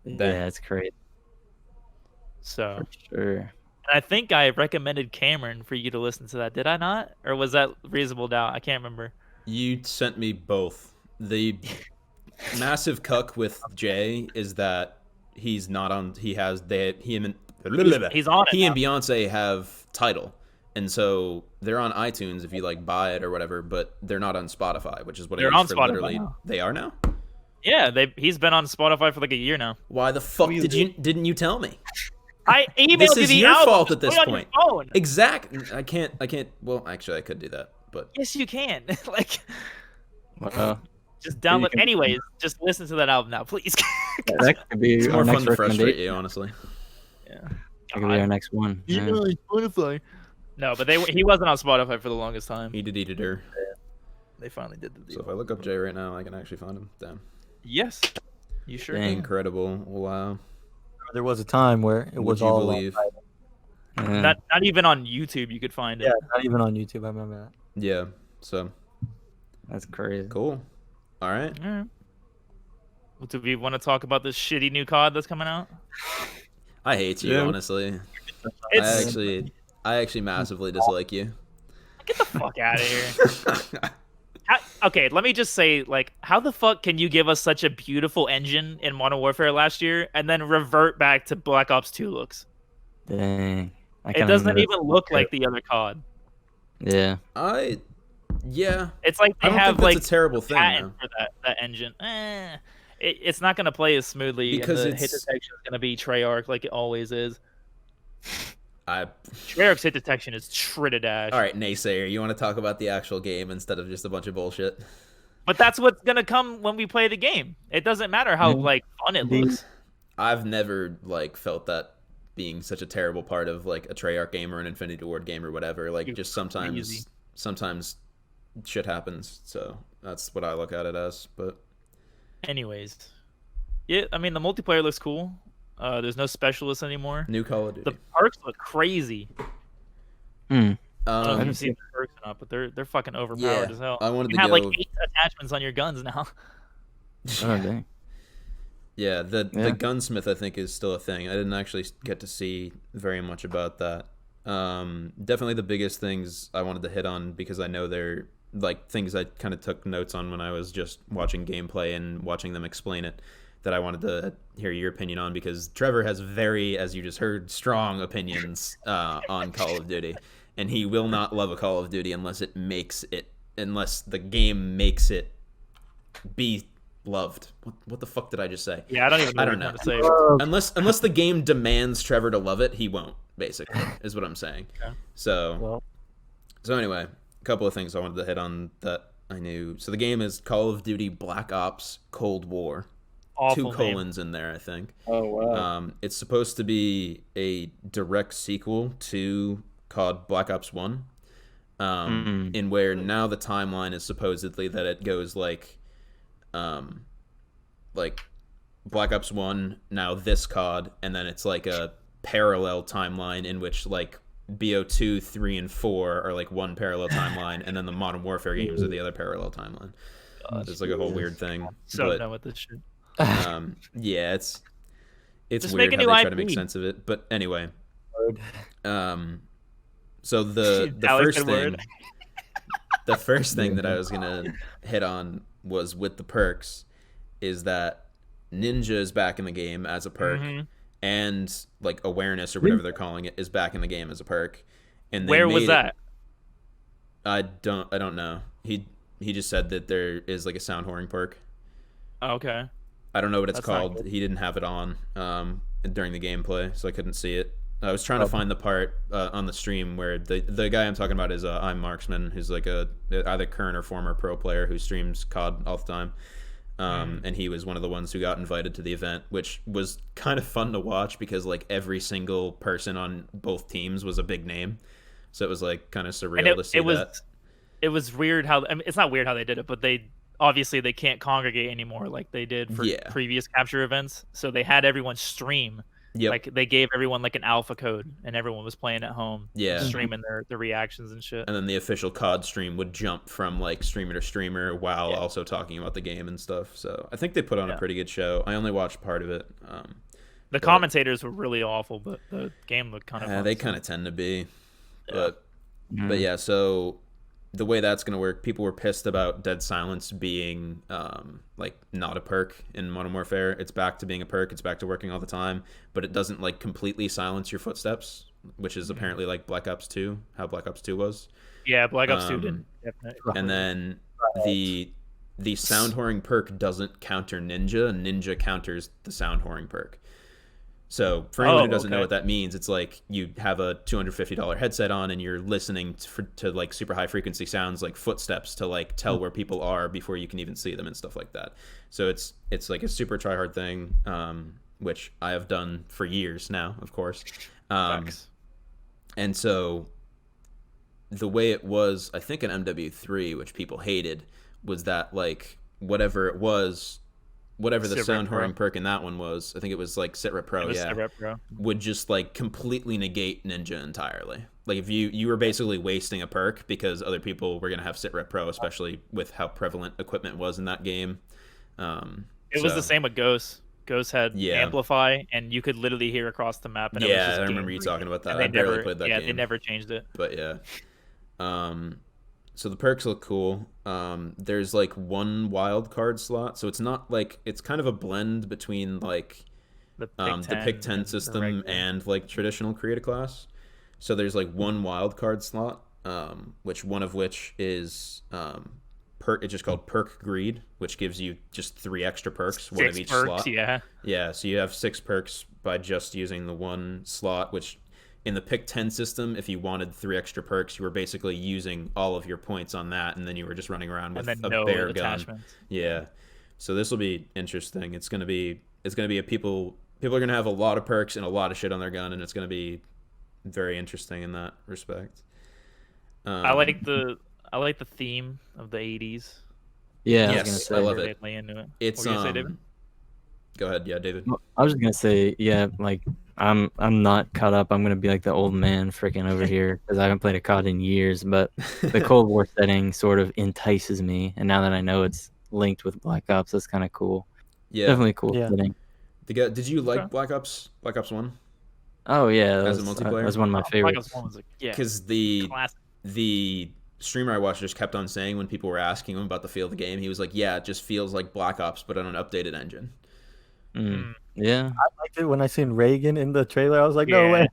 Yeah, it's great.
So
For sure.
and I think I recommended Cameron for you to listen to that. Did I not? Or was that Reasonable Doubt? I can't remember.
You sent me both. The massive cuck with Jay is that he's not on. He and
He's on it.
he
now.
and Beyonce have Tidal, and so they're on iTunes if you like buy it or whatever. But they're not on Spotify, which is what
They're
I use
on
for
Spotify
literally.
now.
They are now.
Yeah, he's been on Spotify for like a year now.
Why the fuck didn't you tell me?
I emailed
This
you
is
the
your
album.
fault
Just
at this
put it on your
point.
phone.
Exactly. I can't. Well, actually, I could do that, but
Yes, you can. Like,
Well,
just download.
can-
Anyways, just listen to that album now, please.
that could be
it's
our
more fun
next
to frustrate
recommendation.
you, honestly.
Yeah.
That could be our next one. Yeah.
Spotify. No, but he wasn't on Spotify for the longest time.
He did eat it her.
They finally did the deal.
So if I look up Jay right now, I can actually find him. Damn.
Yes. You sure?
Dang.
Incredible. Wow.
there was a time where it
Would
was
you
all
believe?
Not even on YouTube you could find it.
Yeah, not even on YouTube. I remember that.
Yeah. So
That's crazy.
cool. All right.
All right. Well, do we want to talk about this shitty new COD that's coming out?
I hate you, honestly. I actually massively dislike you.
Get the fuck out of here. Okay, let me just say, like, how the fuck can you give us such a beautiful engine in Modern Warfare last year and then revert back to Black Ops 2 looks?
Dang.
It doesn't even look like the other COD.
Yeah.
Yeah.
It's like they
I don't
have
think that's
like
a terrible thing,
patent
though.
for that engine. It's not going to play as smoothly
Because
and the hit detection is going to be Treyarch like it always is.
I
Treyarch's hit detection is Trinidash.
All right, naysayer, you want to talk about the actual game instead of just a bunch of bullshit?
But that's what's going to come when we play the game. It doesn't matter how like fun it looks.
I've never like felt that being such a terrible part of like a Treyarch game or an Infinity Ward game or whatever. Like just sometimes shit happens. So that's what I look at it as. But
anyways, yeah, I mean the multiplayer looks cool. There's no specialists anymore.
New Call of Duty.
The perks look crazy. I don't know if you've seen the perks or not, but they're fucking overpowered as hell.
I wanted
you
to
have
go...
like 8 attachments on your guns now.
Oh dang.
Yeah, the gunsmith I think is still a thing. I didn't actually get to see very much about that. Definitely the biggest things I wanted to hit on because I know they're like things I kind of took notes on when I was just watching gameplay and watching them explain it that I wanted to hear your opinion on because Trevor has very, as you just heard, strong opinions on Call of Duty. And he will not love a Call of Duty unless the game makes it be loved. What the fuck did I just say?
Yeah, I don't even know what to say.
Unless the game demands Trevor to love it, he won't, basically, is what I'm saying. Okay. So anyway, a couple of things I wanted to hit on that I knew. So the game is Call of Duty Black Ops Cold War.
Awful
2 colons in there, I think.
Oh, wow.
It's supposed to be a direct sequel to COD Black Ops 1, in where now the timeline is supposedly that it goes like Black Ops 1, now this COD, and then it's like a parallel timeline in which like BO2, 3, and 4 are like one parallel timeline, and then the Modern Warfare games are the other parallel timeline. It's like a whole weird thing.
So done with this shit.
Yeah, it's
just
weird how they try to make
IP.
sense of it. But anyway, so the first thing that I was gonna hit on was with the perks is that Ninja is back in the game as a perk, and like awareness or whatever they're calling it is back in the game as a perk. And
where was that?
I don't know. He just said that there is like a sound whoring perk.
Oh, okay.
I don't know what it's called. He didn't have it on during the gameplay, so I couldn't see it. I was trying to find the part on the stream where the guy I'm talking about is I'm Marksman, who's like a either current or former pro player who streams COD all the time. And he was one of the ones who got invited to the event, which was kind of fun to watch because like every single person on both teams was a big name. So it was like kind of surreal to see that.
It was weird how it's not weird how they did it, but they can't congregate anymore like they did for previous capture events. So they had everyone stream. Yep. Like they gave everyone like an alpha code, and everyone was playing at home, streaming their reactions and shit.
And then the official COD stream would jump from like streamer to streamer while also talking about the game and stuff. So I think they put on a pretty good show. I only watched part of it.
The commentators were really awful, but the game looked kind of fun.
They kind of tend to be, but yeah. So the way that's going to work, people were pissed about Dead Silence being like not a perk in Modern Warfare. It's back to being a perk. It's back to working all the time, but it doesn't like completely silence your footsteps, which is apparently like Black Ops 2, how Black Ops 2 was.
Yeah, Black Ops 2 didn't. Definitely.
And then the sound whoring perk doesn't counter Ninja. Ninja counters the sound whoring perk. So for anyone who doesn't know what that means, it's like you have a $250 headset on and you're listening to like super high frequency sounds like footsteps to like tell where people are before you can even see them and stuff like that. So it's like a super try hard thing, which I have done for years now, of course. And so the way it was, I think in MW3, which people hated, was that like whatever it was whatever the
Sit
sound
Rep Pro.
whoring perk in that one was. I think it was like Sit Rep Pro.
It was
Yeah,
Sit Rep Pro.
would just like completely negate Ninja entirely. Like if you were basically wasting a perk because other people were gonna have Sit Rep Pro, especially with how prevalent equipment was in that game.
It was the same with Ghost. Ghost had
Yeah.
Amplify, and you could literally hear across the map. And it was
Yeah,
just
I remember you
game-breaking.
talking about that.
And they
I barely
never,
played that
yeah,
game.
they never changed it.
But yeah. So the perks look cool. There's like one wild card slot, so it's not like it's kind of a blend between like
The
the pick 10
and the
system
regular.
and like traditional create a class. So there's like one wild card slot, which one of which is it's just called perk greed, which gives you just 3 extra perks, one of
6
each
perks,
slot.
yeah.
Yeah, so you have 6 perks by just using the one slot, which in the pick 10 system, if you wanted 3 extra perks, you were basically using all of your points on that, and then you were just running around with
And then
a
no
bare gun.
attachments.
Yeah. So this will be interesting. It's gonna be a people are gonna have a lot of perks and a lot of shit on their gun, and it's gonna be very interesting in that respect.
I like the theme of the 80s.
Yeah,
Yes,
I was gonna say.
I love
They
it.
lay into it.
It's
What were you gonna say, David?
Go ahead, yeah, David.
I was just gonna say, yeah, like I'm not caught up. I'm gonna be like the old man freaking over here because I haven't played a COD in years. But the Cold War setting sort of entices me, and now that I know it's linked with Black Ops, that's kind of cool.
Yeah.
Definitely cool
Yeah.
setting.
Did you like
Okay.
Black Ops 1?
Oh yeah,
As a
that
multiplayer?
was one of my
Black
favorites.
Ops 1 was yeah,
Because the
classic.
streamer I watched just kept on saying when people were asking him about the feel of the game, he was like, "Yeah, it just feels like Black Ops, but on an updated engine."
Yeah.
I liked it when I seen Reagan in the trailer. I was like, no
Yeah.
way.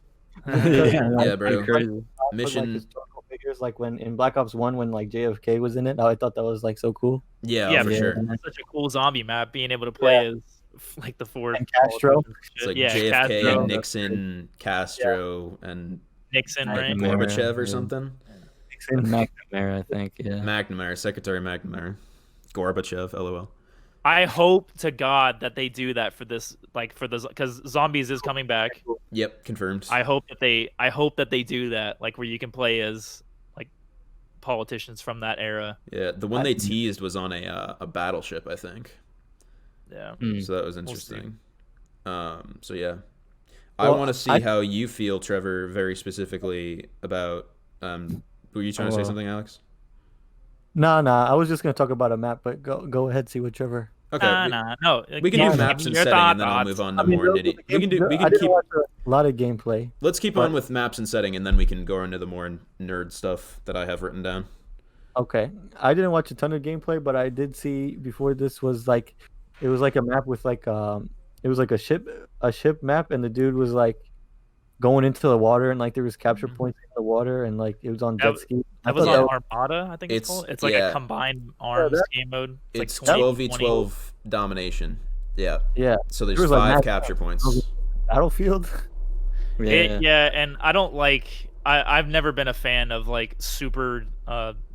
Yeah, bro.
Like,
Crazy.
like
Mission.
historical figures, like when in Black Ops 1, when like JFK was in it. I thought that was like so cool.
Yeah,
Yeah,
for
yeah.
sure.
It's such a cool zombie map, being able to play as like the 4
And Castro.
It's like
yeah,
JFK,
Castro,
Nixon, Castro, and
Nixon, right?
McNamara.
Gorbachev or
Yeah.
something.
McNamara, I think. Yeah.
McNamara, Secretary McNamara. Gorbachev, LOL.
I hope to God that they do that for this, like for this, because Zombies is coming back.
Yep, confirmed.
I hope that they do that, like where you can play as like politicians from that era.
Yeah, the one they teased was on a battleship, I think.
Yeah.
So that was
see.
interesting. So yeah, I
Well,
want to see how you feel, Trevor, very specifically about. Were you trying to say
well,
something, Alex?
Nah. I was just gonna talk about a map, but go ahead, see what Trevor.
Okay,
No.
we can do maps and setting, and then I'll move on to more nitty. We can
I didn't
keep.
watch a lot of gameplay.
Let's keep
but-
on with maps and setting, and then we can go into the more nerd stuff that I have written down.
Okay, I didn't watch a ton of gameplay, but I did see before this was like, it was like a map with like it was like a ship map, and the dude was like going into the water, and like there was capture points in the water, and like it was on jet ski.
That was
thought
on
that
Armada, I think it's
It's-
called. It's like
yeah.
a combined arms game mode.
It's
like
12v12 domination. Yeah.
Yeah,
So there's
There was, like,
5
maps-
capture points.
Battlefield.
Yeah.
And I don't like. I've never been a fan of like super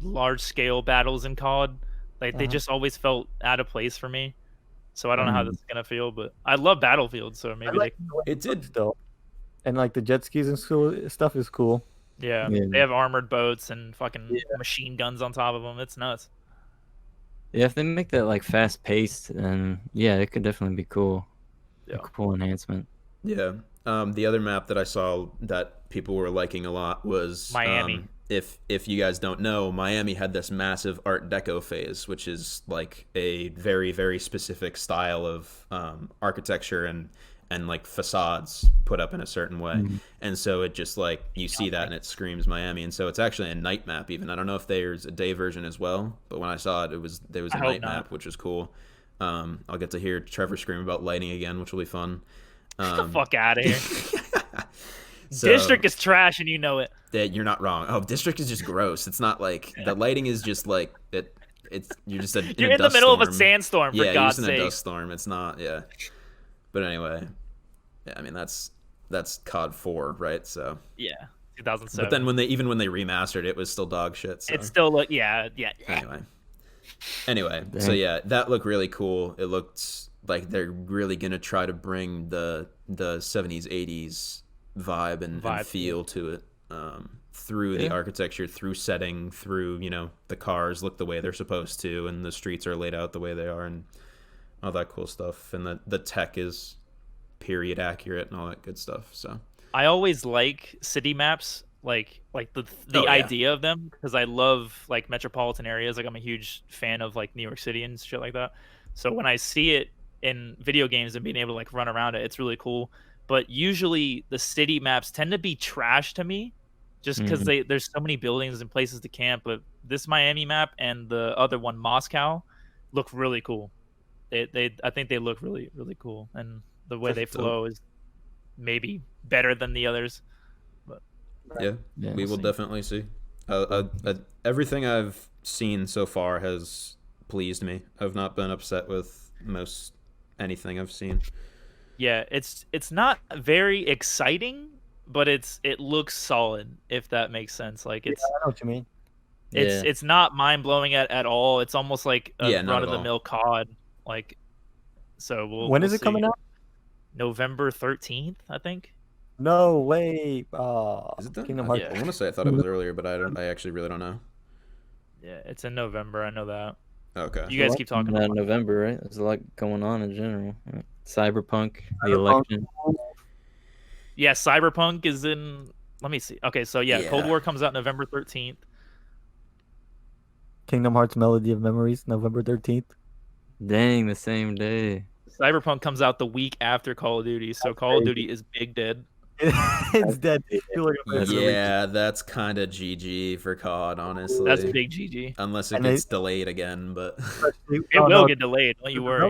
large scale battles in COD. Like they just always felt out of place for me. So I don't know how this is gonna feel, but I love Battlefield, so
I
maybe
like
they.
the way
It did.
still, and like the jet skis and stuff is cool.
Yeah,
Yeah.
they have armored boats and fucking
Yeah.
machine guns on top of them. It's nuts.
Yeah, if they make that like fast paced, then yeah, it could definitely be cool.
Yeah.
A cool enhancement.
Yeah. The other map that I saw that people were liking a lot was
Miami.
If you guys don't know, Miami had this massive Art Deco phase, which is like a very, very specific style of architecture and like facades put up in a certain way. And so it just like you see that and it screams Miami. And so it's actually a night map even. I don't know if there's a day version as well, but when I saw it, there was a
I hope
night
not.
map, which was cool. I'll get to hear Trevor scream about lighting again, which will be fun.
Get the fuck out of here.
So-
District is trash, and you know it.
that you're not wrong. Oh, District is just gross. It's not like the lighting is just like it. It's you're just
You're in the middle of a sandstorm, for
Yeah, you're
God's
just in a
sake.
dust storm. It's not. Yeah. But anyway, yeah. I mean that's COD 4, right? So.
Yeah, 2007.
But then when they remastered it, was still dog shit. So.
it still look yeah.
Anyway, so yeah, that looked really cool. It looked like they're really gonna try to bring the 70s 80s vibe and feel to it through the architecture, through setting, through the cars look the way they're supposed to, and the streets are laid out the way they are, and all that cool stuff, and the tech is period accurate and all that good stuff. So
I always like city maps, like the
Oh, yeah.
idea of them, because I love like metropolitan areas. Like I'm a huge fan of like New York City and shit like that. So when I see it in video games and being able to like run around it, it's really cool. But usually the city maps tend to be trash to me, just because there's so many buildings and places to camp. But this Miami map and the other one, Moscow, look really cool. I think they look really really cool, and the way they
That's dope.
flow is maybe better than the others. But
yeah,
Yeah,
we
we'll
will
see.
definitely see. Everything I've seen so far has pleased me. I've not been upset with most anything I've seen.
Yeah, it's not very exciting, but it looks solid, if that makes sense. Like
I know what you mean.
Yeah.
it's not mind blowing at all. It's almost like a
Yeah, not
run
at
of the
all.
mill COD. Like, so
When
we'll
is it
see.
coming out?
November 13th, I think.
No way.
Is it then?
Kingdom
I
Hearts.
Yeah.
want to say I thought it was earlier, but I actually really don't know.
Yeah, it's in November. I know that.
Okay.
You guys keep talking about it.
November, right? There's a lot going on in general. Cyberpunk, the
Cyberpunk.
election.
Yeah, Cyberpunk is in. Let me see. Okay, so yeah, Cold
Yeah.
War comes out November 13th.
Kingdom Hearts Melody of Memories, November 13th.
Dang, the same day.
Cyberpunk comes out the week after Call of Duty, so
That's
Call of
crazy.
Duty is big dead.
It's dead. People are gonna play it for the week.
Yeah, that's kind of GG for COD, honestly.
That's big GG.
Unless it
And
gets delayed again, but
It
Oh,
will
no,
get delayed. Don't you
the
worry.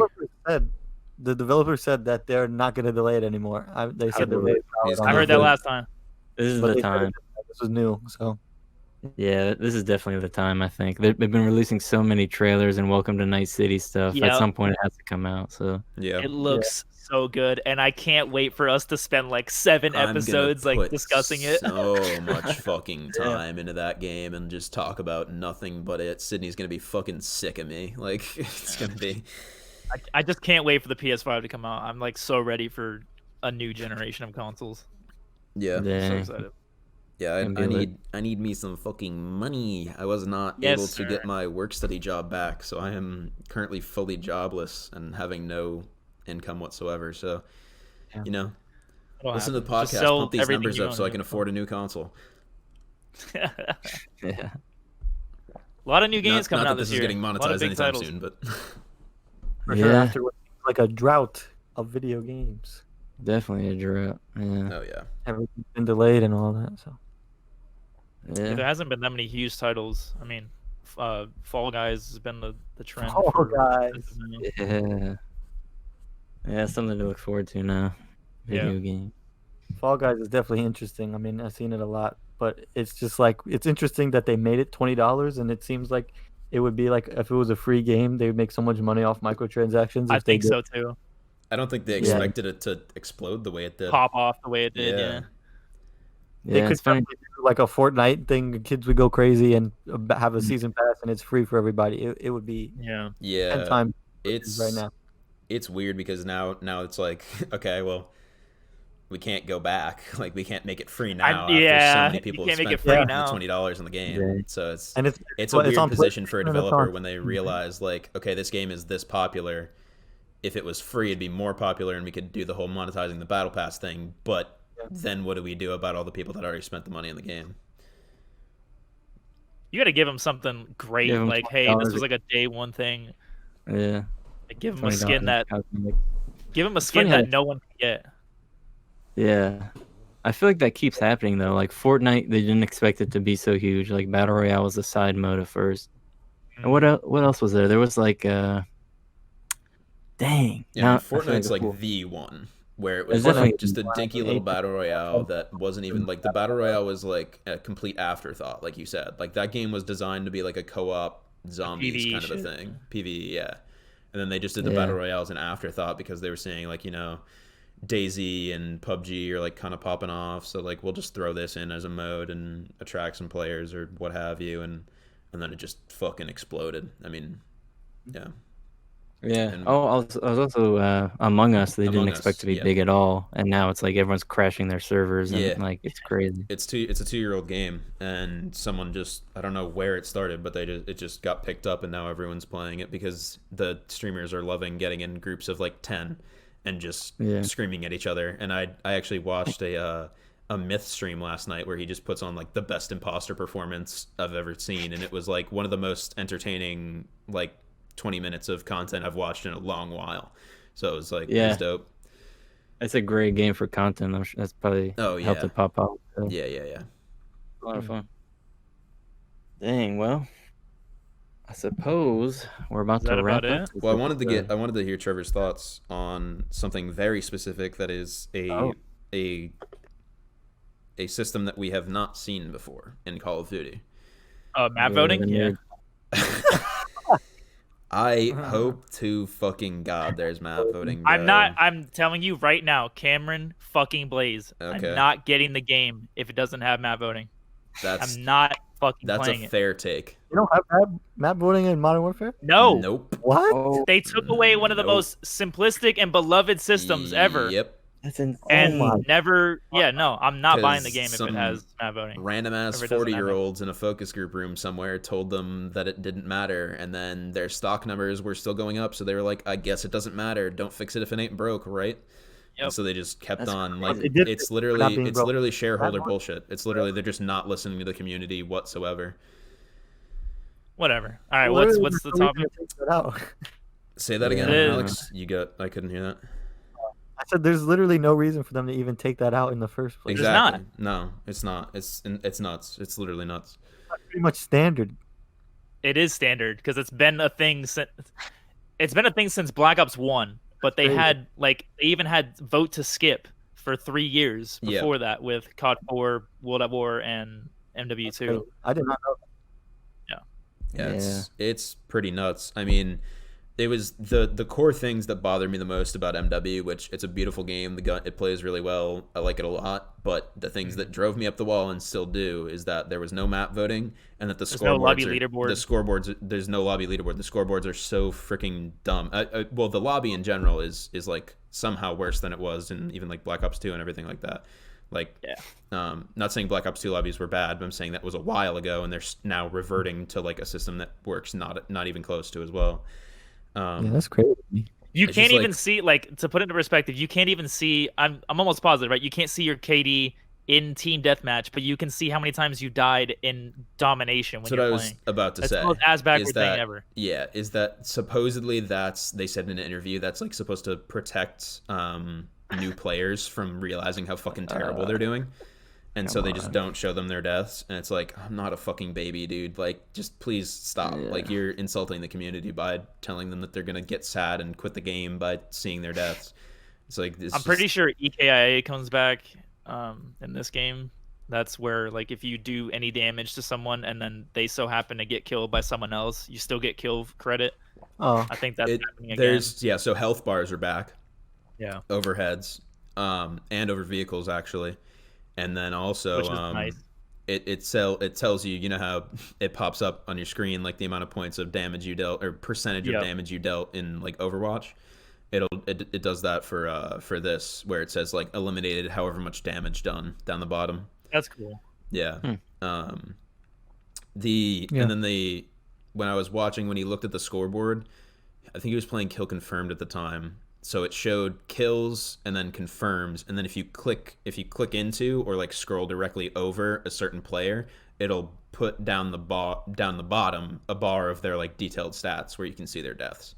developer said that they're not going to delay it anymore. They said
believe
they
it.
He's
I heard that last time.
This is
but
the
they said
time.
this was new. So
Yeah, this is definitely the time, I think. They've been releasing so many trailers and Welcome to Night City stuff.
Yep.
At some point, it has to come out. So
yeah.
It looks so good, and I can't wait for us to spend like 7
I'm gonna
episodes like
put
discussing it.
so much fucking time into that game and just talk about nothing but it. Sydney's gonna be fucking sick of me. Like it's gonna be.
I just can't wait for the PS5 to come out. I'm like so ready for a new generation of consoles.
Yeah.
So
dang.
excited.
Yeah,
Can be lit.
I need me some fucking money. I was not
Yes,
able to
sir.
get my work study job back, so I am currently fully jobless and having no income whatsoever. So,
Yeah.
you know,
It'll
listen to
happen.
the
Just
podcast,
sell
pump these
everything
numbers
you
up
own
so I
and
can
get
afford a new console.
Yeah.
A lot of new games
Not
coming
that
out
this
this
is
year.
getting
A lot of
monetized
big
anytime
titles.
soon, but
for sure,
Yeah.
after what seems like a drought of video games,
Definitely a drought. Yeah.
oh yeah.
everything's been delayed and all that. So
There
Yeah.
hasn't been that many huge titles. I mean, Fall Guys has been the trend.
Fall
for
Guys.
Yeah. Yeah, something to look forward to now. Video game.
Fall Guys is definitely interesting. I mean, I've seen it a lot, but it's just like it's interesting that they made it $20, and it seems like it would be like if it was a free game, they would make so much money off microtransactions.
I
If they
think
did.
so too.
I don't think they
Yeah.
expected it to explode the way it did.
Pop off the way it did.
Yeah.
Yeah.
They
Yeah,
could
it's funny.
definitely do like a Fortnite thing. The kids would go crazy and have a season pass, and it's free for everybody. It would be
Yeah.
10
Yeah.
times
It's
right now.
It's weird because now it's like, okay, well, we can't go back. Like we can't make it free now after so
yeah,
many
you
people
can't
have
make it
spent
free
the
now.
$20 on the game.
Yeah.
So it's
And it's
a
well, it's
weird
on
position for a
PlayStation and it's
developer
on-
when they realize like, okay, this game is this popular. If it was free, it'd be more popular, and we could do the whole monetizing the battle pass thing. But then what do we do about all the people that already spent the money in the game?
You got to give them something great.
Give 'em
Like, hey, this
$20.
was like a day one thing.
Yeah.
Like, give them a skin
$20
that
cosmetic.
give them a
funny
skin
how-
that no one can get.
Yeah. I feel like that keeps happening though. Like Fortnite, they didn't expect it to be so huge. Like Battle Royale was a side mode at first. And what else was there? There was like dang.
Yeah,
now,
I
I
mean,
feel
Fortnite's
a
like
fool.
the one where it
It's
was like
definitely-
just a dinky little battle royale that wasn't even like the battle royale was like a complete afterthought, like you said. Like that game was designed to be like a co-op zombies
PvE
kind of a
shit.
thing, PvE, yeah. And then they just did the
Yeah.
battle royale as an afterthought because they were saying like, DayZ and PUBG are like kind of popping off, so like we'll just throw this in as a mode and attract some players or what have you, and then it just fucking exploded. I mean, yeah.
Yeah.
And
Oh, I was also Among Us. They
Among
didn't expect
Us,
to be
yeah.
big at all, and now it's like everyone's crashing their servers, and
Yeah.
like it's crazy.
It's a 2-year-old game, and someone just, I don't know where it started, but it just got picked up, and now everyone's playing it because the streamers are loving getting in groups of like 10 and just
Yeah.
screaming at each other. And I actually watched a Myth stream last night where he just puts on like the best imposter performance I've ever seen, and it was like one of the most entertaining like 20 minutes of content I've watched in a long while. So it was like, it was dope.
It's a great game for content. That's probably helped it pop out. So.
Yeah.
A lot of fun. Dang, well, I suppose we're about to wrap up.
Well, I wanted to hear Trevor's thoughts on something very specific that is a system that we have not seen before in Call of Duty.
Map voting? Yeah.
I hope to fucking God there's map voting. Bro.
I'm telling you right now, Cameron fucking Blaze.
Okay.
I'm not getting the game if it doesn't have map voting. I'm not fucking playing it.
That's a fair take.
You don't have map voting in Modern Warfare?
No.
Nope.
What?
Oh,
They took away one of the most simplistic and beloved systems ever.
Yep.
That's insane.
And never, I'm not buying the game if it has map voting.
Random ass 40-year-olds in a focus group room somewhere told them that it didn't matter, and then their stock numbers were still going up, so they were like, I guess it doesn't matter. Don't fix it if it ain't broke, right?
Yep.
And so they just kept on like
It
it's literally shareholder bullshit. It's literally they're just not listening to the community whatsoever.
Whatever. All right, what's the topic?
Say that again, Alex. I couldn't hear that.
I said there's literally no reason for them to even take that out in the first place.
Exactly. No, it's not. It's nuts. It's literally nuts.
That's pretty much standard.
It is standard because it's been a thing since Black Ops 1, but they even had vote to skip for 3 years before that with COD 4, World at War, and MW2.
I did not know that.
Yeah, it's pretty nuts. I mean, it was the core things that bother me the most about MW, which it's a beautiful game. It plays really well. I like it a lot. But the things that drove me up the wall and still do is that there was no map voting, and that there's no lobby leaderboard. The scoreboards, there's no lobby leaderboard. The scoreboards are so freaking dumb. Well, the lobby in general is like somehow worse than it was in even like Black Ops 2 and everything like that. Not saying Black Ops 2 lobbies were bad, but I'm saying that was a while ago, and they're now reverting to like a system that works not even close to as well.
That's crazy.
You can't even see, like, to put it into perspective, you can't even see. I'm almost positive, right? You can't see your KD in team deathmatch, but you can see how many times you died in domination when you're playing. That's what I was
about to say.
That's the most ass backward thing ever.
Yeah, is that supposedly they said in an interview that's like supposed to protect new players from realizing how fucking terrible they're doing. And so they just don't show them their deaths. And it's like, I'm not a fucking baby, dude. Like, just please stop. Yeah. Like, you're insulting the community by telling them that they're going to get sad and quit the game by seeing their deaths. It's like,
I'm pretty sure EKIA comes back in this game. That's where, like, if you do any damage to someone and then they so happen to get killed by someone else, you still get kill credit.
Oh,
I think that's happening again.
So health bars are back.
Yeah.
Overheads and over vehicles, actually. And then also,
nice.
it tells you, you know how it pops up on your screen, like the amount of points of damage you dealt or percentage of damage you dealt in like Overwatch. It does that for this, where it says like eliminated however much damage done down the bottom.
That's cool.
Yeah. And then when I was watching, when he looked at the scoreboard, I think he was playing Kill Confirmed at the time. So it showed kills and then confirms, and then if you click into or like scroll directly over a certain player, it'll put down the bottom a bar of their like detailed stats where you can see their deaths.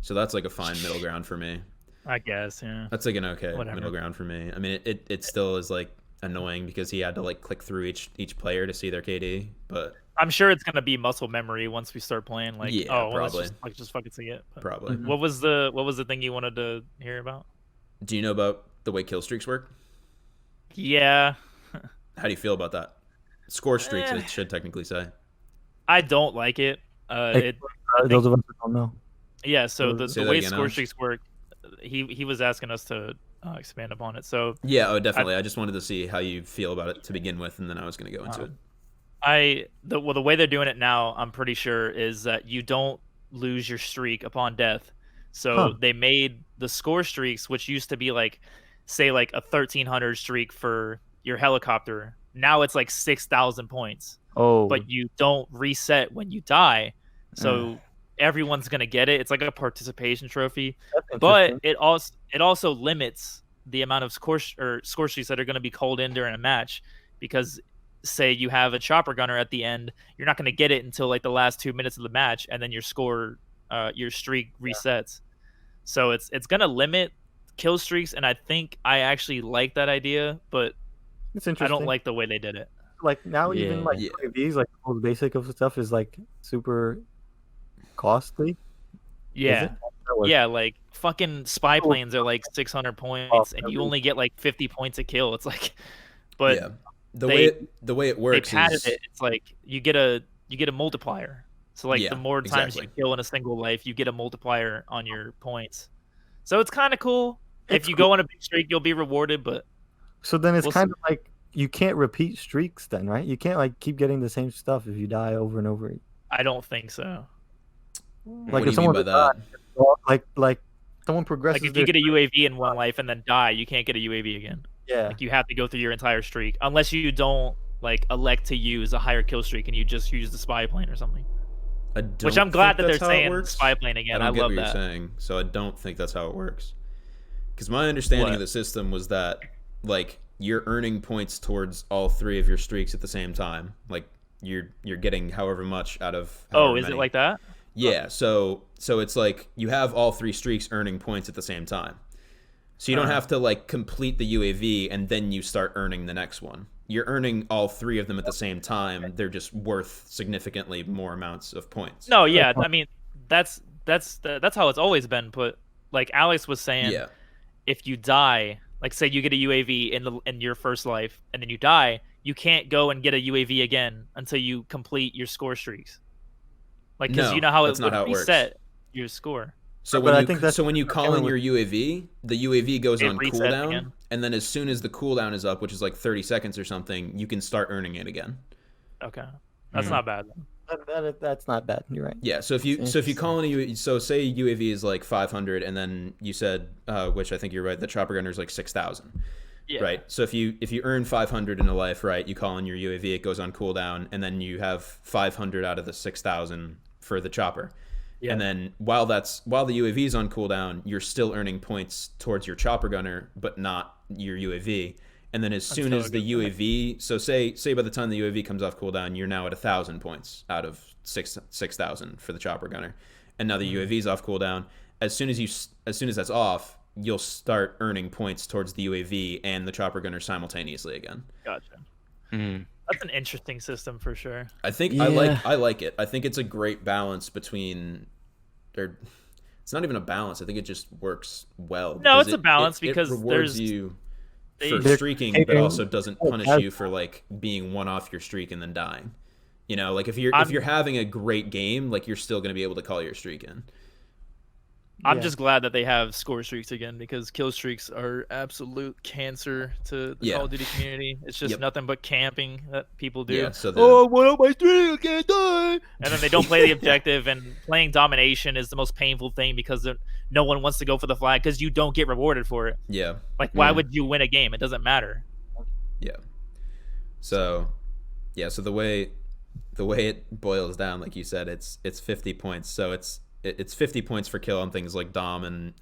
So that's like a fine middle ground for me.
I guess, yeah.
That's like an okay middle ground for me. I mean, it still is like annoying because he had to like click through each player to see their KD, but
I'm sure it's gonna be muscle memory once we start playing. Like,
probably.
Let's just fucking see it. But
probably.
What was the thing you wanted to hear about?
Do you know about the way kill streaks work?
Yeah.
How do you feel about that? Score streaks, it should technically say.
I don't like it.
Those of us that don't know.
Yeah. So the way score streaks work, he was asking us to expand upon it. So
yeah, definitely. I just wanted to see how you feel about it to begin with, and then I was going to go into it.
The way they're doing it now, I'm pretty sure, is that you don't lose your streak upon death. So they made the score streaks, which used to be like, say, like a 1,300 streak for your helicopter. Now it's like 6,000 points.
Oh,
But you don't reset when you die, so everyone's gonna get it. It's like a participation trophy,
that's
but
interesting.
it also limits the amount of score sheets that are going to be called in during a match, because say you have a chopper gunner at the end, you're not going to get it until like the last 2 minutes of the match, and then your streak resets. So it's going to limit kill streaks, and I think I actually like that idea, but
It's
I
interesting.
don't like the way they did it.
Like now, even like
Yeah.
UAVs, like all the basic of stuff is like super costly.
Yeah. Yeah, like fucking spy planes are like 600 points, and you only get like 50 points a kill. It's like, but
yeah, the way it
they
works
padded
is
it. It's like you get a multiplier. So like
Yeah,
the more times
exactly.
you kill in a single life, you get a multiplier on your points. So it's kind of cool.
It's
If you
cool.
go on a big streak, you'll be rewarded. But
So then it's
we'll
kind of like you can't repeat streaks, then, right? You can't like keep getting the same stuff if you die over and over.
I don't think so.
Like
what
if
do you mean
someone
by that?
like someone progresses.
Like if you get a UAV in one life and then die, you can't get a UAV again.
Yeah.
Like you have to go through your entire streak, unless you don't like elect to use a higher kill streak and you just use the spy plane or something. Which I'm glad that they're saying spy plane again.
I don't get
love
what
that.
you're saying, so I don't think that's how it works. Because my understanding of the system was that like you're earning points towards all three of your streaks at the same time. Like you're getting however much out of.
Oh, is it like that?
Yeah. So it's like you have all three streaks earning points at the same time. So you don't have to like complete the UAV and then you start earning the next one. You're earning all three of them at the same time. They're just worth significantly more amounts of points.
No, yeah. I mean, that's how it's always been put. Like Alex was saying,
Yeah.
if you die, like say you get a UAV in your first life and then you die, you can't go and get a UAV again until you complete your score streaks. Like because
No,
you know how
that's
it
not
would
how it works.
reset your score.
So
But I
when
think
you
that's
so when you call in
with-
your UAV, the UAV goes
It
on
resets
cooldown,
again.
and then as soon as the cooldown is up, which is like 30 seconds or something, you can start earning it again.
Okay, that's not bad.
That's not bad. You're right.
Yeah. So if you call in a UAV, so say UAV is like 500, and then you said, which I think you're right, the chopper gunner is like 6,000.
Yeah.
Right. So if you earn 500 in a life, right, you call in your UAV, it goes on cooldown, and then you have 500 out of the 6,000 for the chopper.
Yeah.
And then while the UAV is on cooldown, you're still earning points towards your chopper gunner, but not your UAV. And then as soon as the UAV, so say by the time the UAV comes off cooldown, you're now at 1,000 points out of 6,000 for the chopper gunner. And now the UAV is off cooldown. As soon as that's off, you'll start earning points towards the UAV and the chopper gunner simultaneously again.
Gotcha. That's an interesting system for sure.
I think
Yeah.
I like it. I think it's a great balance between, or it's not even a balance. I think it just works well.
No,
because
it's a balance because
it rewards
there's
you for
They're
streaking, but
taking-
also doesn't punish you for like being one off your streak and then dying. You know, like if you're having a great game, like you're still going to be able to call your streak in.
I'm just glad that they have score streaks again, because kill streaks are absolute cancer to the Call of Duty community. It's just nothing but camping that people do.
Yeah, so
I went up my streak, I can't die. And then they don't play the objective, and playing domination is the most painful thing because no one wants to go for the flag because you don't get rewarded for it.
Yeah.
Like, why would you win a game? It doesn't matter.
Yeah. So, so the way it boils down, like you said, it's 50 points. So it's 50 points for kill on things like Dom and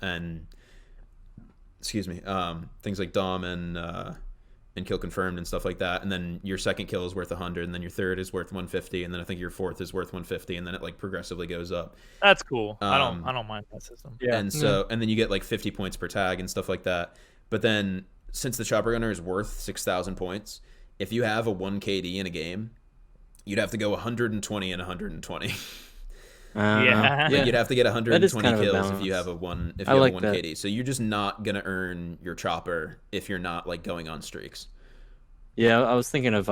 things like Dom and kill confirmed and stuff like that. And then your second kill is worth 100, and then your third is worth 150, and then I think your fourth is worth 150, and then it like progressively goes up.
That's cool. I don't mind that system.
Yeah.
And so and then you get like 50 points per tag and stuff like that. But then since the chopper gunner is worth 6,000 points, if you have a 1 KD in a game, you'd have to go 120 and 120.
Yeah.
Like you'd have to get 120
kind of a
kills if you
balance.
have a one
I like
1
that.
KD. So you're just not gonna earn your chopper if you're not like going on streaks.
Yeah, I was thinking of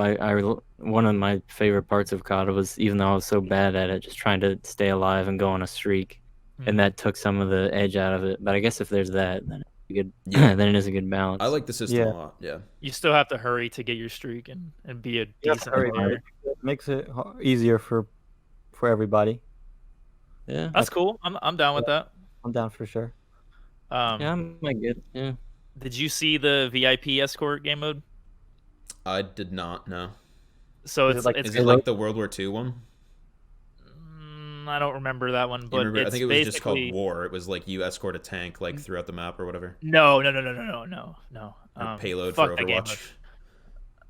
one of my favorite parts of COD was, even though I was so bad at it, just trying to stay alive and go on a streak, and that took some of the edge out of it. But I guess if there's that, then it's good.
Yeah.
Then it is a good balance.
I like the system
Yeah.
a lot. Yeah.
You still have to hurry to get your streak and be a decent
Hurry,
player.
it makes it easier for everybody.
Yeah,
That's cool. I'm down with that.
I'm down for sure.
Yeah, I might get. Yeah.
Did you see the VIP escort game mode?
I did not know.
So
Is it like
it's
Is it like the World War II one?
I don't remember that one,
You
but
remember? I
it's
think it was just called
basically
War. It was like you escort a tank like throughout the map or whatever.
no.
Or payload
fuck
for
that game
Overwatch.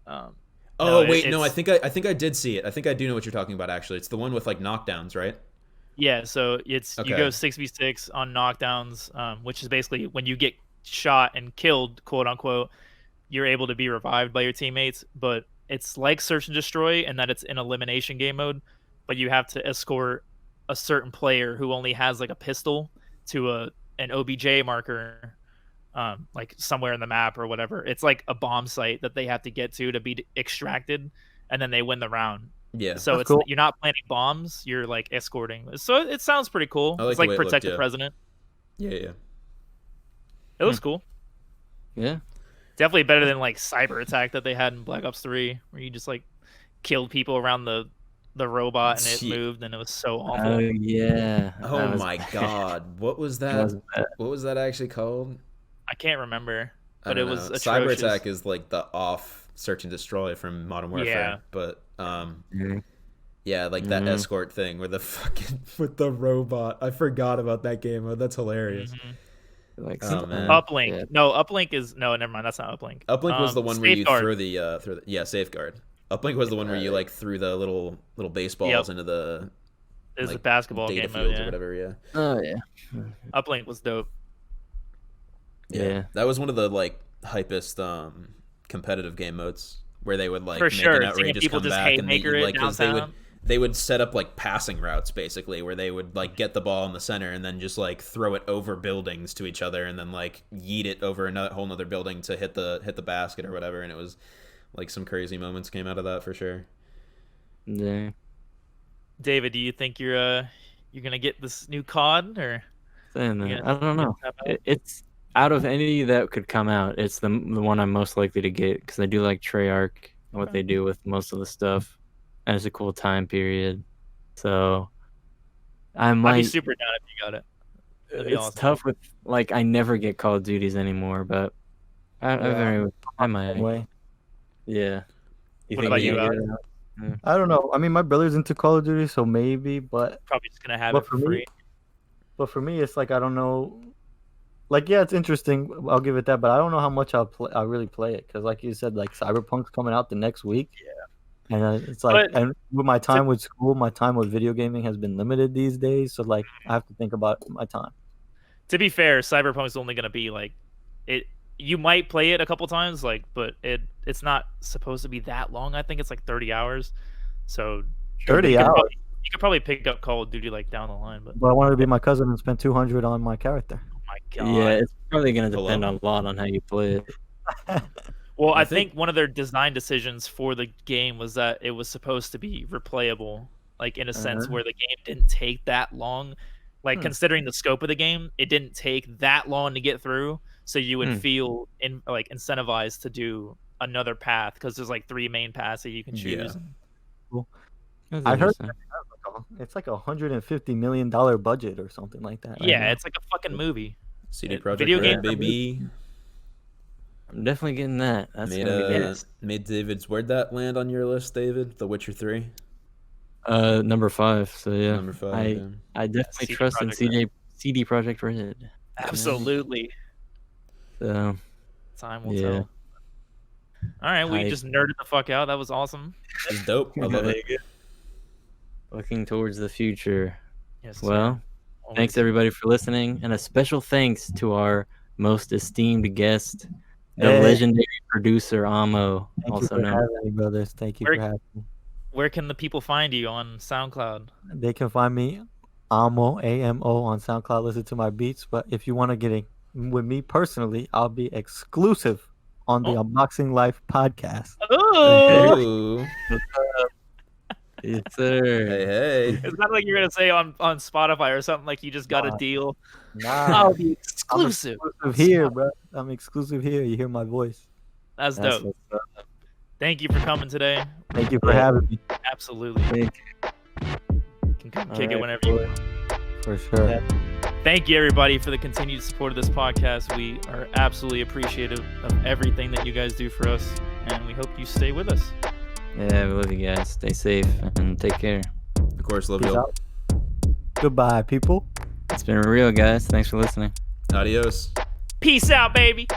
mode.
Oh
no,
wait, no, I
it's
think I did see it. I think I do know what you're talking about. Actually, it's the one with like knockdowns, right?
yeah. So it's you
Okay.
go 6v6 on knockdowns, which is basically when you get shot and killed, quote unquote, you're able to be revived by your teammates. But it's like search and destroy in that it's an elimination game mode, but you have to escort a certain player who only has like a pistol to an OBJ marker, like somewhere in the map or whatever. It's like a bomb site that they have to get to be extracted, and then they win the round.
Yeah.
So
That's
it's
cool.
you're not planting bombs, you're like escorting. So it sounds pretty cool.
I like
It's
the
like
way it
protect
looked,
the
yeah.
president.
Yeah.
It looks cool.
Yeah.
Definitely better than like cyber attack that they had in Black Ops 3, where you just like killed people around the robot and it
Yeah.
moved and it was so awful.
Oh yeah.
Oh
That was
my
bad.
god, what was
That
that?
was bad.
What was that actually called?
I can't remember,
I
but it
don't
was
know.
atrocious.
Cyber attack is like the off search and destroy from Modern Warfare,
Yeah.
but
Mhm.
yeah, like that
Mhm.
escort thing with the fucking with the robot. I forgot about that game mode. That's hilarious.
Mhm.
Like
Oh, man.
Uplink.
Yeah.
No, Uplink is no. Never mind. That's not Uplink.
Uplink was the one where you
Safeguard.
throw the yeah, safeguard. Uplink was the one where you like threw the little baseballs
Yep.
into the
Is a
like,
basketball
data
game
fields
mode.
or
Yeah.
whatever. Yeah.
Oh yeah.
Uplink was dope.
Yeah.
That was one of the like hypest competitive game modes where they would like
For
make
sure.
an
Seeing
outrageous
people just
comeback and they,
haymaker it
like 'cause
downtown.
they would set up like passing routes basically where they would like get the ball in the center and then just like throw it over buildings to each other and then like yeet it over another whole nother building to hit the basket or whatever, and it was like some crazy moments came out of that for sure.
Yeah.
David, do you think you're gonna get this new COD or?
Saying that.
Yeah,
I don't know.
tap out?
It's out of any that could come out. It's the one I'm most likely to get because I do like Treyarch and what
Okay.
they do with most of the stuff, and it's a cool time period. So I
I'd be
might.
super down if you got it. That'd be
It's
awesome.
tough with like I never get Call of Duties anymore, but I might.
Way.
Yeah.
What about you,
get
Alex?
it?
I don't know. I mean, my brother's into Call of Duty, so maybe, but
Probably just gonna have
But
it
for
for
me-
free.
for me, it's like I don't know. Like, yeah, it's interesting. I'll give it that, but I don't know how much I'll really play it because, like you said, like Cyberpunk's coming out the next week. Yeah, and it's like,
But-
and with my time with school, my time with video gaming has been limited these days. So like, I have to think about my time.
To be fair, Cyberpunk's only gonna be like it. You might play it a couple times, like, but it's not supposed to be that long. I think it's like 30 hours. So
30
you could
hours.
probably- you could probably pick up Call of Duty like down the line, but
But I wanted to be my cousin and spend 200 on my character.
oh my god.
Yeah, it's probably gonna
Hello?
depend a lot on how you play it.
Well,
I
I
think-
think one of their design decisions for the game was that it was supposed to be replayable, like in a sense where the game didn't take that long. Like considering the scope of the game, it didn't take that long to get through, so you would feel incentivized to do another path because there's like 3 main paths that you can choose.
Yeah.
That's
I heard
interesting.
it's like $150 million budget or something like that. right
Yeah,
now.
it's like a fucking movie.
CD
It-
Projekt
video
Red,
game for
baby.
I'm definitely getting that. That's
Made
gonna be good.
made David's. Where'd that land on your list, David? The Witcher 3,
Number 5. So yeah,
number 5.
I
yeah.
I definitely
CD
trust in
Projekt
CD Projekt Red.
Absolutely.
So
Time will
Yeah.
tell. All right, we
I-
just nerded the fuck out. That was awesome.
It's dope. I love it.
looking towards the future.
Yes. sir.
Well,
Always.
thanks everybody for listening, and a special thanks to our most esteemed guest, the
Hey.
legendary producer Amo,
Thank you
also
for
known.
having me, brothers. Thank you
Where-
for having me.
Where can the people find you on SoundCloud?
They can find me AMO AMO on SoundCloud. Listen to my beats. But if you want to get in with me personally, I'll be exclusive on the
Oh.
Unboxing Life podcast.
Oh,
Ooh.
Yes, sir.
Hey, hey.
it's not like you're gonna say on Spotify or something like you just got a
Nah.
deal.
Nah,
I'll be
I'm
exclusive.
exclusive here, bro. I'm exclusive here. You hear my voice.
That's
That's
dope.
what's up.
Thank you for coming today.
Thank you for having me.
Absolutely.
Thank
You can come kick it
Alright,
whenever you want.
For sure.
Yeah. thank you everybody for the continued support of this podcast. We are absolutely appreciative of everything that you guys do for us, and we hope you stay with us.
Yeah, we love you guys. Stay safe and take care.
Of course, love
Peace
you.
out. Goodbye, people.
It's been real, guys. Thanks for listening.
Adios.
Peace out, baby.